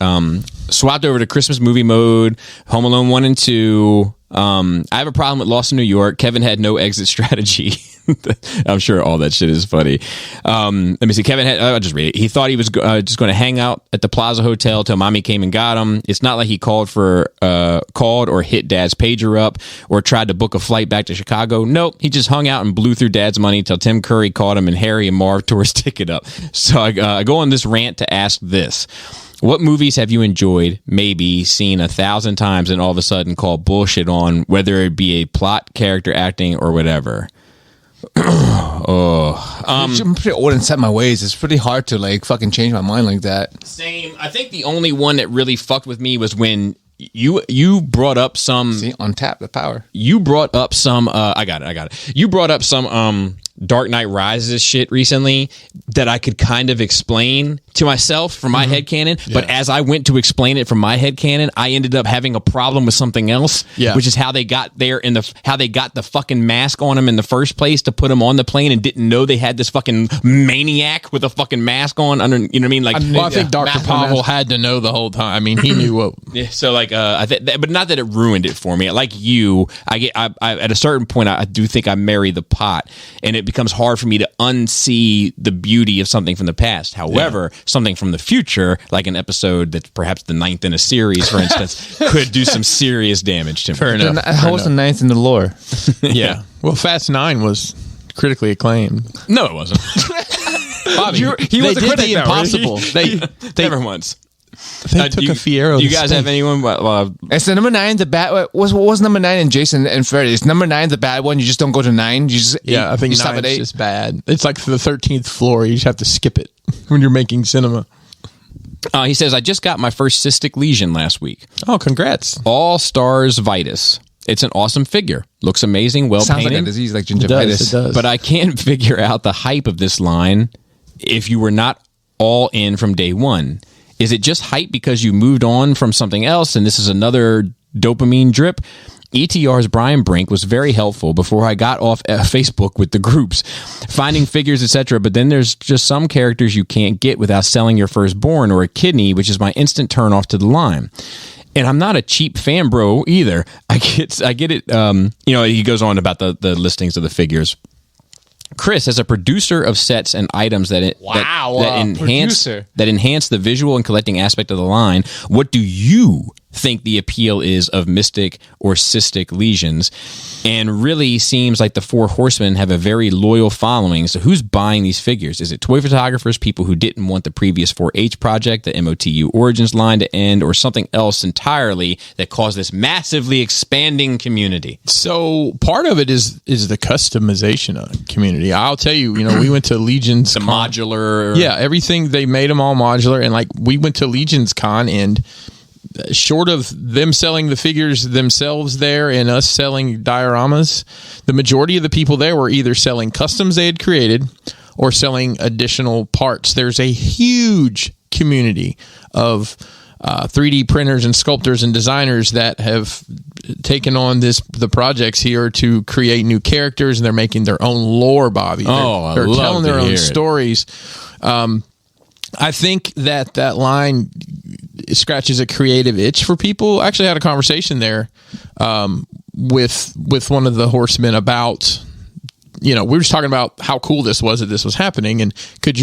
Swapped over to Christmas movie mode, Home Alone 1 and 2. I have a problem with Lost in New York. Kevin had no exit strategy. I'm sure all that shit is funny. Let me see. Kevin had, I'll just read it. He thought he was just going to hang out at the Plaza Hotel till mommy came and got him. It's not like he called or hit dad's pager up or tried to book a flight back to Chicago. Nope. He just hung out and blew through dad's money till Tim Curry caught him and Harry and Marv tore his ticket up. So I go on this rant to ask this. What movies have you enjoyed, maybe seen 1,000 times and all of a sudden call bullshit on, whether it be a plot, character, acting, or whatever? I'm pretty old and set my ways. It's pretty hard to like fucking change my mind like that. Same. I think the only one that really fucked with me was when you brought up some. See, untap the power. You brought up some. I got it. You brought up some Dark Knight Rises shit recently that I could kind of explain to myself from my headcanon, but as I went to explain it from my headcanon, I ended up having a problem with something else, which is how they got there how they got the fucking mask on him in the first place to put him on the plane and didn't know they had this fucking maniac with a fucking mask on under, you know what I mean? Like, I think Dr. Pavel had to know the whole time. I mean, he knew what. Yeah, so like, but not that it ruined it for me. Like you, I at a certain point, I do think I marry the pot, and it becomes hard for me to unsee the beauty of something from the past. However, something from the future, like an episode that's perhaps the 9th in a series, for instance, could do some serious damage to me. Fair enough. How was the 9th in the lore? Yeah. Well, Fast 9 was critically acclaimed. No, it wasn't. Bobby, he was they a did critic, the though. impossible. They Never once. took a Fiero. Do you guys have anyone? It's the number 9, the bad. What was number 9 in Jason and Freddy? It's number 9, the bad one. You just don't go to 9. You just I think you stop 9 at is 8. just bad. It's like the 13th floor. You just have to skip it when you're making cinema. He says, I just got my first cystic lesion last week. Oh, congrats! All Stars Vitus. It's an awesome figure. Looks amazing, well Sounds painted. like a disease like It gingivitis. does. But I can't figure out the hype of this line if you were not all in from day one. Is it just hype because you moved on from something else and this is another dopamine drip? ETR's Brian Brink was very helpful before I got off Facebook with the groups, finding figures, etc. But then there's just some characters you can't get without selling your firstborn or a kidney, which is my instant turn off to the line. And I'm not a cheap fan bro either. I get it. He goes on about the listings of the figures. Chris, as a producer of sets and items that enhance the visual and collecting aspect of the line, what do you think the appeal is of mystic or cystic lesions? And really seems like the Four Horsemen have a very loyal following. So who's buying these figures? Is it toy photographers, people who didn't want the previous 4-H project, the MOTU Origins line to end, or something else entirely that caused this massively expanding community? So part of it is the customization community. I'll tell you, we went to Legion's The Con. modular. Yeah, everything, they made them all modular. And like we went to Legion's Con and short of them selling the figures themselves there and us selling dioramas, the majority of the people there were either selling customs they had created or selling additional parts. There's a huge community of 3D printers and sculptors and designers that have taken on the projects here to create new characters, and they're making their own lore, Bobby. They're telling their own stories. I think that line scratches a creative itch for people. I actually had a conversation there with one of the horsemen about, we were just talking about how cool this was that this was happening, and would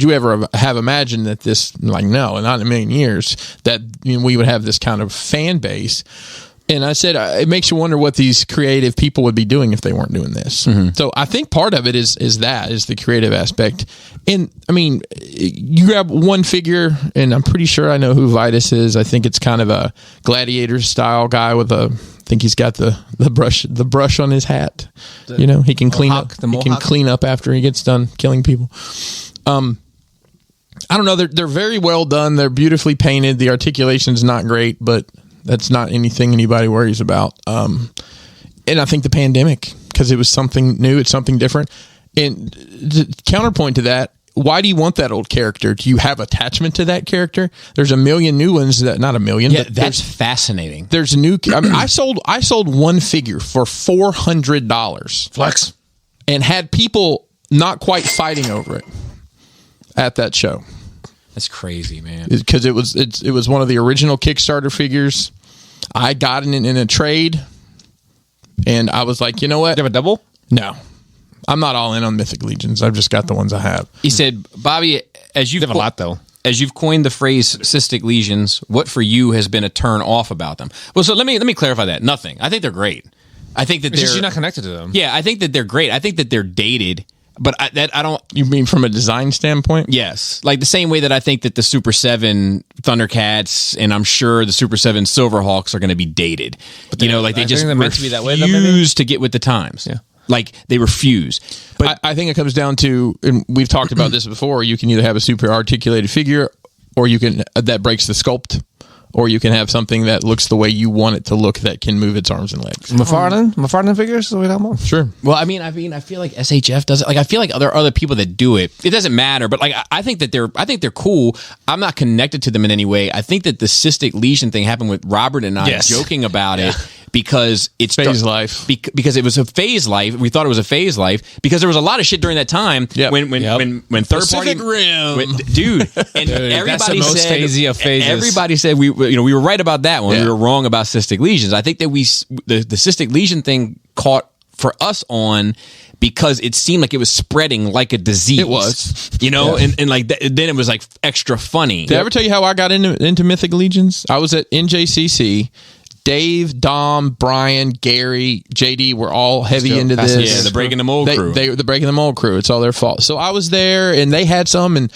you ever have imagined that this, like, no, not in a million years, that we would have this kind of fan base. And I said, it makes you wonder what these creative people would be doing if they weren't doing this. Mm-hmm. So I think part of it is the creative aspect. And I mean, you grab one figure, and I'm pretty sure I know who Vitus is. I think it's kind of a gladiator style guy with I think he's got the brush on his hat. He can clean up. He can clean up after he gets done killing people. I don't know. They're very well done. They're beautifully painted. The articulation's not great, but that's not anything anybody worries about. And I think the pandemic, because it was something new, it's something different. And the counterpoint to that, why do you want that old character? Do you have attachment to that character? There's a million new ones not a million. Yeah, that's fascinating. There's new. I sold one figure for $400. Flex. And had people not quite fighting over it at that show. That's crazy, man. Because it was one of the original Kickstarter figures. I got it in a trade, and I was like, you know what? You have a double? No. I'm not all in on Mythic Legions. I've just got the ones I have. He said, Bobby, as you've have a lot, though. As you've coined the phrase cystic lesions, what for you has been a turn off about them? Well, so let me clarify that. Nothing. I think they're great. I think that you're not connected to them. Yeah, I think that they're great. I think that they're dated. But I don't... You mean from a design standpoint? Yes. Like the same way that I think that the Super 7 Thundercats and I'm sure the Super 7 Silverhawks are going to be dated. But they just meant to be that way, refuse to get with the times. Yeah. Like they refuse. But I think it comes down to, and we've talked about this before, you can either have a super articulated figure, or you can that breaks the sculpt, or you can have something that looks the way you want it to look that can move its arms and legs. McFarlane figures? Sure. Well, I mean, I feel like SHF does it. Like, I feel like there are other people that do it. It doesn't matter, but like, I think that they're cool. I'm not connected to them in any way. I think that the cystic lesion thing happened with Robert and I joking about it because it's phase life. Because it was a phase life. We thought it was a phase life because there was a lot of shit during that time when third Pacific party Rim, dude, and everybody that's the most said phasey of phases. Everybody said we were right about that one. We were wrong about cystic lesions. I think that the cystic lesion thing caught for us on because it seemed like it was spreading like a disease. It was, and like then it was like extra funny. Did I ever tell you how I got into Mythic Legions? I was at NJCC. Dave, Dom, Brian, Gary, JD were all heavy into this. Yeah, the Breaking the Mold crew. The Breaking the Mold crew. It's all their fault. So I was there, and they had some, and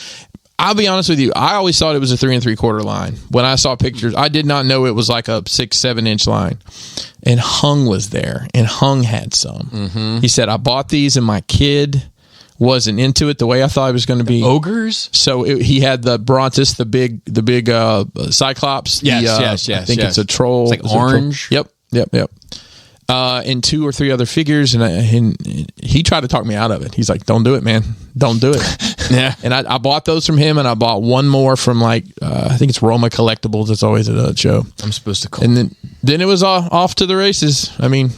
I'll be honest with you, I always thought it was a 3 3/4 line. When I saw pictures, I did not know it was like a 6-7 inch line. And Hung was there, and Hung had some. Mm-hmm. He said, I bought these, and my kid wasn't into it the way I thought it was going to be. Ogres? So he had the Brontus, the big Cyclops. Yes. I think it's a troll. It's like orange. Yep. And 2 or 3 other figures, and he tried to talk me out of it. He's like, "Don't do it, man. Don't do it." Yeah. And I bought those from him, and I bought one more from I think it's Roma Collectibles. It's always at a show. I'm supposed to call. And then it was off to the races. I mean,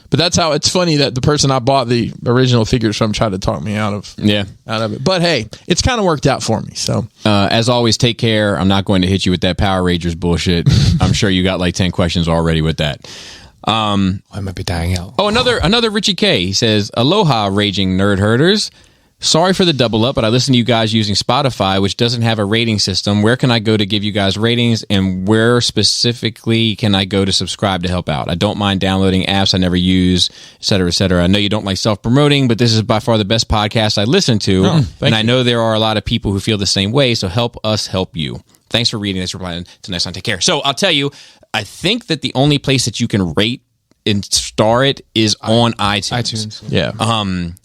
but that's how it's funny that the person I bought the original figures from tried to talk me out of it. But hey, it's kind of worked out for me. So as always, take care. I'm not going to hit you with that Power Rangers bullshit. I'm sure you got like 10 questions already with that. I might be dying out. Oh, another Richie K. He says, "Aloha, raging nerd herders. Sorry for the double up, but I listen to you guys using Spotify, which doesn't have a rating system. Where can I go to give you guys ratings, and where specifically can I go to subscribe to help out? I don't mind downloading apps I never use, et cetera, et cetera. I know you don't like self-promoting, but this is by far the best podcast I listen to, and I know there are a lot of people who feel the same way, so help us help you. Thanks for reading this reply. Till next time, take care." So I'll tell you, I think that the only place that you can rate and star it is on iTunes. Yeah.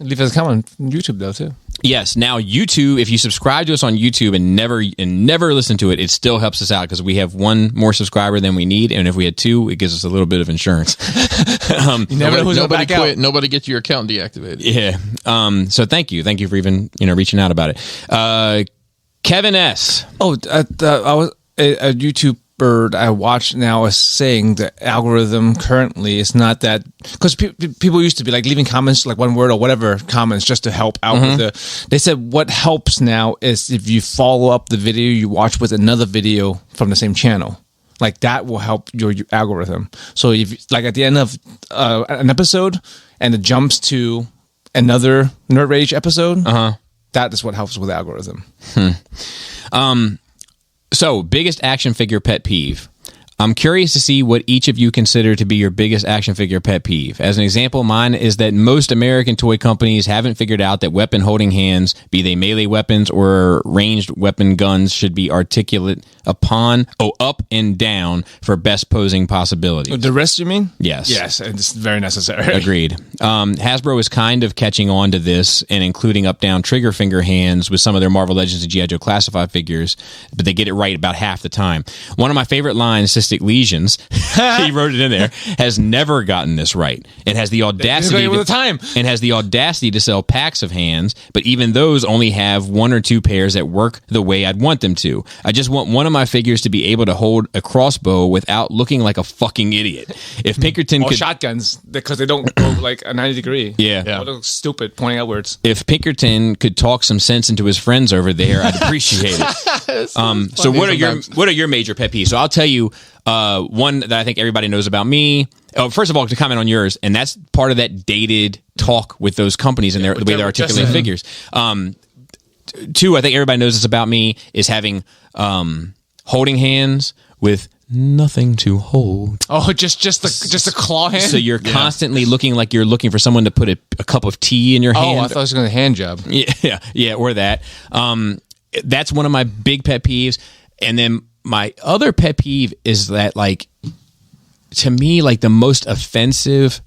Leave us a comment on YouTube though too. Yes. Now YouTube, if you subscribe to us on YouTube and never listen to it, it still helps us out because we have one more subscriber than we need, and if we had two, it gives us a little bit of insurance. You never know who's nobody quit. Nobody gets your account deactivated. Yeah. So thank you for even reaching out about it. Kevin S. I was a YouTuber I watch now is saying the algorithm currently is not that, because people used to be like leaving comments like one word or whatever comments just to help out with they said what helps now is if you follow up the video you watch with another video from the same channel. Like that will help your algorithm. So if like at the end of an episode and it jumps to another Nerd Rage episode, that is what helps with the algorithm. So, biggest action figure pet peeve. I'm curious to see what each of you consider to be your biggest action figure pet peeve. As an example, mine is that most American toy companies haven't figured out that weapon holding hands, be they melee weapons or ranged weapon guns, should be articulate up and down for best posing possibilities. The rest, you mean? Yes. Yes, it's very necessary. Agreed. Hasbro is kind of catching on to this and including up-down trigger finger hands with some of their Marvel Legends and G.I. Joe Classified figures, but they get it right about half the time. One of my favorite lines, Cystic Lesions, he wrote it in there, has never gotten this right. It has the audacity to sell packs of hands, but even those only have one or two pairs that work the way I'd want them to. I just want one of my figures to be able to hold a crossbow without looking like a fucking idiot. If Pinkerton or could... shotguns, because they don't go like a 90 degree. Yeah. They look stupid pointing outwards. If Pinkerton could talk some sense into his friends over there, I'd appreciate it. So what are your major pet peeves? So I'll tell you one that I think everybody knows about me. Oh, first of all, to comment on yours, and that's part of that dated talk with those companies and the way they articulate figures. Two, I think everybody knows this about me, is having holding hands with nothing to hold. Oh, just a claw hand. So you're constantly looking like you're looking for someone to put a cup of tea in your hand. Oh, I thought it was going to hand job. Yeah, or that. That's one of my big pet peeves. And then my other pet peeve is that, like, to me, like the most offensive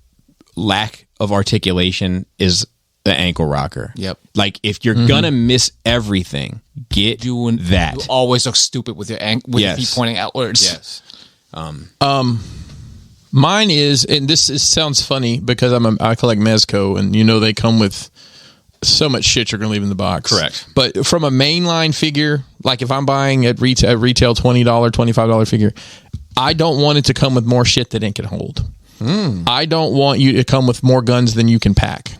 lack of articulation is the ankle rocker. Yep. Like if you're gonna miss everything, get doing that. You always look stupid with your your feet pointing outwards. Yes. Mine is, and sounds funny because I collect Mezco, and they come with so much shit you're gonna leave in the box. Correct. But from a mainline figure, like if I'm buying at retail $20, $25 figure, I don't want it to come with more shit than it can hold. I don't want you to come with more guns than you can pack.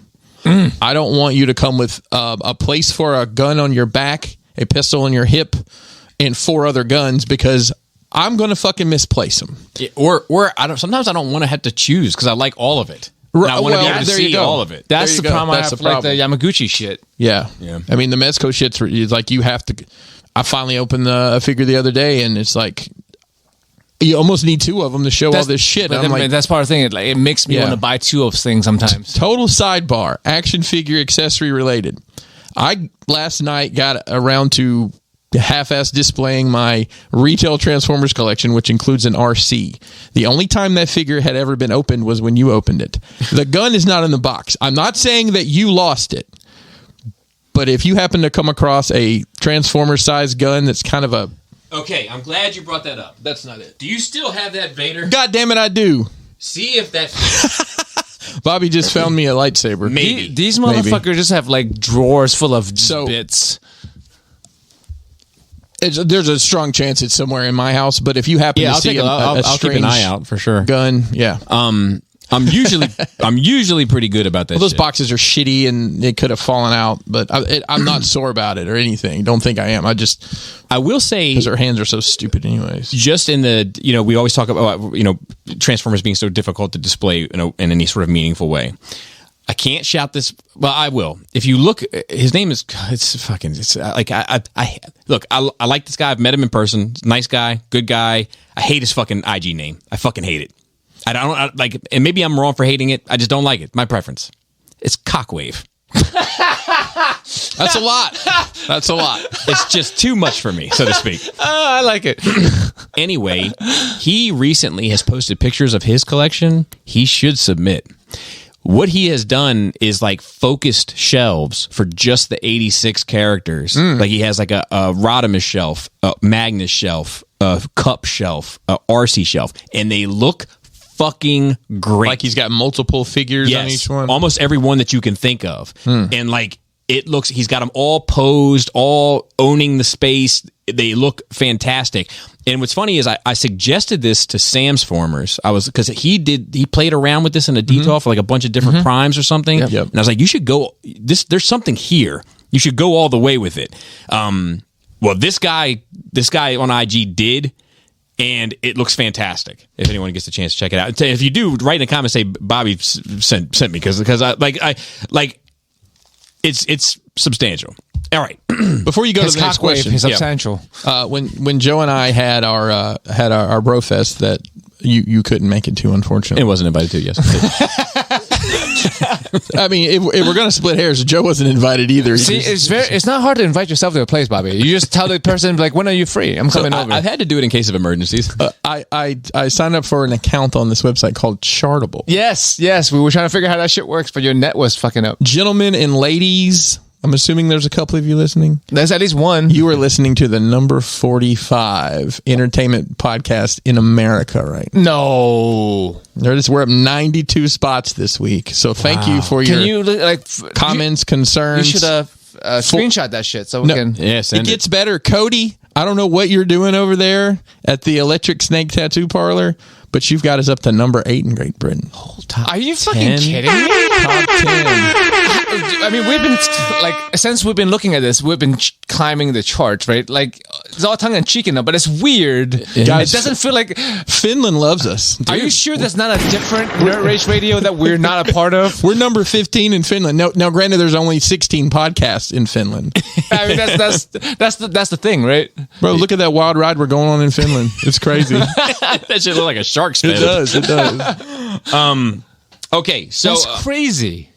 I don't want you to come with a place for a gun on your back, a pistol on your hip, and 4 other guns, because I'm going to fucking misplace them. Yeah, or sometimes I don't want to have to choose because I like all of it. And I want to be able to see all of it. That's the problem. That's the problem. Like the Yamaguchi shit. Yeah. I mean, the Mezco shit's like you have to. I finally opened a figure the other day, and it's like you almost need 2 of them to show all this shit. But that's part of the thing. It makes me want to buy 2 of things sometimes. Total sidebar, action figure accessory related. I last night got around to half-ass displaying my retail Transformers collection, which includes an RC. The only time that figure had ever been opened was when you opened it. The gun is not in the box. I'm not saying that you lost it, but if you happen to come across a Transformers-sized gun that's kind of a... Okay, I'm glad you brought that up. That's not it. Do you still have that Vader? God damn it, I do. See if that... Bobby just found me a lightsaber. Maybe. These motherfuckers just have like drawers full of bits. There's a strong chance it's somewhere in my house, but if you happen to see I'll keep an eye out for sure. Gun, I'm usually pretty good about that. Well, those boxes are shitty and they could have fallen out, but I'm not sore about it or anything. Don't think I am. I will say, because our hands are so stupid anyways. Just in the, we always talk about, Transformers being so difficult to display in any sort of meaningful way. I can't shout this. Well, I will. If you look, his name is, I like this guy. I've met him in person. Nice guy, good guy. I hate his fucking IG name. I fucking hate it. I like, and maybe I'm wrong for hating it. I just don't like it. My preference. It's Cockwave. That's a lot. That's a lot. It's just too much for me, so to speak. I like it. Anyway, he recently has posted pictures of his collection. He should submit. what he has done is like focused shelves for just the 86 characters. Like he has like a Rodimus shelf, a Magnus shelf, a Cup shelf, a RC shelf, and they look fucking great. Like he's got multiple figures on each one. Almost every one that you can think of. And like he's got them all posed, all owning the space. They look fantastic. And what's funny is I suggested this to Sam's Formers. Because he played around with this in a detail for like a bunch of different primes or something. Yep. And I was like, you should go, there's something here. You should go all the way with it. Well, this guy on IG did, and it looks fantastic. If anyone gets a chance to check it out. If you do, write in the comments, say Bobby sent me, because it's substantial. All right. Before you go to the next question, is substantial. When Joe and I had our Brofest that you couldn't make it to, unfortunately. It wasn't invited to, yes. I mean, if we're going to split hairs, Joe wasn't invited either. See, it's not hard to invite yourself to a place, Bobby. You just tell the person, like, when are you free? I'm coming over. I've had to do it in case of emergencies. I signed up for an account on this website called Chartable. Yes. We were trying to figure out how that shit works, but your net was fucking up. Gentlemen and ladies, I'm assuming there's a couple of you listening. There's at least one. You are listening to the number 45 entertainment podcast in America, right? No. We're up 92 spots this week. So thank you for your comments, concerns. You should screenshot that shit so we can. Yeah, it gets better. Cody, I don't know what you're doing over there at the Electric Snake Tattoo Parlor, but you've got us up to number 8 in Great Britain. Are you fucking kidding me? Top 10. I mean, we've been since we've been looking at this, we've been climbing the charts, right? Like, it's all tongue in cheek enough, but it's weird. Guys, it doesn't feel like Finland loves us. Dude. Are you sure there's not a different Nerd Rage Radio that we're not a part of? We're number 15 in Finland. Now, granted, there's only 16 podcasts in Finland. I mean, that's the thing, right? Bro, look at that wild ride we're going on in Finland. It's crazy. That shit look like a shark spin. It does. Okay, so that's crazy.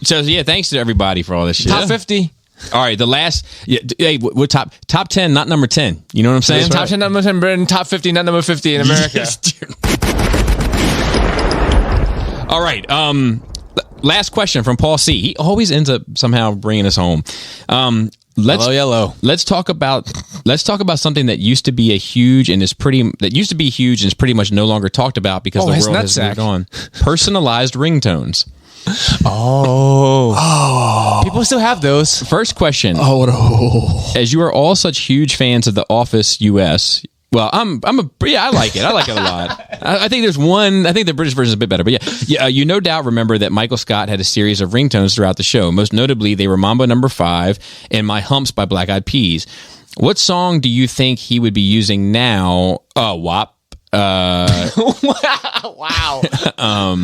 So yeah, thanks to everybody for all this shit. Top 50. All right, the last. Yeah, hey, we're top 10, not number 10. You know what I'm saying? Right. Top 10, not number 10, Britain. Top 50, not number 50 in America. Yes, all right. Last question from Paul C. He always ends up somehow bringing us home. Hello, yellow. Let's talk about something that used to be huge and is pretty much no longer talked about because the world has moved on. Personalized ringtones. Oh. People still have those. First question. Oh. As you are all such huge fans of The Office US, well, I like it. I like it a lot. I think there's one. I think the British version is a bit better, but yeah. You no doubt remember that Michael Scott had a series of ringtones throughout the show. Most notably, they were Mambo No. 5 and My Humps by Black Eyed Peas. What song do you think he would be using now? Oh, WAP. Wow. Oh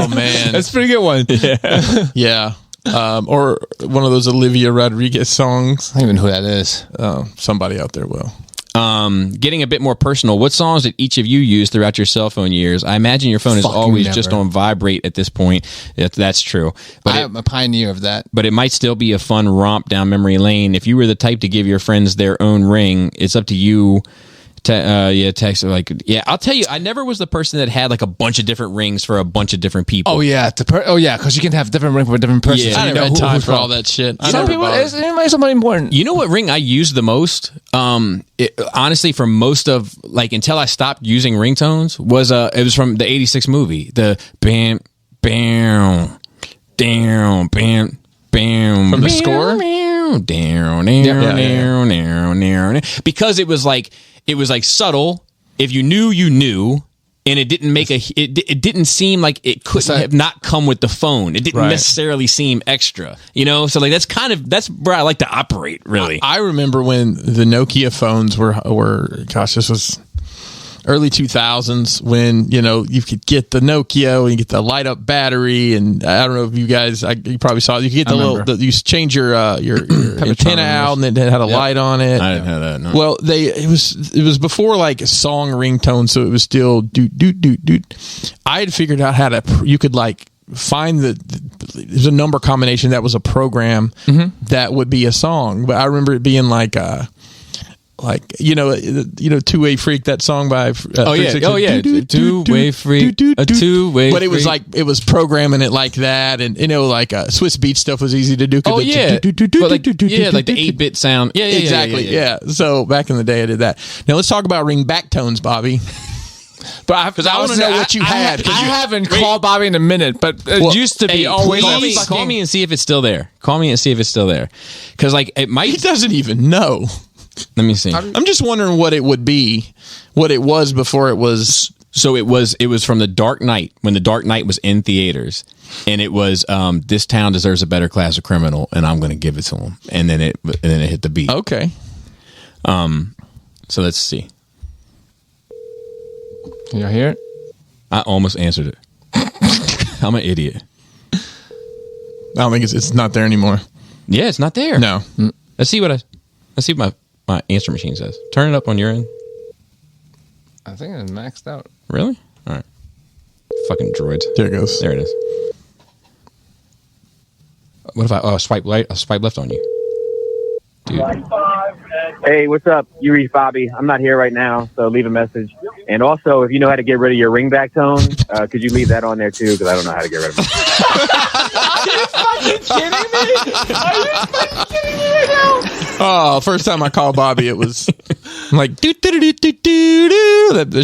man, that's a pretty good one. Yeah. Or one of those Olivia Rodriguez songs. I don't even know who that is. Somebody out there will. Getting a bit more personal, what songs did each of you use throughout your cell phone years? I imagine your phone is always just on vibrate at this point. That's true. But I'm a pioneer of that. But it might still be a fun romp down memory lane. If you were the type to give your friends their own ring, it's up to you. Text I'll tell you, I never was the person that had like a bunch of different rings for a bunch of different people. Oh yeah, because you can have different rings for different persons. Yeah, so I never had time for all that shit. Some people, it's somebody important. You know what ring I used the most? Honestly, for most of until I stopped using ringtones was it was from the '86 movie, the bam bam down bam bam from the score. Because it was like subtle. If you knew, you knew, and it didn't make it didn't seem like it couldn't have not come with the phone. It didn't necessarily seem extra, so that's where I like to operate. Really, I remember when the Nokia phones were this was early 2000s when you could get the Nokia and you get the light up battery, and I don't know if you guys you probably saw it. You could get you change your antenna out and it had a light on it. I didn't have that. No. Well, it was before like a song ringtone, so it was still doot doot doot doot. I had figured out how you could find there's a number combination that was a program that would be a song, but I remember it being like Two-Way Freak, that song by Two-Way Freak, a two-way. But it was like it was programming it like that, and like Swiss Beat stuff was easy to do. Like the 8-bit sound. Yeah, exactly. Yeah. So back in the day, I did that. Now let's talk about ringback tones, Bobby. But because I want to know what you had. I haven't called Bobby in a minute, but it used to be always. Call me and see if it's still there. Because it might. He doesn't even know. Let me see. I'm just wondering what it would be, what it was before it was. So it was from The Dark Knight, when The Dark Knight was in theaters, and it was this town deserves a better class of criminal, and I'm going to give it to him, and then it hit the beat. Okay. So let's see. Can you hear it? I almost answered it. I'm an idiot. I don't think it's not there anymore. Yeah, it's not there. No. Let's see what my answer machine says. Turn it up on your end. I think it's maxed out. Really? All right. Fucking droids. There it goes. There it is. What if I swipe right? I'll swipe left on you. Dude. Hey, what's up? You reach Bobby. I'm not here right now, so leave a message. And also, if you know how to get rid of your ringback tone, could you leave that on there too? Because I don't know how to get rid of it. Are you fucking kidding me right now? Oh, first time I called Bobby, it was like the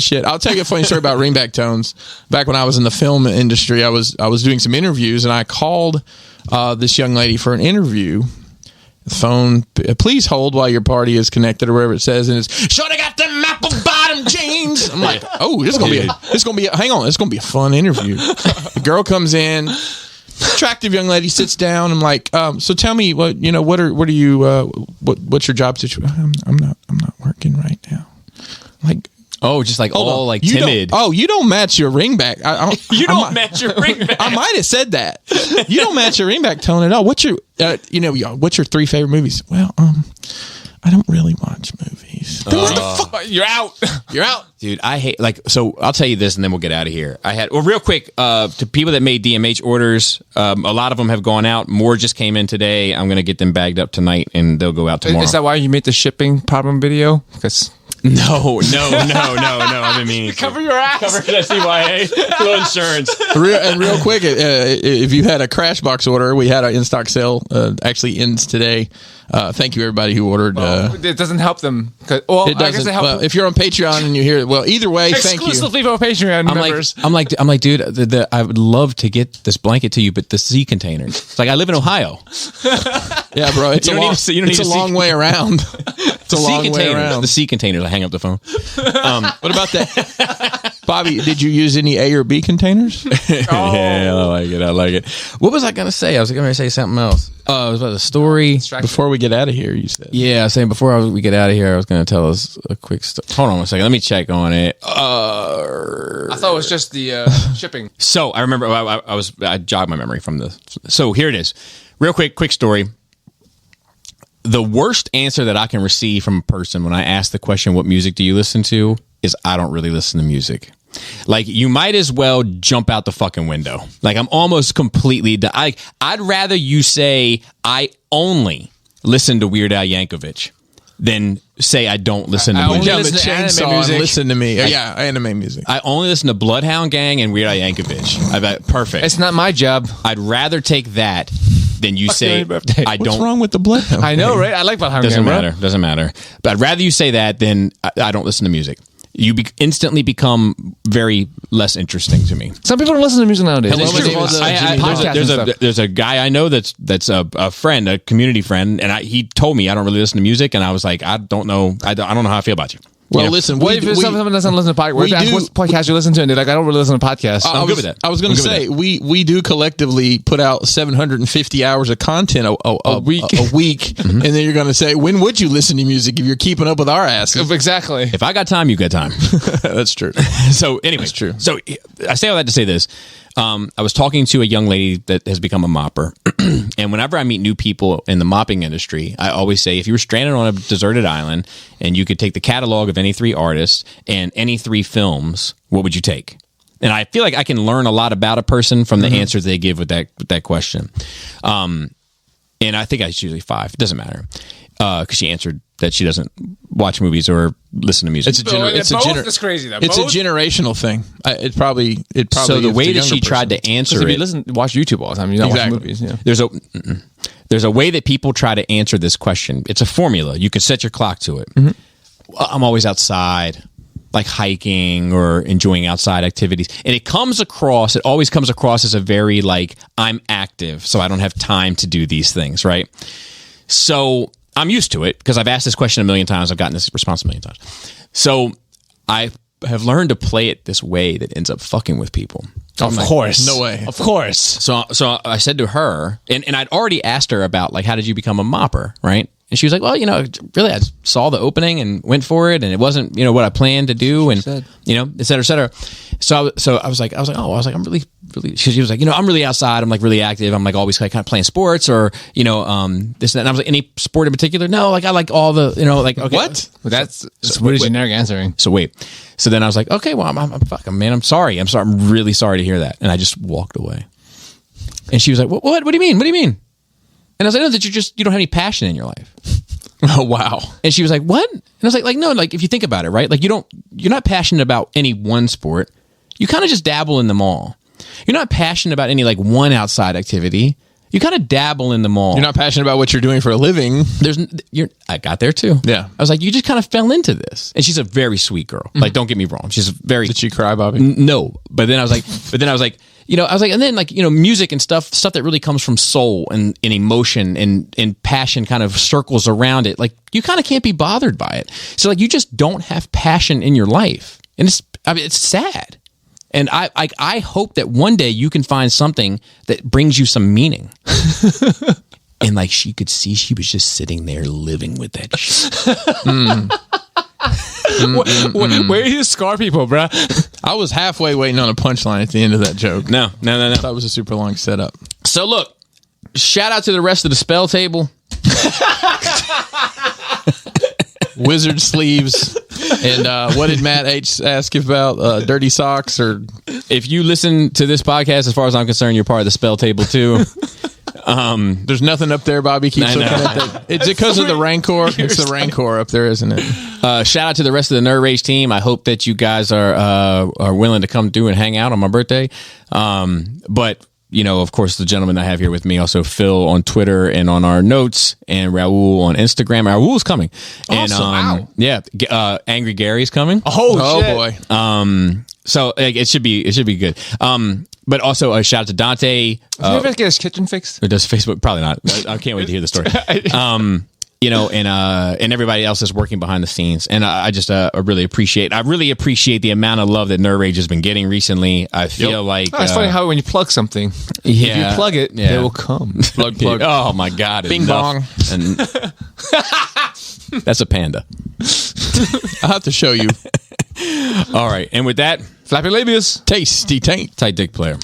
shit. I'll tell you a funny story about ringback tones. Back when I was in the film industry, I was doing some interviews, and I called this young lady for an interview. The phone, please hold while your party is connected, or whatever it says, and it's shoulda got them apple bottom jeans. I'm like, oh, this is gonna be a fun interview. The girl comes in, attractive young lady, sits down. I'm like, so tell me what's your job situation? I'm not working right now. Like, oh, just like all like timid. You don't match your ringback. You don't match your ringback. I might have said that. You don't match your ringback tone at all. What's your, what's your 3 favorite movies? Well, I don't really watch movies. Then what the fuck? You're out. You're out. Dude, I hate, so I'll tell you this and then we'll get out of here. Real quick, to people that made DMH orders, a lot of them have gone out. More just came in today. I'm going to get them bagged up tonight and they'll go out tomorrow. Is that why you made the shipping problem video? Because... No. I've been meaning to. Cover your ass. Cover the CYA. Little insurance. Real quick, if you had a crash box order, we had our in-stock sale. Actually ends today. Thank you, everybody who ordered. It doesn't help them. It doesn't. I guess it helps if you're on Patreon and you hear it. Well, either way, thank you. Exclusively for Patreon members. I'm like, dude, I would love to get this blanket to you, but the sea containers. It's like I live in Ohio. Yeah, bro. It's a long way around. It's a long way around. The sea containers. I hang up the phone. What about that? Bobby, did you use any A or B containers? Yeah, I like it. What was I going to say? I was going to say something else. It was about the story. Before we get out of here, you said. Yeah, I was saying before we get out of here, I was going to tell us a quick story. Hold on a second. Let me check on it. I thought it was just the shipping. So I remember I jogged my memory from this. So here it is. Real quick story. The worst answer that I can receive from a person when I ask the question, what music do you listen to, is I don't really listen to music. Like, you might as well jump out the fucking window. Like, I'm almost completely... I'd rather you say I only listen to Weird Al Yankovic than say I don't listen to music. Yeah, the chainsaw music. Listen to me. Yeah, anime music. I only listen to Bloodhound Gang and Weird Al Yankovic. Perfect. It's not my job. I'd rather take that than you say I don't. What's wrong with the Bloodhound? I know, right? I like Bloodhound Gang. Doesn't matter. But I'd rather you say that than I don't listen to music. You instantly become very less interesting to me. Some people don't listen to music nowadays. There's a guy I know that's a friend, a community friend, and he told me I don't really listen to music, and I was like, I don't know how I feel about you. Well, listen. What if someone doesn't listen to podcasts? What podcast you listen to? And they're like, I don't really listen to podcasts. I'm good with that. I was going to say we do collectively put out 750 hours of content a week, and then you're going to say, when would you listen to music if you're keeping up with our asses? Exactly. If I got time, you got time. That's true. So anyway, that's true. So I say all that to say this. I was talking to a young lady that has become a mopper. And whenever I meet new people in the mopping industry, I always say, if you were stranded on a deserted island and you could take the catalog of any 3 artists and any 3 films, what would you take? And I feel like I can learn a lot about a person from the answers they give with that question. And I think it's usually 5. It doesn't matter. Because she answered that she doesn't watch movies or listen to music. It's crazy though. It's a generational thing. It probably. So the is way the that she younger tried person. to answer If it, you watch YouTube all the time, you're not watching movies. Yeah. there's a way that people try to answer this question. It's a formula. You can set your clock to it. I'm always outside, like hiking or enjoying outside activities. And it always comes across as a very like, I'm active, so I don't have time to do these things, right? So I'm used to it because I've asked this question a million times. I've gotten this response a million times. So I have learned to play it this way that ends up fucking with people. Of course. No way. Of course. So I said to her, and I'd already asked her about like, how did you become a mopper, right? And she was like, well, really, I saw the opening and went for it, and it wasn't, what I planned to do, and et cetera, et cetera. So I was like, I'm really, she was like, I'm really outside, I'm like really active, I'm like always like kind of playing sports or, this and that. And I was like, any sport in particular? No, like I like all the, like, okay. What? That's really generic answering. So then I was like, okay, well, I'm fucking, man, I'm sorry. I'm really sorry to hear that. And I just walked away. And she was like, what do you mean? What do you mean? And I was like, no, that you don't have any passion in your life. Oh, wow. And she was like, what? And I was like, no, like if you think about it, right? Like you're not passionate about any one sport. You kind of just dabble in them all. You're not passionate about any like one outside activity. You kind of dabble in them all. You're not passionate about what you're doing for a living. I got there too. Yeah. I was like, you just kind of fell into this. And she's a very sweet girl. Like, don't get me wrong. She's very. Did she cry, Bobby? No. But then I was like, and then like, music and stuff that really comes from soul and emotion and passion kind of circles around it. Like you kind of can't be bothered by it. So like, you just don't have passion in your life. And it's sad. And I hope that one day you can find something that brings you some meaning. And like she could see she was just sitting there living with that shit. Where do you scar people, bro? I was halfway waiting on a punchline at the end of that joke. No. That was a super long setup. So look, shout out to the rest of the spell table. Wizard sleeves. And what did Matt H ask about? Dirty socks? Or if you listen to this podcast, as far as I'm concerned, you're part of the spell table too. There's nothing up there. Bobby keeps looking at that. It's because of the Rancor. It's the Rancor up there, isn't it? Shout out to the rest of the Nerd Rage team. I hope that you guys are willing to come through and hang out on my birthday. But of course, the gentleman I have here with me, also Phil on Twitter and on our notes, and Raul on Instagram. Raul's coming. Awesome. And, yeah, Angry Gary's coming. Oh shit. Boy. So it should be good. But also a shout out to Dante. Did you ever get his kitchen fixed? Who does Facebook? Probably not. I can't wait to hear the story. And everybody else is working behind the scenes. And I just really appreciate the amount of love that Nerd Rage has been getting recently. I feel like it's funny how when you plug something, if you plug it, it will come. Plug. Oh my God! Bing bong. And that's a panda. I'll have to show you. All right, and with that, Flappy labius, tasty taint, tight dick player.